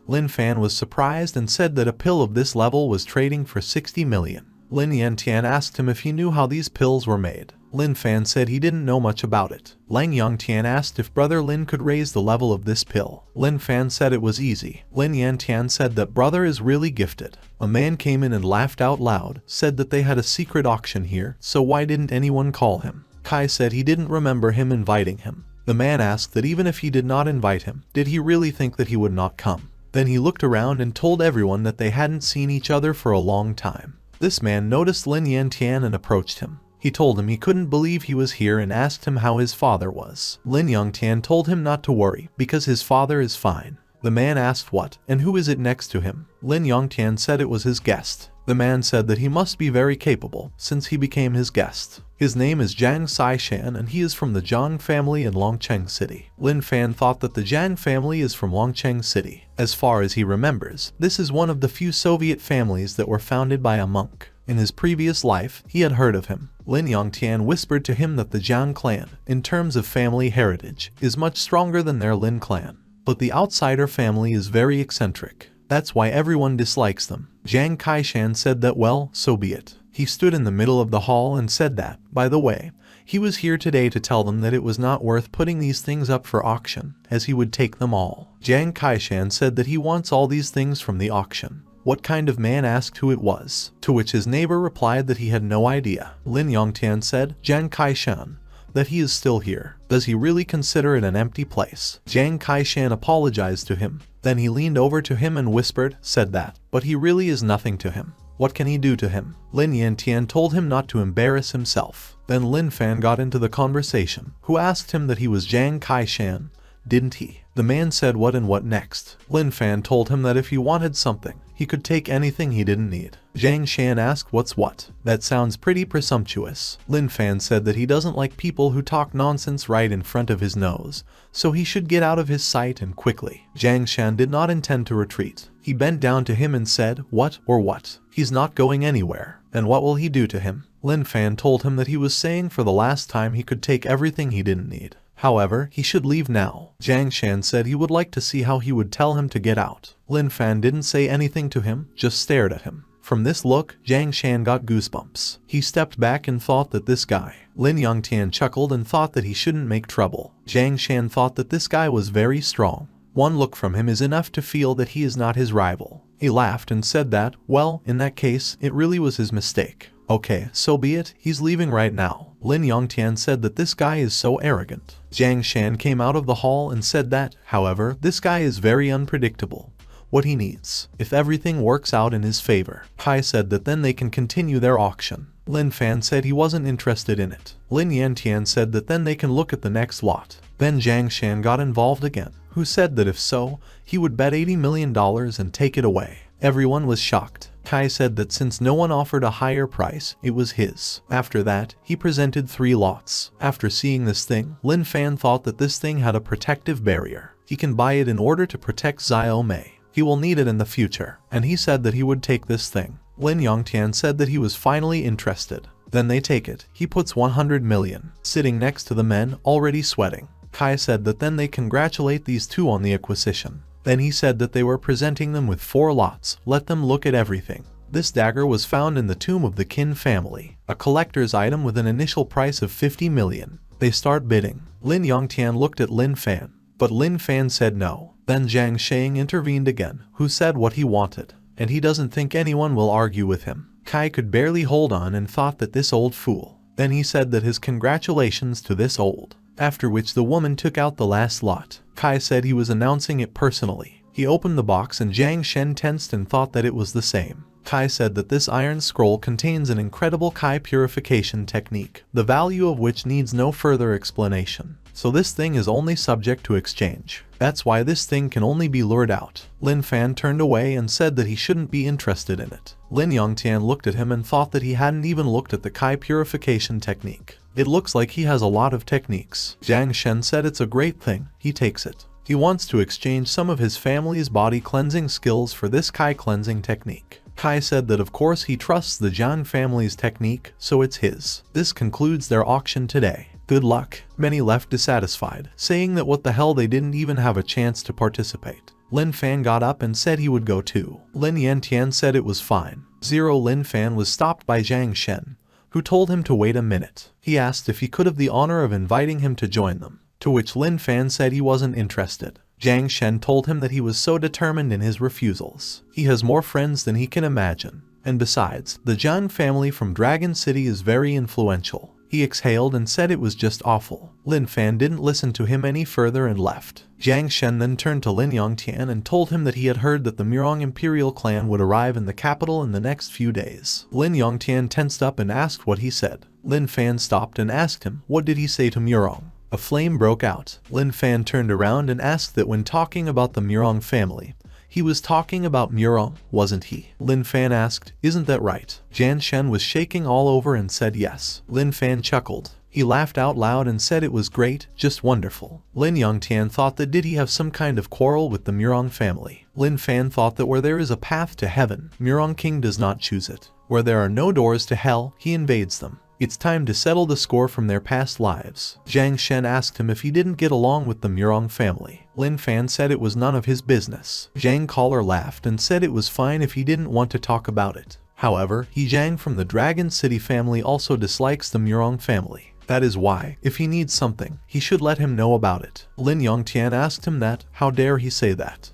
Lin Fan was surprised and said that a pill of this level was trading for $60 million. Lin Yantian asked him if he knew how these pills were made. Lin Fan said he didn't know much about it. Lang Yongtian asked if Brother Lin could raise the level of this pill. Lin Fan said it was easy. Lin Yantian said that brother is really gifted. A man came in and laughed out loud, said that they had a secret auction here, so why didn't anyone call him? Kai said he didn't remember him inviting him. The man asked that even if he did not invite him, did he really think that he would not come? Then he looked around and told everyone that they hadn't seen each other for a long time. This man noticed Lin Yantian and approached him. He told him he couldn't believe he was here and asked him how his father was. Lin Yongtian told him not to worry because his father is fine. The man asked what, and who is it next to him? Lin Yongtian said it was his guest. The man said that he must be very capable, since he became his guest. His name is Zhang Saishan and he is from the Zhang family in Longcheng City. Lin Fan thought that the Zhang family is from Longcheng City. As far as he remembers, this is one of the few Soviet families that were founded by a monk. In his previous life, he had heard of him. Lin Yongtian whispered to him that the Zhang clan, in terms of family heritage, is much stronger than their Lin clan. But the outsider family is very eccentric. That's why everyone dislikes them. Zhang Kaishan said that well, so be it. He stood in the middle of the hall and said that, by the way, he was here today to tell them that it was not worth putting these things up for auction, as he would take them all. Zhang Kaishan said that he wants all these things from the auction. What kind of man asked who it was, to which his neighbor replied that he had no idea. Lin Yongtian said, Zhang Kaishan, that he is still here. Does he really consider it an empty place? Zhang Kaishan apologized to him. Then he leaned over to him and whispered, said that, but he really is nothing to him. What can he do to him? Lin Yantian told him not to embarrass himself. Then Lin Fan got into the conversation, who asked him that he was Zhang Kaishan, didn't he? The man said what and what next. Lin Fan told him that if he wanted something, he could take anything he didn't need. Zhang Shan asked what's what. That sounds pretty presumptuous. Lin Fan said that he doesn't like people who talk nonsense right in front of his nose, so he should get out of his sight and quickly. Zhang Shan did not intend to retreat. He bent down to him and said, what or what? He's not going anywhere. And what will he do to him? Lin Fan told him that he was saying for the last time he could take everything he didn't need. However, he should leave now. Zhang Shan said he would like to see how he would tell him to get out. Lin Fan didn't say anything to him, just stared at him. From this look, Zhang Shan got goosebumps. He stepped back and thought that this guy. Lin Yongtian chuckled and thought that he shouldn't make trouble. Zhang Shan thought that this guy was very strong. One look from him is enough to feel that he is not his rival. He laughed and said that, well, in that case, it really was his mistake. Okay, so be it, he's leaving right now. Lin Yongtian said that this guy is so arrogant. Zhang Shan came out of the hall and said that, however, this guy is very unpredictable. What he needs, if everything works out in his favor. Kai said that then they can continue their auction. Lin Fan said he wasn't interested in it. Lin Yantian said that then they can look at the next lot. Then Zhang Shan got involved again, who said that if so, he would bet $80 million and take it away. Everyone was shocked. Kai said that since no one offered a higher price, it was his. After that, he presented 3 lots. After seeing this thing, Lin Fan thought that this thing had a protective barrier. He can buy it in order to protect Xiao Mei. He will need it in the future, and he said that he would take this thing. Lin Yongtian said that he was finally interested. Then they take it. He puts 100 million, sitting next to the men, already sweating. Kai said that then they congratulate these two on the acquisition. Then he said that they were presenting them with 4 lots, let them look at everything. This dagger was found in the tomb of the Qin family, a collector's item with an initial price of 50 million. They start bidding. Lin Yongtian looked at Lin Fan, but Lin Fan said no. Then Zhang Sheng intervened again, who said what he wanted, and he doesn't think anyone will argue with him. Kai could barely hold on and thought that this old fool. Then he said that his congratulations to this old. After which the woman took out the last lot. Kai said he was announcing it personally. He opened the box and Zhang Shen tensed and thought that it was the same. Kai said that this iron scroll contains an incredible Kai purification technique, the value of which needs no further explanation. So this thing is only subject to exchange. That's why this thing can only be lured out. Lin Fan turned away and said that he shouldn't be interested in it. Lin Yongtian looked at him and thought that he hadn't even looked at the Kai purification technique. It looks like he has a lot of techniques. Zhang Shen said it's a great thing, he takes it. He wants to exchange some of his family's body cleansing skills for this Kai cleansing technique. Kai said that of course he trusts the Zhang family's technique, so it's his. This concludes their auction today. Good luck. Many left dissatisfied, saying that what the hell they didn't even have a chance to participate. Lin Fan got up and said he would go too. Lin Yantian said it was fine. Lin Fan was stopped by Zhang Shen, who told him to wait a minute. He asked if he could have the honor of inviting him to join them, to which Lin Fan said he wasn't interested. Zhang Shen told him that he was so determined in his refusals. He has more friends than he can imagine. And besides, the Zhang family from Dragon City is very influential. He exhaled and said it was just awful. Lin Fan didn't listen to him any further and left. Zhang Shen then turned to Lin Yongtian and told him that he had heard that the Murong Imperial clan would arrive in the capital in the next few days. Lin Yongtian tensed up and asked what he said. Lin Fan stopped and asked him, what did he say to Murong? a flame broke out. Lin Fan turned around and asked that when talking about the Murong family, he was talking about Murong, wasn't he? Lin Fan asked, isn't that right? Jiang Shen was shaking all over and said yes. Lin Fan chuckled. He laughed out loud and said it was great, just wonderful. Lin Yongtian thought that did he have some kind of quarrel with the Murong family? Lin Fan thought that where there is a path to heaven, Murong King does not choose it. Where there are no doors to hell, he invades them. It's time to settle the score from their past lives. Jiang Shen asked him if he didn't get along with the Murong family. Lin Fan said it was none of his business. Zhang Caller laughed and said it was fine if he didn't want to talk about it. However, He Zhang from the Dragon City family also dislikes the Murong family. That is why, if he needs something, he should let him know about it. Lin Yongtian asked him that, how dare he say that?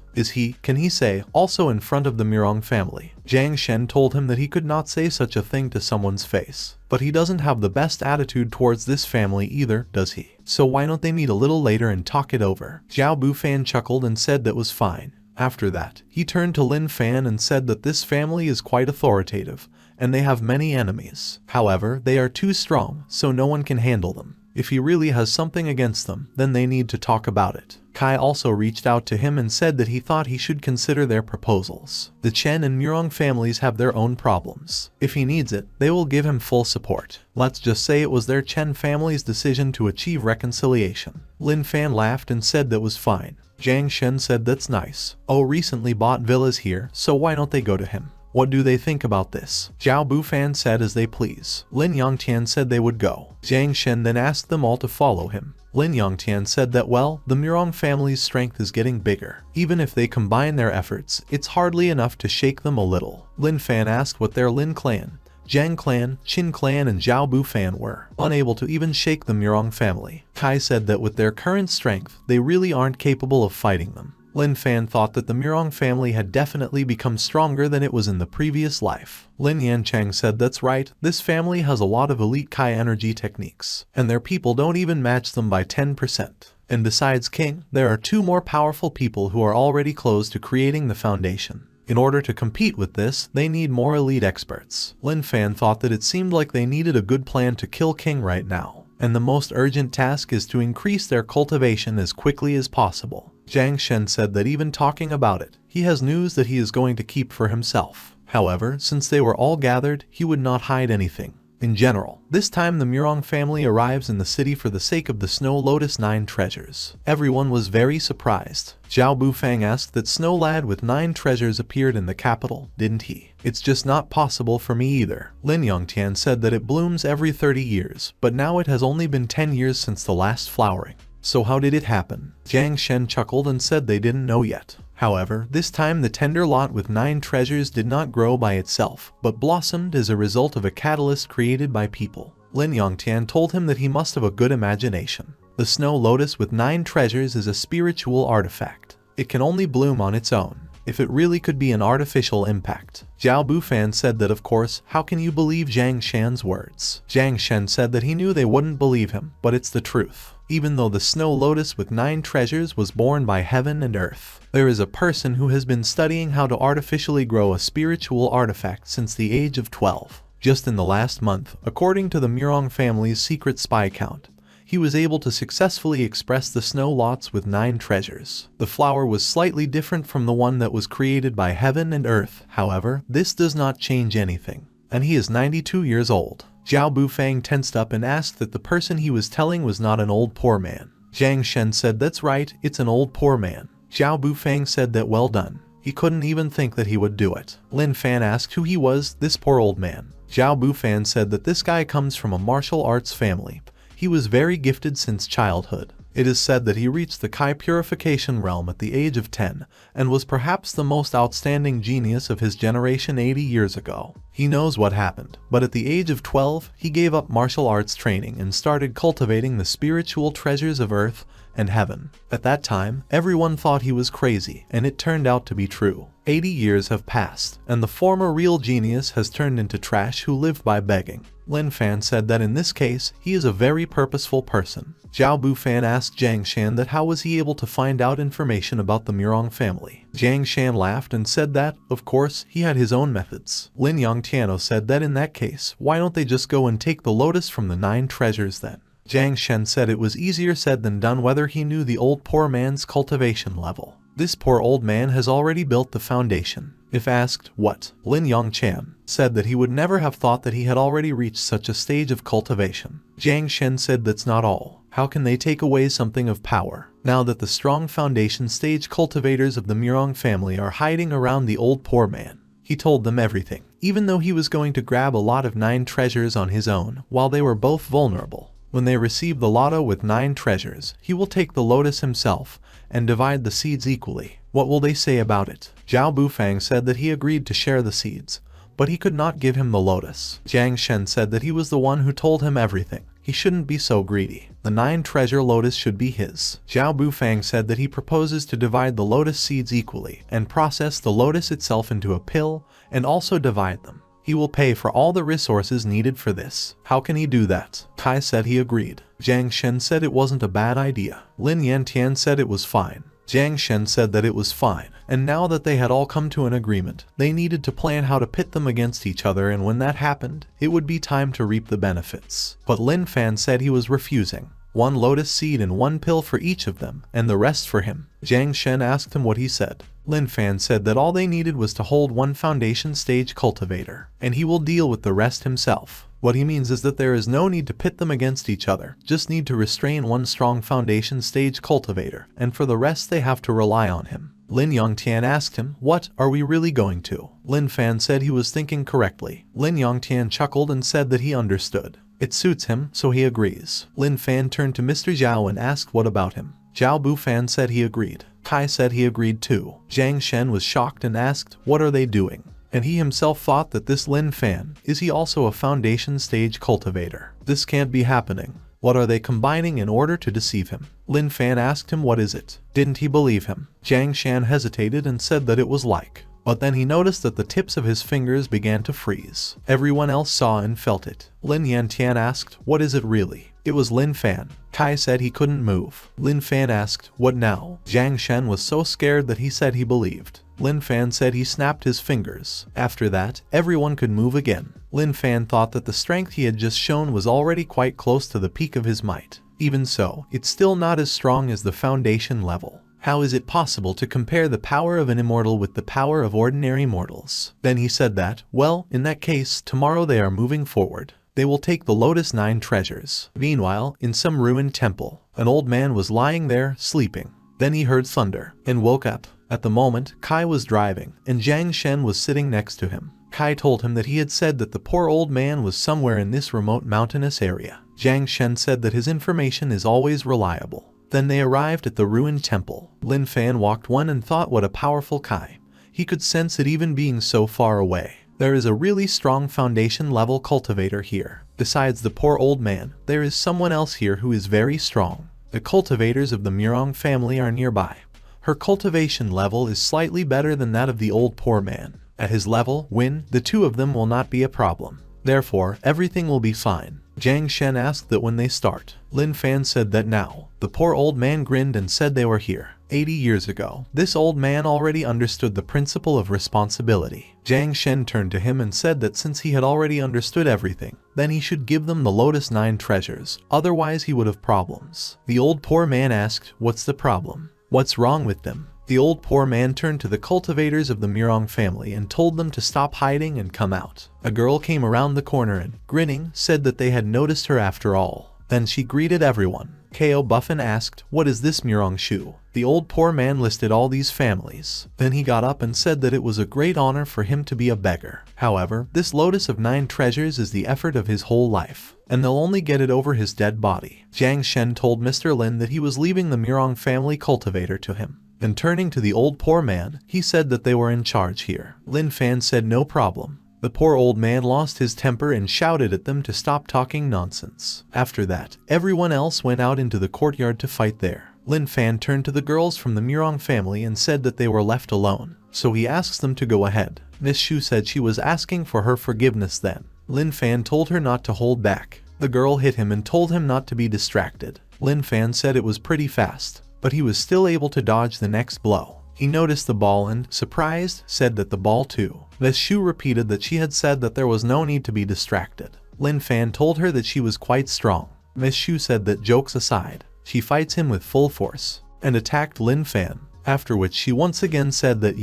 Can he say, also in front of the Murong family? Jiang Shen told him that he could not say such a thing to someone's face. But he doesn't have the best attitude towards this family either, does he? So why don't they meet a little later and talk it over? Zhao Bufan chuckled and said that was fine. After that, he turned to Lin Fan and said that this family is quite authoritative, and they have many enemies. However, they are too strong, so no one can handle them. If he really has something against them, then they need to talk about it. Kai also reached out to him and said that he thought he should consider their proposals. The Chen and Murong families have their own problems. If he needs it, they will give him full support. Let's just say it was their Chen family's decision to achieve reconciliation. Lin Fan laughed and said that was fine. Jiang Shen said that's nice. Oh, recently bought villas here, so why don't they go to him? What do they think about this? Zhao Bufan said as they please. Lin Yongtian said they would go. Jiang Shen then asked them all to follow him. Lin Yongtian said that well, the Murong family's strength is getting bigger. Even if they combine their efforts, it's hardly enough to shake them a little. Lin Fan asked what their Lin clan, Zhang clan, Qin clan and Zhao Bufan were, unable to even shake the Murong family. Kai said that with their current strength, they really aren't capable of fighting them. Lin Fan thought that the Murong family had definitely become stronger than it was in the previous life. Lin Yanchang said that's right, this family has a lot of elite Kai energy techniques, and their people don't even match them by 10%. And besides King, there are two more powerful people who are already close to creating the foundation. In order to compete with this, they need more elite experts. Lin Fan thought that it seemed like they needed a good plan to kill King right now, and the most urgent task is to increase their cultivation as quickly as possible. Jiang Shen said that even talking about it, he has news that he is going to keep for himself. However, since they were all gathered, he would not hide anything. In general, this time the Murong family arrives in the city for the sake of the Snow Lotus 9 treasures. Everyone was very surprised. Zhao Bufang asked that Snow Lad with 9 treasures appeared in the capital, didn't he? It's just not possible for me either. Lin Yongtian said that it blooms every 30 years, but now it has only been 10 years since the last flowering. So how did it happen? Jiang Shen chuckled and said they didn't know yet. However, this time the tender lot with 9 treasures did not grow by itself, but blossomed as a result of a catalyst created by people. Lin Yongtian told him that he must have a good imagination. The Snow Lotus with 9 treasures is a spiritual artifact. It can only bloom on its own. If it really could be an artificial impact. Zhao Bufan said that of course, how can you believe Jiang Shen's words? Jiang Shen said that he knew they wouldn't believe him, but it's the truth. Even though the Snow Lotus with 9 treasures was born by heaven and earth, there is a person who has been studying how to artificially grow a spiritual artifact since the age of 12. Just in the last month, according to the Murong family's secret spy count, he was able to successfully express the snow lots with 9 treasures. The flower was slightly different from the one that was created by heaven and earth. However, this does not change anything. And he is 92 years old. Zhao Bufang tensed up and asked that the person he was telling was not an old poor man. Jiang Shen said that's right, it's an old poor man. Zhao Bufang said that well done. He couldn't even think that he would do it. Lin Fan asked who he was, this poor old man. Zhao Bufan said that this guy comes from a martial arts family. He was very gifted since childhood. It is said that he reached the Kai purification realm at the age of 10, and was perhaps the most outstanding genius of his generation 80 years ago. He knows what happened, but at the age of 12, he gave up martial arts training and started cultivating the spiritual treasures of earth and heaven. At that time, everyone thought he was crazy, and it turned out to be true. 80 years have passed, and the former real genius has turned into trash who lived by begging. Lin Fan said that in this case, he is a very purposeful person. Zhao Bufan asked Jiang Shan that how was he able to find out information about the Murong family. Jiang Shan laughed and said that, of course, he had his own methods. Lin Yongtiano said that in that case, why don't they just go and take the lotus from the 9 treasures then? Jiang Shen said it was easier said than done whether he knew the old poor man's cultivation level. This poor old man has already built the foundation. If asked, what? Lin Yongchan said that he would never have thought that he had already reached such a stage of cultivation. Jiang Shen said that's not all. How can they take away something of power, now that the strong foundation stage cultivators of the Murong family are hiding around the old poor man? He told them everything, even though he was going to grab a lot of 9 treasures on his own while they were both vulnerable. When they receive the lotto with 9 treasures, he will take the lotus himself and divide the seeds equally. What will they say about it? Zhao Bufang said that he agreed to share the seeds, but he could not give him the lotus. Jiang Shen said that he was the one who told him everything. He shouldn't be so greedy. The 9 treasure lotus should be his. Zhao Bufang said that he proposes to divide the lotus seeds equally and process the lotus itself into a pill and also divide them. He will pay for all the resources needed for this. How can he do that? Kai said he agreed. Jiang Shen said it wasn't a bad idea. Lin Yantian said it was fine. Jiang Shen said that it was fine, and now that they had all come to an agreement, they needed to plan how to pit them against each other, and when that happened, it would be time to reap the benefits. But Lin Fan said he was refusing. 1 lotus seed and 1 pill for each of them, and the rest for him. Jiang Shen asked him what he said. Lin Fan said that all they needed was to hold 1 foundation stage cultivator, and he will deal with the rest himself. What he means is that there is no need to pit them against each other, just need to restrain 1 strong foundation stage cultivator, and for the rest they have to rely on him. Lin Yongtian asked him, what are we really going to? Lin Fan said he was thinking correctly. Lin Yongtian chuckled and said that he understood. It suits him, so he agrees. Lin Fan turned to Mr. Zhao and asked what about him. Zhao Bufan said he agreed. Kai said he agreed too. Jiang Shen was shocked and asked, what are they doing? And he himself thought that this Lin Fan, is he also a foundation stage cultivator? This can't be happening. What are they combining in order to deceive him? Lin Fan asked him what is it. Didn't he believe him? Jiang Shan hesitated and said that it was like. But then he noticed that the tips of his fingers began to freeze. Everyone else saw and felt it. Lin Yantian asked, what is it really? It was Lin Fan. Kai said he couldn't move. Lin Fan asked, what now? Jiang Shen was so scared that he said he believed. Lin Fan said he snapped his fingers. After that, everyone could move again. Lin Fan thought that the strength he had just shown was already quite close to the peak of his might. Even so, it's still not as strong as the foundation level. How is it possible to compare the power of an immortal with the power of ordinary mortals? Then he said that, well, in that case, tomorrow they are moving forward. They will take the Lotus 9 treasures. Meanwhile, in some ruined temple, an old man was lying there, sleeping. Then he heard thunder, and woke up. At the moment, Kai was driving, and Jiang Shen was sitting next to him. Kai told him that he had said that the poor old man was somewhere in this remote mountainous area. Jiang Shen said that his information is always reliable. Then they arrived at the ruined temple. Lin Fan walked one and thought what a powerful Kai. He could sense it even being so far away. There is a really strong foundation level cultivator here. Besides the poor old man, there is someone else here who is very strong. The cultivators of the Murong family are nearby. Her cultivation level is slightly better than that of the old poor man. At his level, the 2 of them will not be a problem. Therefore, everything will be fine. Jiang Shen asked that when they start. Lin Fan said that now. The poor old man grinned and said they were here 80 years ago. This old man already understood the principle of responsibility. Jiang Shen turned to him and said that since he had already understood everything, then he should give them the Lotus 9 treasures, otherwise he would have problems. The old poor man asked, what's the problem? What's wrong with them? The old poor man turned to the cultivators of the Murong family and told them to stop hiding and come out. A girl came around the corner and, grinning, said that they had noticed her after all. Then she greeted everyone. Ko Buffin asked, what is this Murong Shu? The old poor man listed all these families. Then he got up and said that it was a great honor for him to be a beggar. However, this Lotus of 9 treasures is the effort of his whole life, and they'll only get it over his dead body. Jiang Shen told Mr. Lin that he was leaving the Murong family cultivator to him. Then turning to the old poor man, he said that they were in charge here. Lin Fan said no problem. The poor old man lost his temper and shouted at them to stop talking nonsense. After that, everyone else went out into the courtyard to fight there. Lin Fan turned to the girls from the Murong family and said that they were left alone, so he asks them to go ahead. Miss Shu said she was asking for her forgiveness then. Lin Fan told her not to hold back. The girl hit him and told him not to be distracted. Lin Fan said it was pretty fast, but he was still able to dodge the next blow. He noticed the ball and, surprised, said that the ball too. Miss Shu repeated that she had said that there was no need to be distracted. Lin Fan told her that she was quite strong. Miss Shu said that jokes aside, she fights him with full force and attacked Lin Fan, after which she once again said that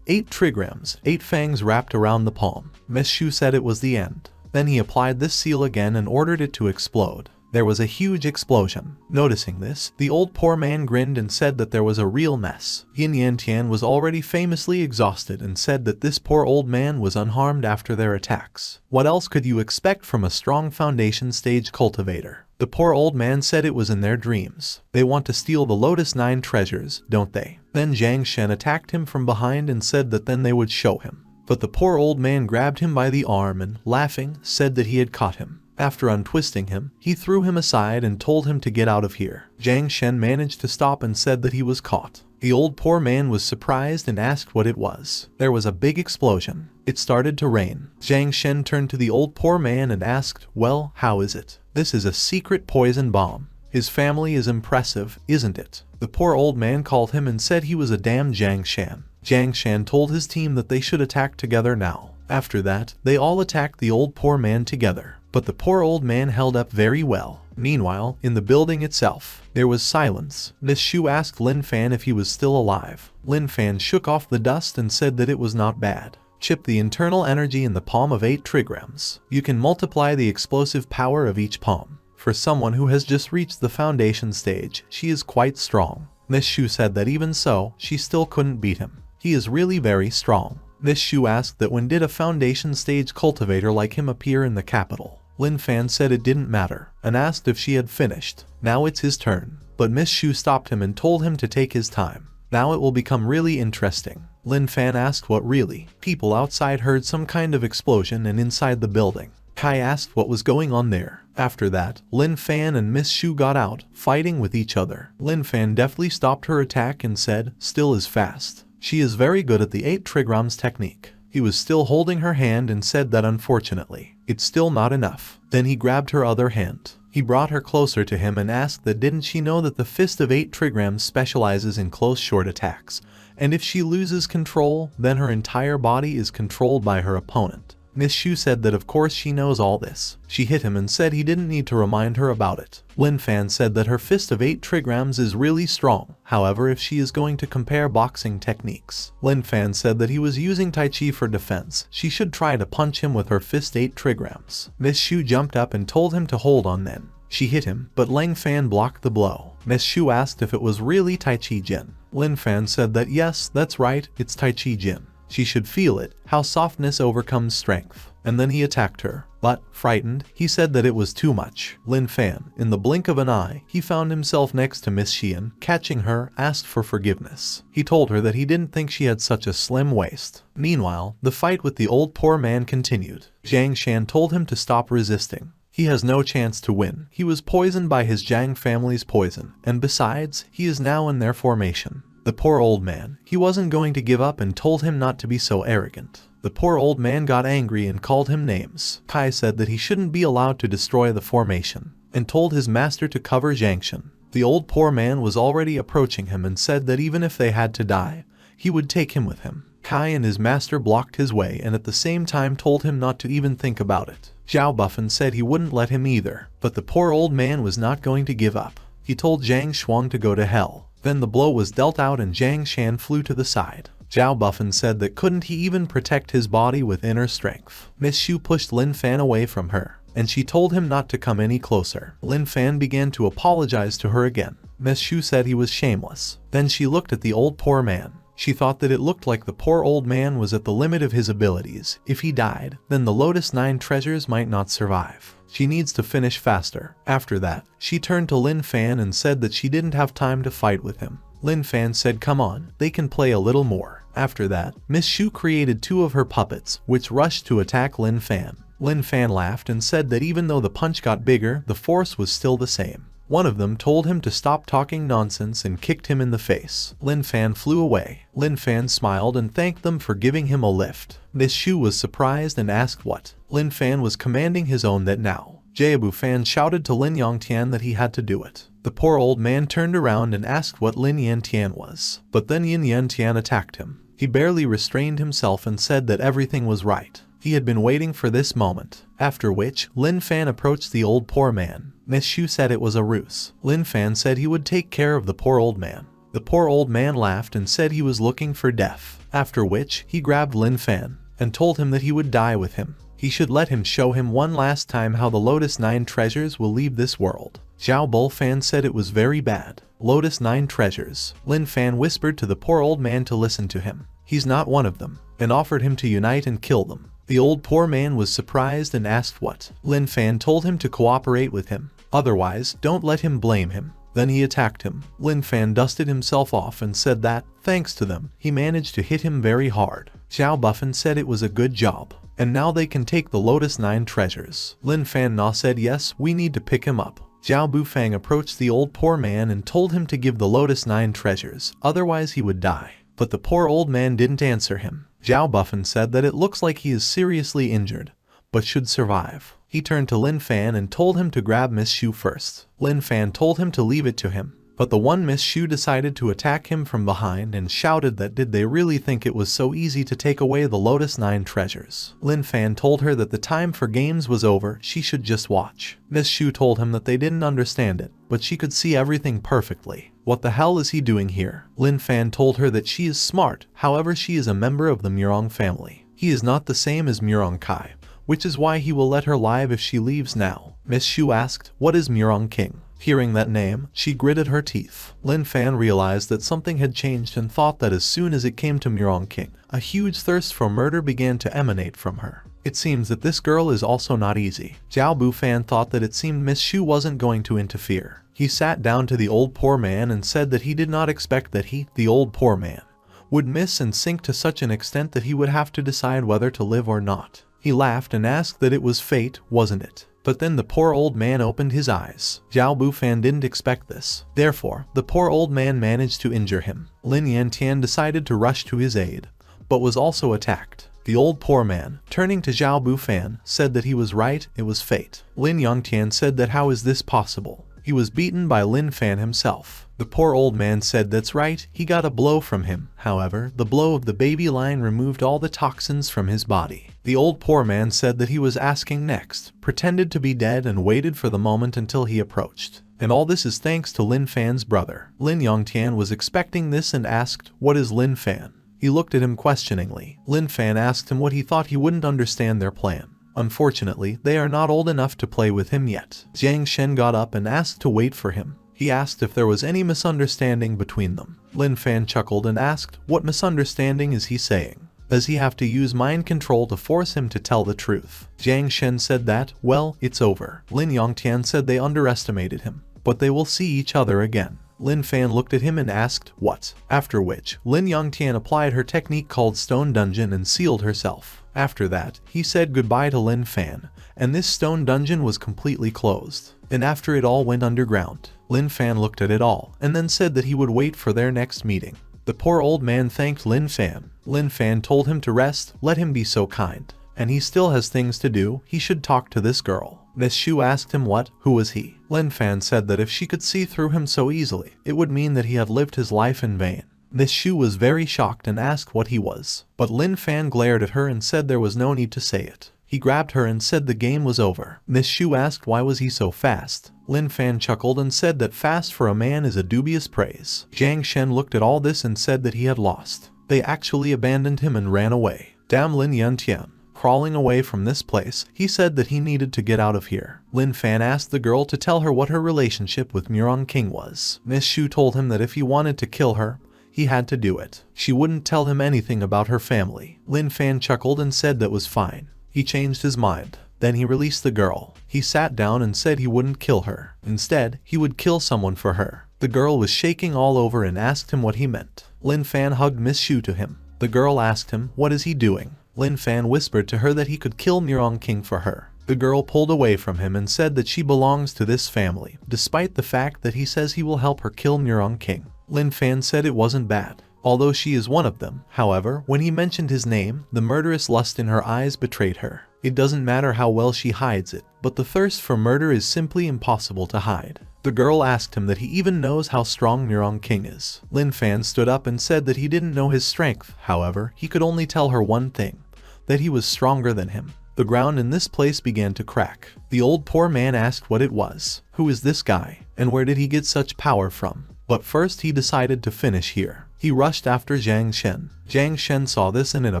8 trigrams, 8 fangs wrapped around the palm. Miss Shu said it was the end. Then he applied this seal again and ordered it to explode. There was a huge explosion. Noticing this, the old poor man grinned and said that there was a real mess. Yin Yantian was already famously exhausted and said that this poor old man was unharmed after their attacks. What else could you expect from a strong foundation stage cultivator? The poor old man said it was in their dreams. They want to steal the Lotus 9 treasures, don't they? Then Zhang Shen attacked him from behind and said that then they would show him. But the poor old man grabbed him by the arm and, laughing, said that he had caught him. After untwisting him, he threw him aside and told him to get out of here. Zhang Shen managed to stop and said that he was caught. The old poor man was surprised and asked what it was. There was a big explosion. It started to rain. Zhang Shen turned to the old poor man and asked, "Well, how is it? This is a secret poison bomb. His family is impressive, isn't it?" The poor old man called him and said he was a damn Zhang Shan. Zhang Shan told his team that they should attack together now. After that, they all attacked the old poor man together. But the poor old man held up very well. Meanwhile, in the building itself, there was silence. Miss Shu asked Lin Fan if he was still alive. Lin Fan shook off the dust and said that it was not bad. Chip the internal energy in the palm of 8 trigrams. You can multiply the explosive power of each palm. For someone who has just reached the foundation stage, she is quite strong. Miss Shu said that even so, she still couldn't beat him. He is really very strong. Miss Shu asked that when did a foundation stage cultivator like him appear in the capital. Lin Fan said it didn't matter, and asked if she had finished. Now it's his turn. But Miss Shu stopped him and told him to take his time. Now it will become really interesting. Lin Fan asked what really. People outside heard some kind of explosion and inside the building. Kai asked what was going on there. After that, Lin Fan and Miss Shu got out, fighting with each other. Lin Fan deftly stopped her attack and said, "Still is fast. She is very good at the 8 trigrams technique." He was still holding her hand and said that unfortunately, it's still not enough. Then he grabbed her other hand. He brought her closer to him and asked that didn't she know that the fist of 8 trigrams specializes in close short attacks, and if she loses control, then her entire body is controlled by her opponent. Miss Shu said that of course she knows all this. She hit him and said he didn't need to remind her about it. Lin Fan said that her fist of 8 trigrams is really strong. However, if she is going to compare boxing techniques, Lin Fan said that he was using Tai Chi for defense. She should try to punch him with her fist 8 trigrams. Miss Shu jumped up and told him to hold on then. She hit him, but Lin Fan blocked the blow. Miss Shu asked if it was really Tai Chi Jin. Lin Fan said that yes, that's right, it's Tai Chi Jin. She should feel it, how softness overcomes strength. And then he attacked her. But, frightened, he said that it was too much. Lin Fan, in the blink of an eye, he found himself next to Miss Xian, catching her, asked for forgiveness. He told her that he didn't think she had such a slim waist. Meanwhile, the fight with the old poor man continued. Zhang Shan told him to stop resisting. He has no chance to win. He was poisoned by his Zhang family's poison, and besides, he is now in their formation. The poor old man, he wasn't going to give up and told him not to be so arrogant. The poor old man got angry and called him names. Kai said that he shouldn't be allowed to destroy the formation, and told his master to cover Zhang Shen. The old poor man was already approaching him and said that even if they had to die, he would take him with him. Kai and his master blocked his way and at the same time told him not to even think about it. Zhao Buffen said he wouldn't let him either, but the poor old man was not going to give up. He told Zhang Shuang to go to hell. Then the blow was dealt out and Zhang Shan flew to the side. Zhao Buffen said that couldn't he even protect his body with inner strength. Miss Shu pushed Lin Fan away from her, and she told him not to come any closer. Lin Fan began to apologize to her again. Miss Shu said he was shameless. Then she looked at the old poor man. She thought that it looked like the poor old man was at the limit of his abilities. If he died, then the Lotus 9 treasures might not survive. She needs to finish faster. After that, she turned to Lin Fan and said that she didn't have time to fight with him. Lin Fan said come on, they can play a little more. After that, Miss Shu created 2 of her puppets, which rushed to attack Lin Fan. Lin Fan laughed and said that even though the punch got bigger, the force was still the same. One of them told him to stop talking nonsense and kicked him in the face. Lin Fan flew away. Lin Fan smiled and thanked them for giving him a lift. Miss Shu was surprised and asked what. Lin Fan was commanding his own that now. Jaebu Fan shouted to Lin Yangtian that he had to do it. The poor old man turned around and asked what Lin Yantian was. But then Yin Yantian attacked him. He barely restrained himself and said that everything was right. He had been waiting for this moment. After which, Lin Fan approached the old poor man. Miss Shu said it was a ruse. Lin Fan said he would take care of the poor old man. The poor old man laughed and said he was looking for death, after which he grabbed Lin Fan and told him that he would die with him. He should let him show him one last time how the Lotus 9 treasures will leave this world. Xiao Bull Fan said it was very bad. Lotus 9 treasures. Lin Fan whispered to the poor old man to listen to him. He's not one of them, and offered him to unite and kill them. The old poor man was surprised and asked what. Lin Fan told him to cooperate with him. Otherwise, don't let him blame him. Then he attacked him. Lin Fan dusted himself off and said that, thanks to them, he managed to hit him very hard. Xiao Buffin said it was a good job, and now they can take the Lotus 9 treasures. Lin Fan Na said yes, we need to pick him up. Zhao Bufang approached the old poor man and told him to give the Lotus 9 treasures, otherwise he would die. But the poor old man didn't answer him. Zhao Buffin said that it looks like he is seriously injured, but should survive. He turned to Lin Fan and told him to grab Miss Shu first. Lin Fan told him to leave it to him, but the one Miss Shu decided to attack him from behind and shouted that did they really think it was so easy to take away the Lotus 9 treasures. Lin Fan told her that the time for games was over, she should just watch. Miss Shu told him that they didn't understand it, but she could see everything perfectly. What the hell is he doing here? Lin Fan told her that she is smart, however she is a member of the Murong family. He is not the same as Murong Kai, which is why he will let her live if she leaves now. Miss Shu asked, what is Murong King? Hearing that name, she gritted her teeth. Lin Fan realized that something had changed and thought that as soon as it came to Murong King, a huge thirst for murder began to emanate from her. It seems that this girl is also not easy. Zhao Bufan thought that it seemed Miss Shu wasn't going to interfere. He sat down to the old poor man and said that he did not expect that he, the old poor man, would miss and sink to such an extent that he would have to decide whether to live or not. He laughed and asked that it was fate, wasn't it? But then the poor old man opened his eyes. Zhao Bufan didn't expect this. Therefore, the poor old man managed to injure him. Lin Yantian decided to rush to his aid, but was also attacked. The old poor man, turning to Zhao Bufan, said that he was right, it was fate. Lin Yangtian said that how is this possible? He was beaten by Lin Fan himself. The poor old man said that's right, he got a blow from him. However, the blow of the baby lion removed all the toxins from his body. The old poor man said that he was asking next, pretended to be dead and waited for the moment until he approached. And all this is thanks to Lin Fan's brother. Lin Yangtian was expecting this and asked, what is Lin Fan? He looked at him questioningly. Lin Fan asked him what he thought he wouldn't understand their plan. Unfortunately, they are not old enough to play with him yet. Jiang Shen got up and asked to wait for him. He asked if there was any misunderstanding between them. Lin Fan chuckled and asked, what misunderstanding is he saying? Does he have to use mind control to force him to tell the truth? Jiang Shen said that, well, it's over. Lin Yangtian said they underestimated him, but they will see each other again. Lin Fan looked at him and asked, what? After which, Lin Yangtian applied her technique called Stone Dungeon and sealed herself. After that, he said goodbye to Lin Fan, and this stone dungeon was completely closed. And after it all went underground, Lin Fan looked at it all, and then said that he would wait for their next meeting. The poor old man thanked Lin Fan. Lin Fan told him to rest, let him be so kind. And he still has things to do, he should talk to this girl. Miss Shu asked him who was he? Lin Fan said that if she could see through him so easily, it would mean that he had lived his life in vain. Miss Shu was very shocked and asked what he was. But Lin Fan glared at her and said there was no need to say it. He grabbed her and said the game was over. Miss Shu asked why was he so fast. Lin Fan chuckled and said that fast for a man is a dubious praise. Jiang Shen looked at all this and said that he had lost. They actually abandoned him and ran away. Damn Lin Yantian. Crawling away from this place, he said that he needed to get out of here. Lin Fan asked the girl to tell her what her relationship with Murong King was. Miss Shu told him that if he wanted to kill her, he had to do it. She wouldn't tell him anything about her family. Lin Fan chuckled and said that was fine. He changed his mind. Then he released the girl. He sat down and said he wouldn't kill her. Instead, he would kill someone for her. The girl was shaking all over and asked him what he meant. Lin Fan hugged Miss Shu to him. The girl asked him, what is he doing? Lin Fan whispered to her that he could kill Murong King for her. The girl pulled away from him and said that she belongs to this family, despite the fact that he says he will help her kill Murong King. Lin Fan said it wasn't bad, although she is one of them. However, when he mentioned his name, the murderous lust in her eyes betrayed her. It doesn't matter how well she hides it, but the thirst for murder is simply impossible to hide. The girl asked him that he even knows how strong Murong King is. Lin Fan stood up and said that he didn't know his strength. However, he could only tell her one thing, that he was stronger than him. The ground in this place began to crack. The old poor man asked what it was. Who is this guy? And where did he get such power from? But first he decided to finish here. He rushed after Jiang Shen. Jiang Shen saw this and in a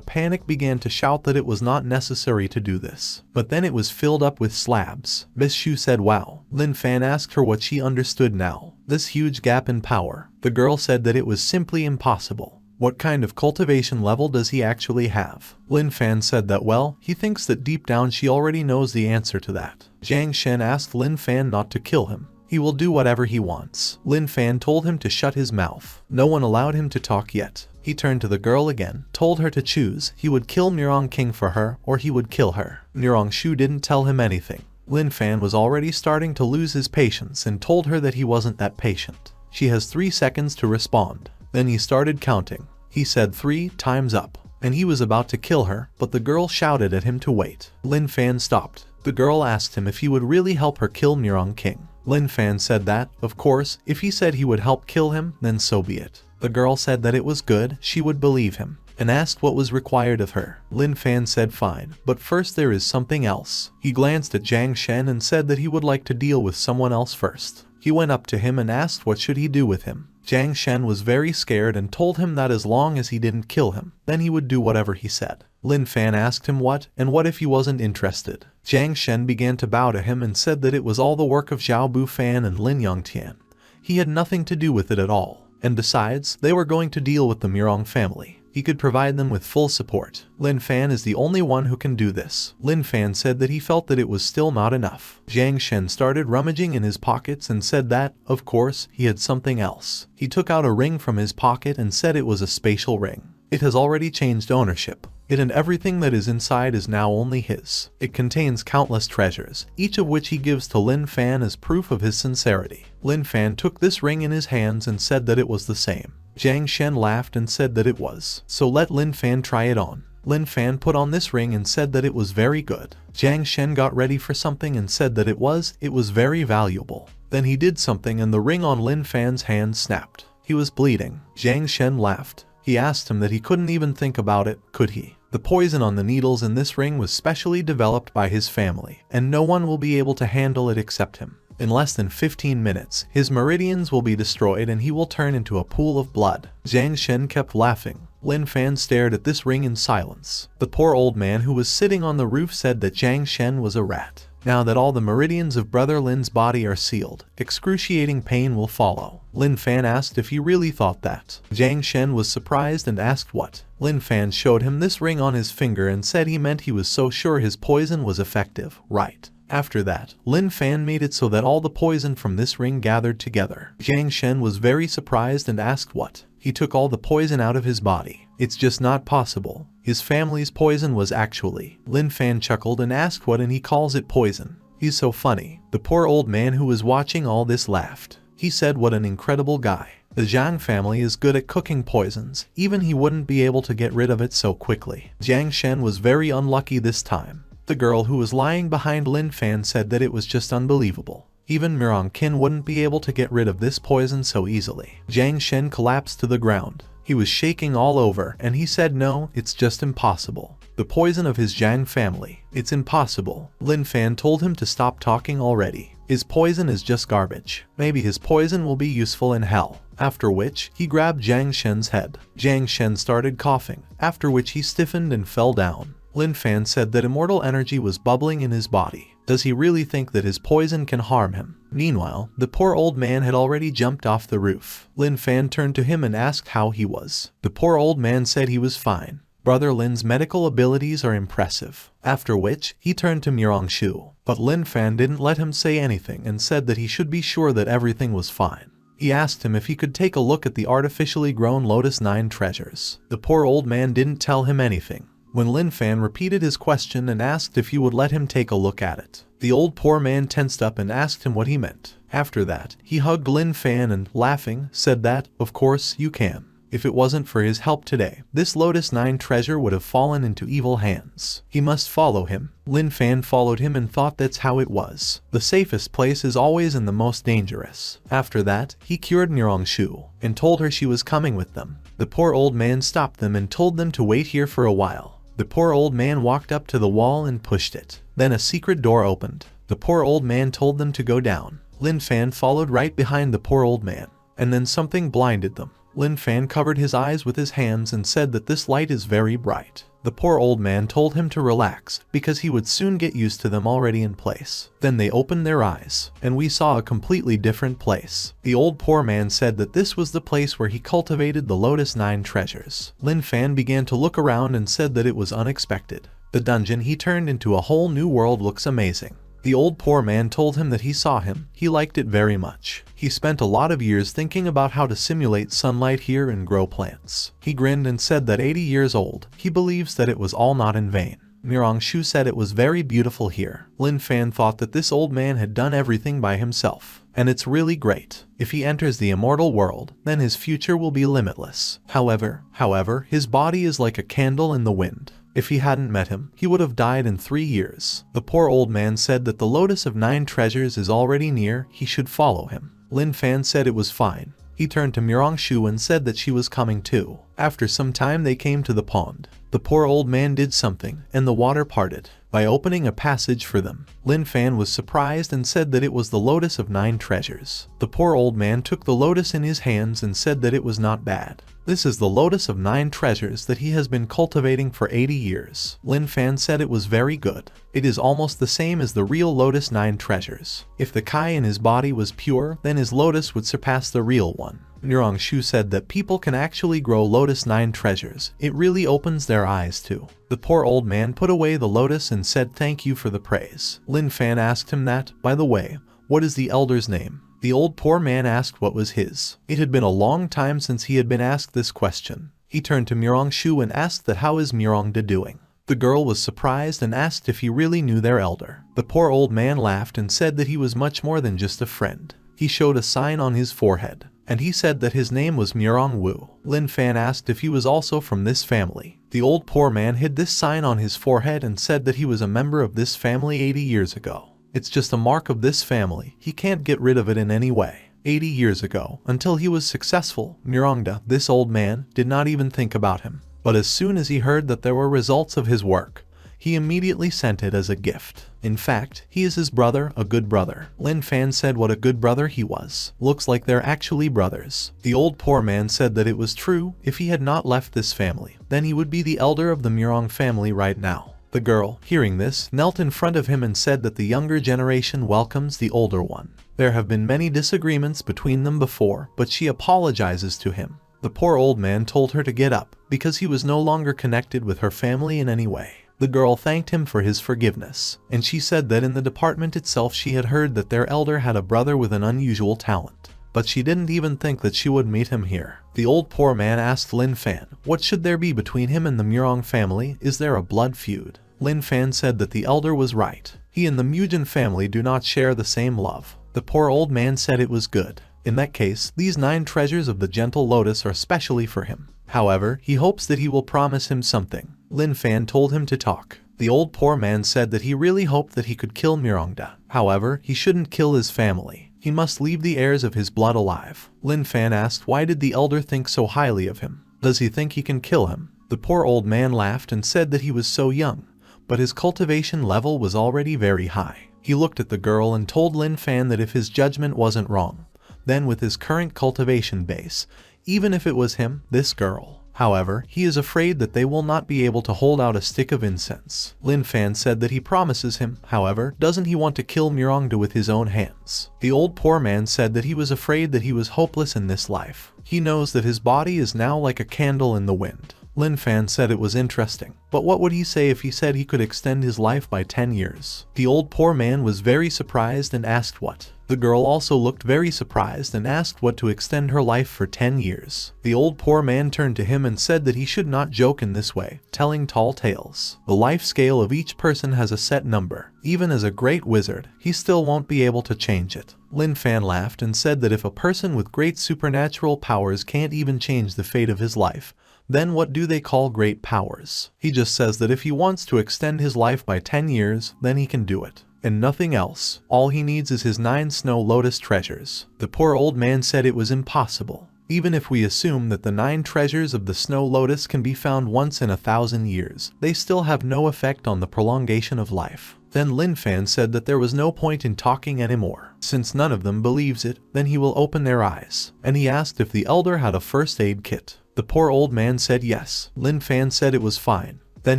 panic began to shout that it was not necessary to do this. But then it was filled up with slabs. Miss Shu said wow. Lin Fan asked her what she understood now. This huge gap in power. The girl said that it was simply impossible. What kind of cultivation level does he actually have? Lin Fan said that well, he thinks that deep down she already knows the answer to that. Jiang Shen asked Lin Fan not to kill him. He will do whatever he wants. Lin Fan told him to shut his mouth. No one allowed him to talk yet. He turned to the girl again, told her to choose. He would kill Mirong King for her, or he would kill her. Mirong Shu didn't tell him anything. Lin Fan was already starting to lose his patience and told her that he wasn't that patient. She has 3 seconds to respond. Then he started counting. He said 3 times up. And he was about to kill her, but the girl shouted at him to wait. Lin Fan stopped. The girl asked him if he would really help her kill Mirong King. Lin Fan said that, of course, if he said he would help kill him, then so be it. The girl said that it was good, she would believe him, and asked what was required of her. Lin Fan said fine, but first there is something else. He glanced at Jiang Shen and said that he would like to deal with someone else first. He went up to him and asked what should he do with him. Jiang Shen was very scared and told him that as long as he didn't kill him, then he would do whatever he said. Lin Fan asked him what, and what if he wasn't interested. Jiang Shen began to bow to him and said that it was all the work of Zhao Bufan and Lin Yongtian. He had nothing to do with it at all. And besides, they were going to deal with the Mirong family. He could provide them with full support. Lin Fan is the only one who can do this. Lin Fan said that he felt that it was still not enough. Jiang Shen started rummaging in his pockets and said that, of course, he had something else. He took out a ring from his pocket and said it was a spatial ring. It has already changed ownership. It and everything that is inside is now only his. It contains countless treasures, each of which he gives to Lin Fan as proof of his sincerity. Lin Fan took this ring in his hands and said that it was the same. Jiang Shen laughed and said that it was. So let Lin Fan try it on. Lin Fan put on this ring and said that it was very good. Jiang Shen got ready for something and said that it was very valuable. Then he did something and the ring on Lin Fan's hand snapped. He was bleeding. Jiang Shen laughed. He asked him that he couldn't even think about it, could he? The poison on the needles in this ring was specially developed by his family, and no one will be able to handle it except him. In less than 15 minutes, his meridians will be destroyed and he will turn into a pool of blood. Jiang Shen kept laughing. Lin Fan stared at this ring in silence. The poor old man who was sitting on the roof said that Jiang Shen was a rat. Now that all the meridians of Brother Lin's body are sealed, excruciating pain will follow. Lin Fan asked if he really thought that. Jiang Shen was surprised and asked what. Lin Fan showed him this ring on his finger and said he meant he was so sure his poison was effective, right? After that, Lin Fan made it so that all the poison from this ring gathered together. Jiang Shen was very surprised and asked what. He took all the poison out of his body. It's just not possible. His family's poison was actually. Lin Fan chuckled and asked what and he calls it poison. He's so funny. The poor old man who was watching all this laughed. He said what an incredible guy. The Zhang family is good at cooking poisons. Even he wouldn't be able to get rid of it so quickly. Jiang Shen was very unlucky this time. The girl who was lying behind Lin Fan said that it was just unbelievable. Even Mirong Kin wouldn't be able to get rid of this poison so easily. Jiang Shen collapsed to the ground. He was shaking all over and he said no, it's just impossible. The poison of his Zhang family. It's impossible. Lin Fan told him to stop talking already. His poison is just garbage. Maybe his poison will be useful in hell. After which, he grabbed Jiang Shen's head. Jiang Shen started coughing, after which he stiffened and fell down. Lin Fan said that immortal energy was bubbling in his body. Does he really think that his poison can harm him? Meanwhile, the poor old man had already jumped off the roof. Lin Fan turned to him and asked how he was. The poor old man said he was fine. Brother Lin's medical abilities are impressive. After which, he turned to Mirong Shu. But Lin Fan didn't let him say anything and said that he should be sure that everything was fine. He asked him if he could take a look at the artificially grown Lotus 9 treasures. The poor old man didn't tell him anything. When Lin Fan repeated his question and asked if he would let him take a look at it, the old poor man tensed up and asked him what he meant. After that, he hugged Lin Fan and, laughing, said that, of course, you can. If it wasn't for his help today, this Lotus 9 treasure would have fallen into evil hands. He must follow him. Lin Fan followed him and thought that's how it was. The safest place is always in the most dangerous. After that, he cured Mirong Shu and told her she was coming with them. The poor old man stopped them and told them to wait here for a while. The poor old man walked up to the wall and pushed it. Then a secret door opened. The poor old man told them to go down. Lin Fan followed right behind the poor old man, and then something blinded them. Lin Fan covered his eyes with his hands and said that this light is very bright. The poor old man told him to relax, because he would soon get used to them already in place. Then they opened their eyes, and we saw a completely different place. The old poor man said that this was the place where he cultivated the Lotus 9 treasures. Lin Fan began to look around and said that it was unexpected. The dungeon he turned into a whole new world looks amazing. The old poor man told him that he saw him. He liked it very much. He spent a lot of years thinking about how to simulate sunlight here and grow plants. He grinned and said that 80 years old, he believes that it was all not in vain. Mirangshu said it was very beautiful here. Lin Fan thought that this old man had done everything by himself. And it's really great. If he enters the immortal world, then his future will be limitless. However, his body is like a candle in the wind. If he hadn't met him, he would have died in 3 years. The poor old man said that the Lotus of 9 treasures is already near, he should follow him. Lin Fan said it was fine. He turned to Mirangshu and said that she was coming too. After some time they came to the pond. The poor old man did something, and the water parted, by opening a passage for them. Lin Fan was surprised and said that it was the Lotus of 9 treasures. The poor old man took the lotus in his hands and said that it was not bad. This is the Lotus of 9 treasures that he has been cultivating for 80 years. Lin Fan said it was very good. It is almost the same as the real Lotus 9 treasures. If the Kai in his body was pure, then his lotus would surpass the real one. Mirangshu said that people can actually grow Lotus 9 treasures. It really opens their eyes too. The poor old man put away the lotus and said thank you for the praise. Lin Fan asked him that, by the way, what is the elder's name? The old poor man asked what was his. It had been a long time since he had been asked this question. He turned to Mirangshu and asked that how is Mirongda doing? The girl was surprised and asked if he really knew their elder. The poor old man laughed and said that he was much more than just a friend. He showed a sign on his forehead, and he said that his name was Mirong Wu. Lin Fan asked if he was also from this family. The old poor man hid this sign on his forehead and said that he was a member of this family 80 years ago. It's just a mark of this family, he can't get rid of it in any way. 80 years ago, until he was successful, Mirongda, this old man, did not even think about him. But as soon as he heard that there were results of his work, he immediately sent it as a gift. In fact, he is his brother, a good brother. Lin Fan said what a good brother he was. Looks like they're actually brothers. The old poor man said that it was true. If he had not left this family, then he would be the elder of the Mirong family right now. The girl, hearing this, knelt in front of him and said that the younger generation welcomes the older one. There have been many disagreements between them before, but she apologizes to him. The poor old man told her to get up, because he was no longer connected with her family in any way. The girl thanked him for his forgiveness, and she said that in the department itself she had heard that their elder had a brother with an unusual talent. But she didn't even think that she would meet him here. The old poor man asked Lin Fan, what should there be between him and the Mirong family? Is there a blood feud? Lin Fan said that the elder was right. He and the Mujin family do not share the same love. The poor old man said it was good. In that case, these 9 treasures of the gentle lotus are specially for him. However, he hopes that he will promise him something. Lin Fan told him to talk. The old poor man said that he really hoped that he could kill Mirongda. However, he shouldn't kill his family. He must leave the heirs of his blood alive. Lin Fan asked why did the elder think so highly of him? Does he think he can kill him? The poor old man laughed and said that he was so young, but his cultivation level was already very high. He looked at the girl and told Lin Fan that if his judgment wasn't wrong, then with his current cultivation base, even if it was him, this girl. However, he is afraid that they will not be able to hold out a stick of incense. Lin Fan said that he promises him, however, doesn't he want to kill Mirongda with his own hands? The old poor man said that he was afraid that he was hopeless in this life. He knows that his body is now like a candle in the wind. Lin Fan said it was interesting, but what would he say if he said he could extend his life by 10 years? The old poor man was very surprised and asked what. The girl also looked very surprised and asked what to extend her life for 10 years. The old poor man turned to him and said that he should not joke in this way, telling tall tales. The life scale of each person has a set number. Even as a great wizard, he still won't be able to change it. Lin Fan laughed and said that if a person with great supernatural powers can't even change the fate of his life, then what do they call great powers? He just says that if he wants to extend his life by 10 years, then he can do it. And nothing else. All he needs is his 9 snow lotus treasures. The poor old man said it was impossible. Even if we assume that the 9 treasures of the Snow Lotus can be found once in 1,000 years, they still have no effect on the prolongation of life. Then Lin Fan said that there was no point in talking anymore. Since none of them believes it, then he will open their eyes. And he asked if the elder had a first aid kit. The poor old man said yes. Lin Fan said it was fine. Then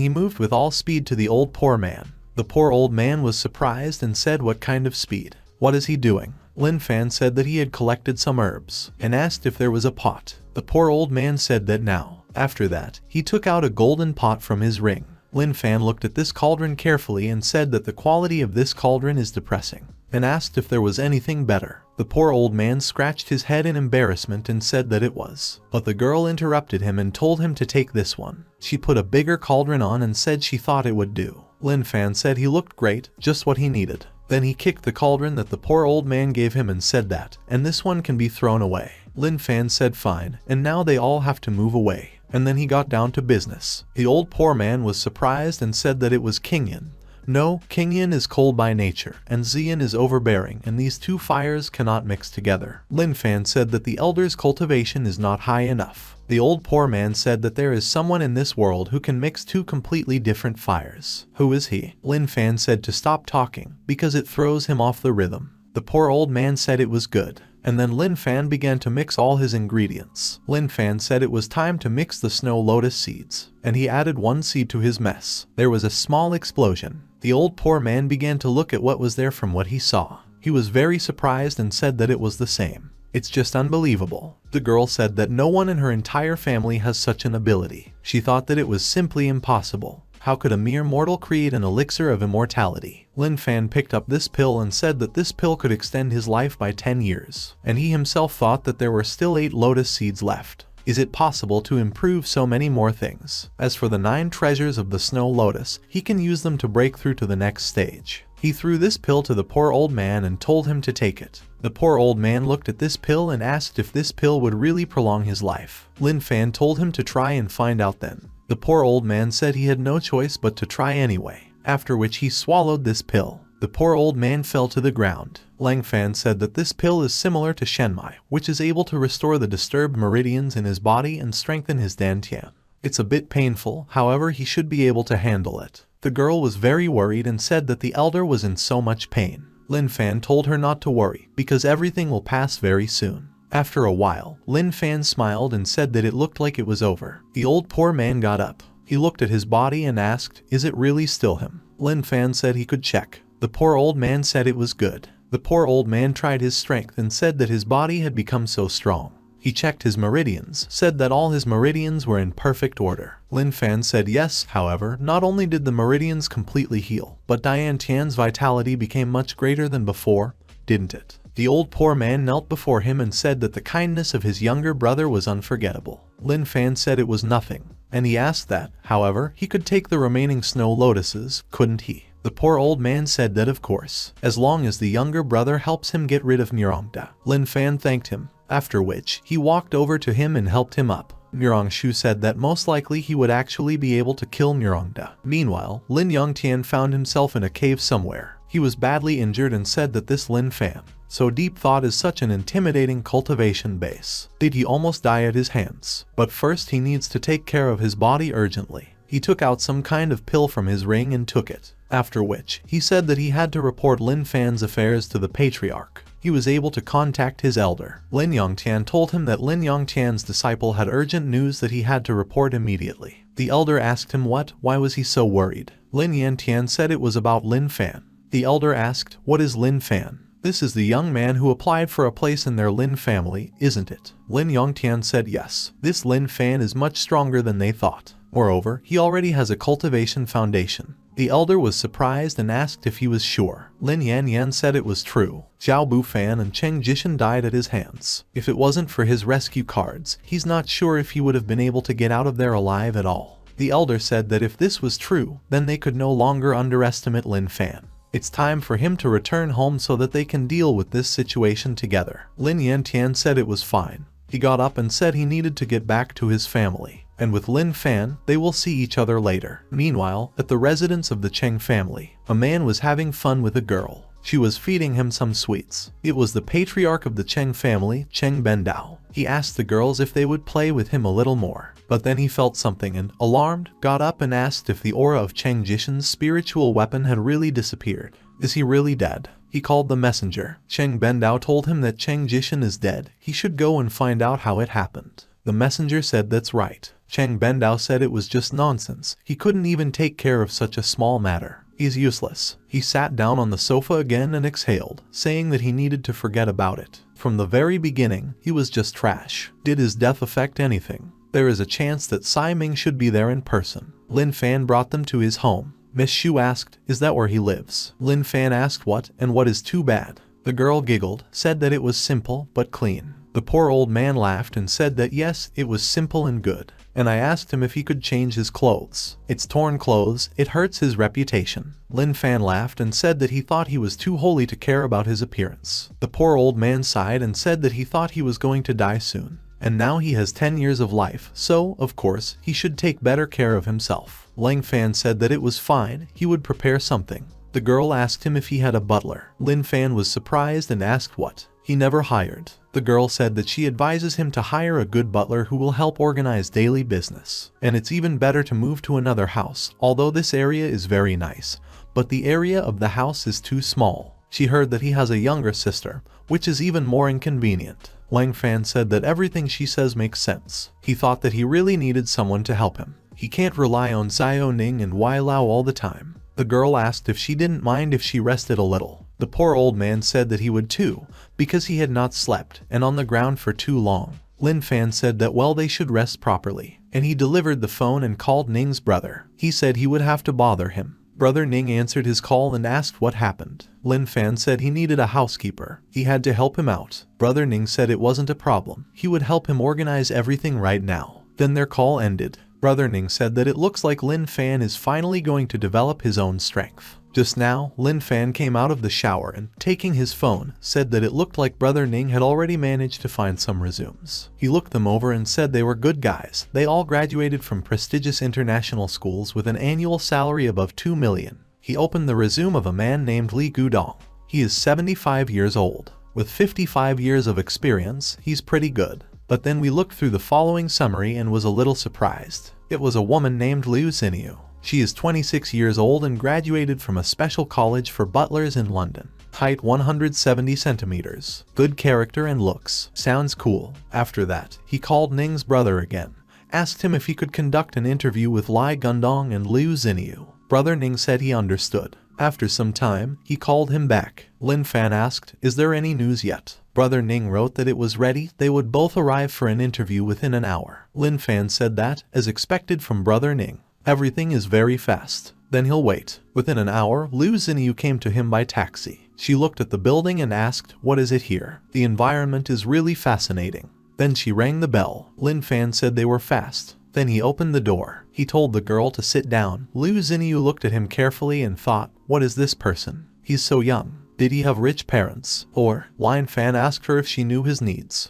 he moved with all speed to the old poor man. The poor old man was surprised and said, "What kind of speed? What is he doing?" Lin Fan said that he had collected some herbs and asked if there was a pot. The poor old man said that now. After that, he took out a golden pot from his ring. Lin Fan looked at this cauldron carefully and said that the quality of this cauldron is depressing, and asked if there was anything better. The poor old man scratched his head in embarrassment and said that it was. But the girl interrupted him and told him to take this one. She put a bigger cauldron on and said she thought it would do. Lin Fan said he looked great, just what he needed. Then he kicked the cauldron that the poor old man gave him and said that, "And this one can be thrown away." Lin Fan said fine, and now they all have to move away. And then he got down to business. The old poor man was surprised and said that it was King Yin. No, King Yin is cold by nature, and Xian is overbearing, and these two fires cannot mix together. Lin Fan said that the elder's cultivation is not high enough. The old poor man said that there is someone in this world who can mix 2 completely different fires. Who is he? Lin Fan said to stop talking, because it throws him off the rhythm. The poor old man said it was good. And then Lin Fan began to mix all his ingredients. Lin Fan said it was time to mix the Snow Lotus seeds, and he added 1 seed to his mess. There was a small explosion. The old poor man began to look at what was there from what he saw. He was very surprised and said that it was the same. "It's just unbelievable." The girl said that no one in her entire family has such an ability. She thought that it was simply impossible. How could a mere mortal create an elixir of immortality? Lin Fan picked up this pill and said that this pill could extend his life by 10 years. And he himself thought that there were still 8 lotus seeds left. Is it possible to improve so many more things? As for the 9 treasures of the Snow Lotus, he can use them to break through to the next stage. He threw this pill to the poor old man and told him to take it. The poor old man looked at this pill and asked if this pill would really prolong his life. Lin Fan told him to try and find out then. The poor old man said he had no choice but to try anyway, after which he swallowed this pill. The poor old man fell to the ground. Lin Fan said that this pill is similar to Shenmai, which is able to restore the disturbed meridians in his body and strengthen his dantian. It's a bit painful, however he should be able to handle it. The girl was very worried and said that the elder was in so much pain. Lin Fan told her not to worry, because everything will pass very soon. After a while, Lin Fan smiled and said that it looked like it was over. The old poor man got up. He looked at his body and asked, "Is it really still him?" Lin Fan said he could check. The poor old man said it was good. The poor old man tried his strength and said that his body had become so strong. He checked his meridians, said that all his meridians were in perfect order. Lin Fan said yes, however, not only did the meridians completely heal, but Dian Tian's vitality became much greater than before, didn't it? The old poor man knelt before him and said that the kindness of his younger brother was unforgettable. Lin Fan said it was nothing, and he asked that, however, he could take the remaining snow lotuses, couldn't he? The poor old man said that of course, as long as the younger brother helps him get rid of Nirongda. Lin Fan thanked him, after which he walked over to him and helped him up. Nirongshu said that most likely he would actually be able to kill Nirongda. Meanwhile, Lin Yongtian found himself in a cave somewhere. He was badly injured and said that this Lin Fan, so deep thought, is such an intimidating cultivation base. Did he almost die at his hands? But first he needs to take care of his body urgently. He took out some kind of pill from his ring and took it. After which, he said that he had to report Lin Fan's affairs to the patriarch. He was able to contact his elder. Lin Yongtian told him that Lin Yongtian's disciple had urgent news that he had to report immediately. The elder asked him why was he so worried? Lin Yongtian said it was about Lin Fan. The elder asked, what is Lin Fan? This is the young man who applied for a place in their Lin family, isn't it? Lin Yongtian said yes. This Lin Fan is much stronger than they thought. Moreover, he already has a cultivation foundation. The elder was surprised and asked if he was sure. Lin Yan said it was true. Zhao Bufan and Cheng Jishan died at his hands. If it wasn't for his rescue cards, he's not sure if he would have been able to get out of there alive at all. The elder said that if this was true, then they could no longer underestimate Lin Fan. It's time for him to return home so that they can deal with this situation together. Lin Yantian said it was fine. He got up and said he needed to get back to his family. And with Lin Fan, they will see each other later. Meanwhile, at the residence of the Cheng family, a man was having fun with a girl. She was feeding him some sweets. It was the patriarch of the Cheng family, Cheng Bendao. He asked the girls if they would play with him a little more. But then he felt something and, alarmed, got up and asked if the aura of Cheng Jishin's spiritual weapon had really disappeared. Is he really dead? He called the messenger. Cheng Bendao told him that Cheng Jishin is dead. He should go and find out how it happened. The messenger said that's right. Cheng Bendao said it was just nonsense. He couldn't even take care of such a small matter. He's useless. He sat down on the sofa again and exhaled, saying that he needed to forget about it. From the very beginning, he was just trash. Did his death affect anything? There is a chance that Tsai Ming should be there in person. Lin Fan brought them to his home. Miss Xu asked, is that where he lives? Lin Fan asked what, and what is too bad? The girl giggled, said that it was simple but clean. The poor old man laughed and said that yes, it was simple and good. And I asked him if he could change his clothes. It's torn clothes, it hurts his reputation. Lin Fan laughed and said that he thought he was too holy to care about his appearance. The poor old man sighed and said that he thought he was going to die soon. And now he has 10 years of life, so, of course, he should take better care of himself. Lin Fan said that it was fine, he would prepare something. The girl asked him if he had a butler. Lin Fan was surprised and asked what he never hired. The girl said that she advises him to hire a good butler who will help organize daily business. And it's even better to move to another house, although this area is very nice. But the area of the house is too small. She heard that he has a younger sister, which is even more inconvenient. Lin Fan said that everything she says makes sense. He thought that he really needed someone to help him. He can't rely on Xiao Ning and Wai Lao all the time. The girl asked if she didn't mind if she rested a little. The poor old man said that he would too, because he had not slept and on the ground for too long. Lin Fan said that well they should rest properly, and he delivered the phone and called Ning's brother. He said he would have to bother him. Brother Ning answered his call and asked what happened. Lin Fan said he needed a housekeeper. He had to help him out. Brother Ning said it wasn't a problem. He would help him organize everything right now. Then their call ended. Brother Ning said that it looks like Lin Fan is finally going to develop his own strength. Just now, Lin Fan came out of the shower and, taking his phone, said that it looked like Brother Ning had already managed to find some resumes. He looked them over and said they were good guys. They all graduated from prestigious international schools with an annual salary above 2 million. He opened the resume of a man named Li Gudong. He is 75 years old. With 55 years of experience, he's pretty good. But then we looked through the following summary and was a little surprised. It was a woman named Liu Xinyu. She is 26 years old and graduated from a special college for butlers in London. Height 170 centimeters. Good character and looks. Sounds cool. After that, he called Ning's brother again. Asked him if he could conduct an interview with Li Gundong and Liu Xinyu. Brother Ning said he understood. After some time, he called him back. Lin Fan asked, is there any news yet? Brother Ning wrote that it was ready. They would both arrive for an interview within an hour. Lin Fan said that, as expected from Brother Ning. Everything is very fast. Then he'll wait. Within an hour, Liu Xinyu came to him by taxi. She looked at the building and asked, what is it here? The environment is really fascinating. Then she rang the bell. Lin Fan said they were fast. Then he opened the door. He told the girl to sit down. Liu Xinyu looked at him carefully and thought, what is this person? He's so young. Did he have rich parents? Or, Lin Fan asked her if she knew his needs.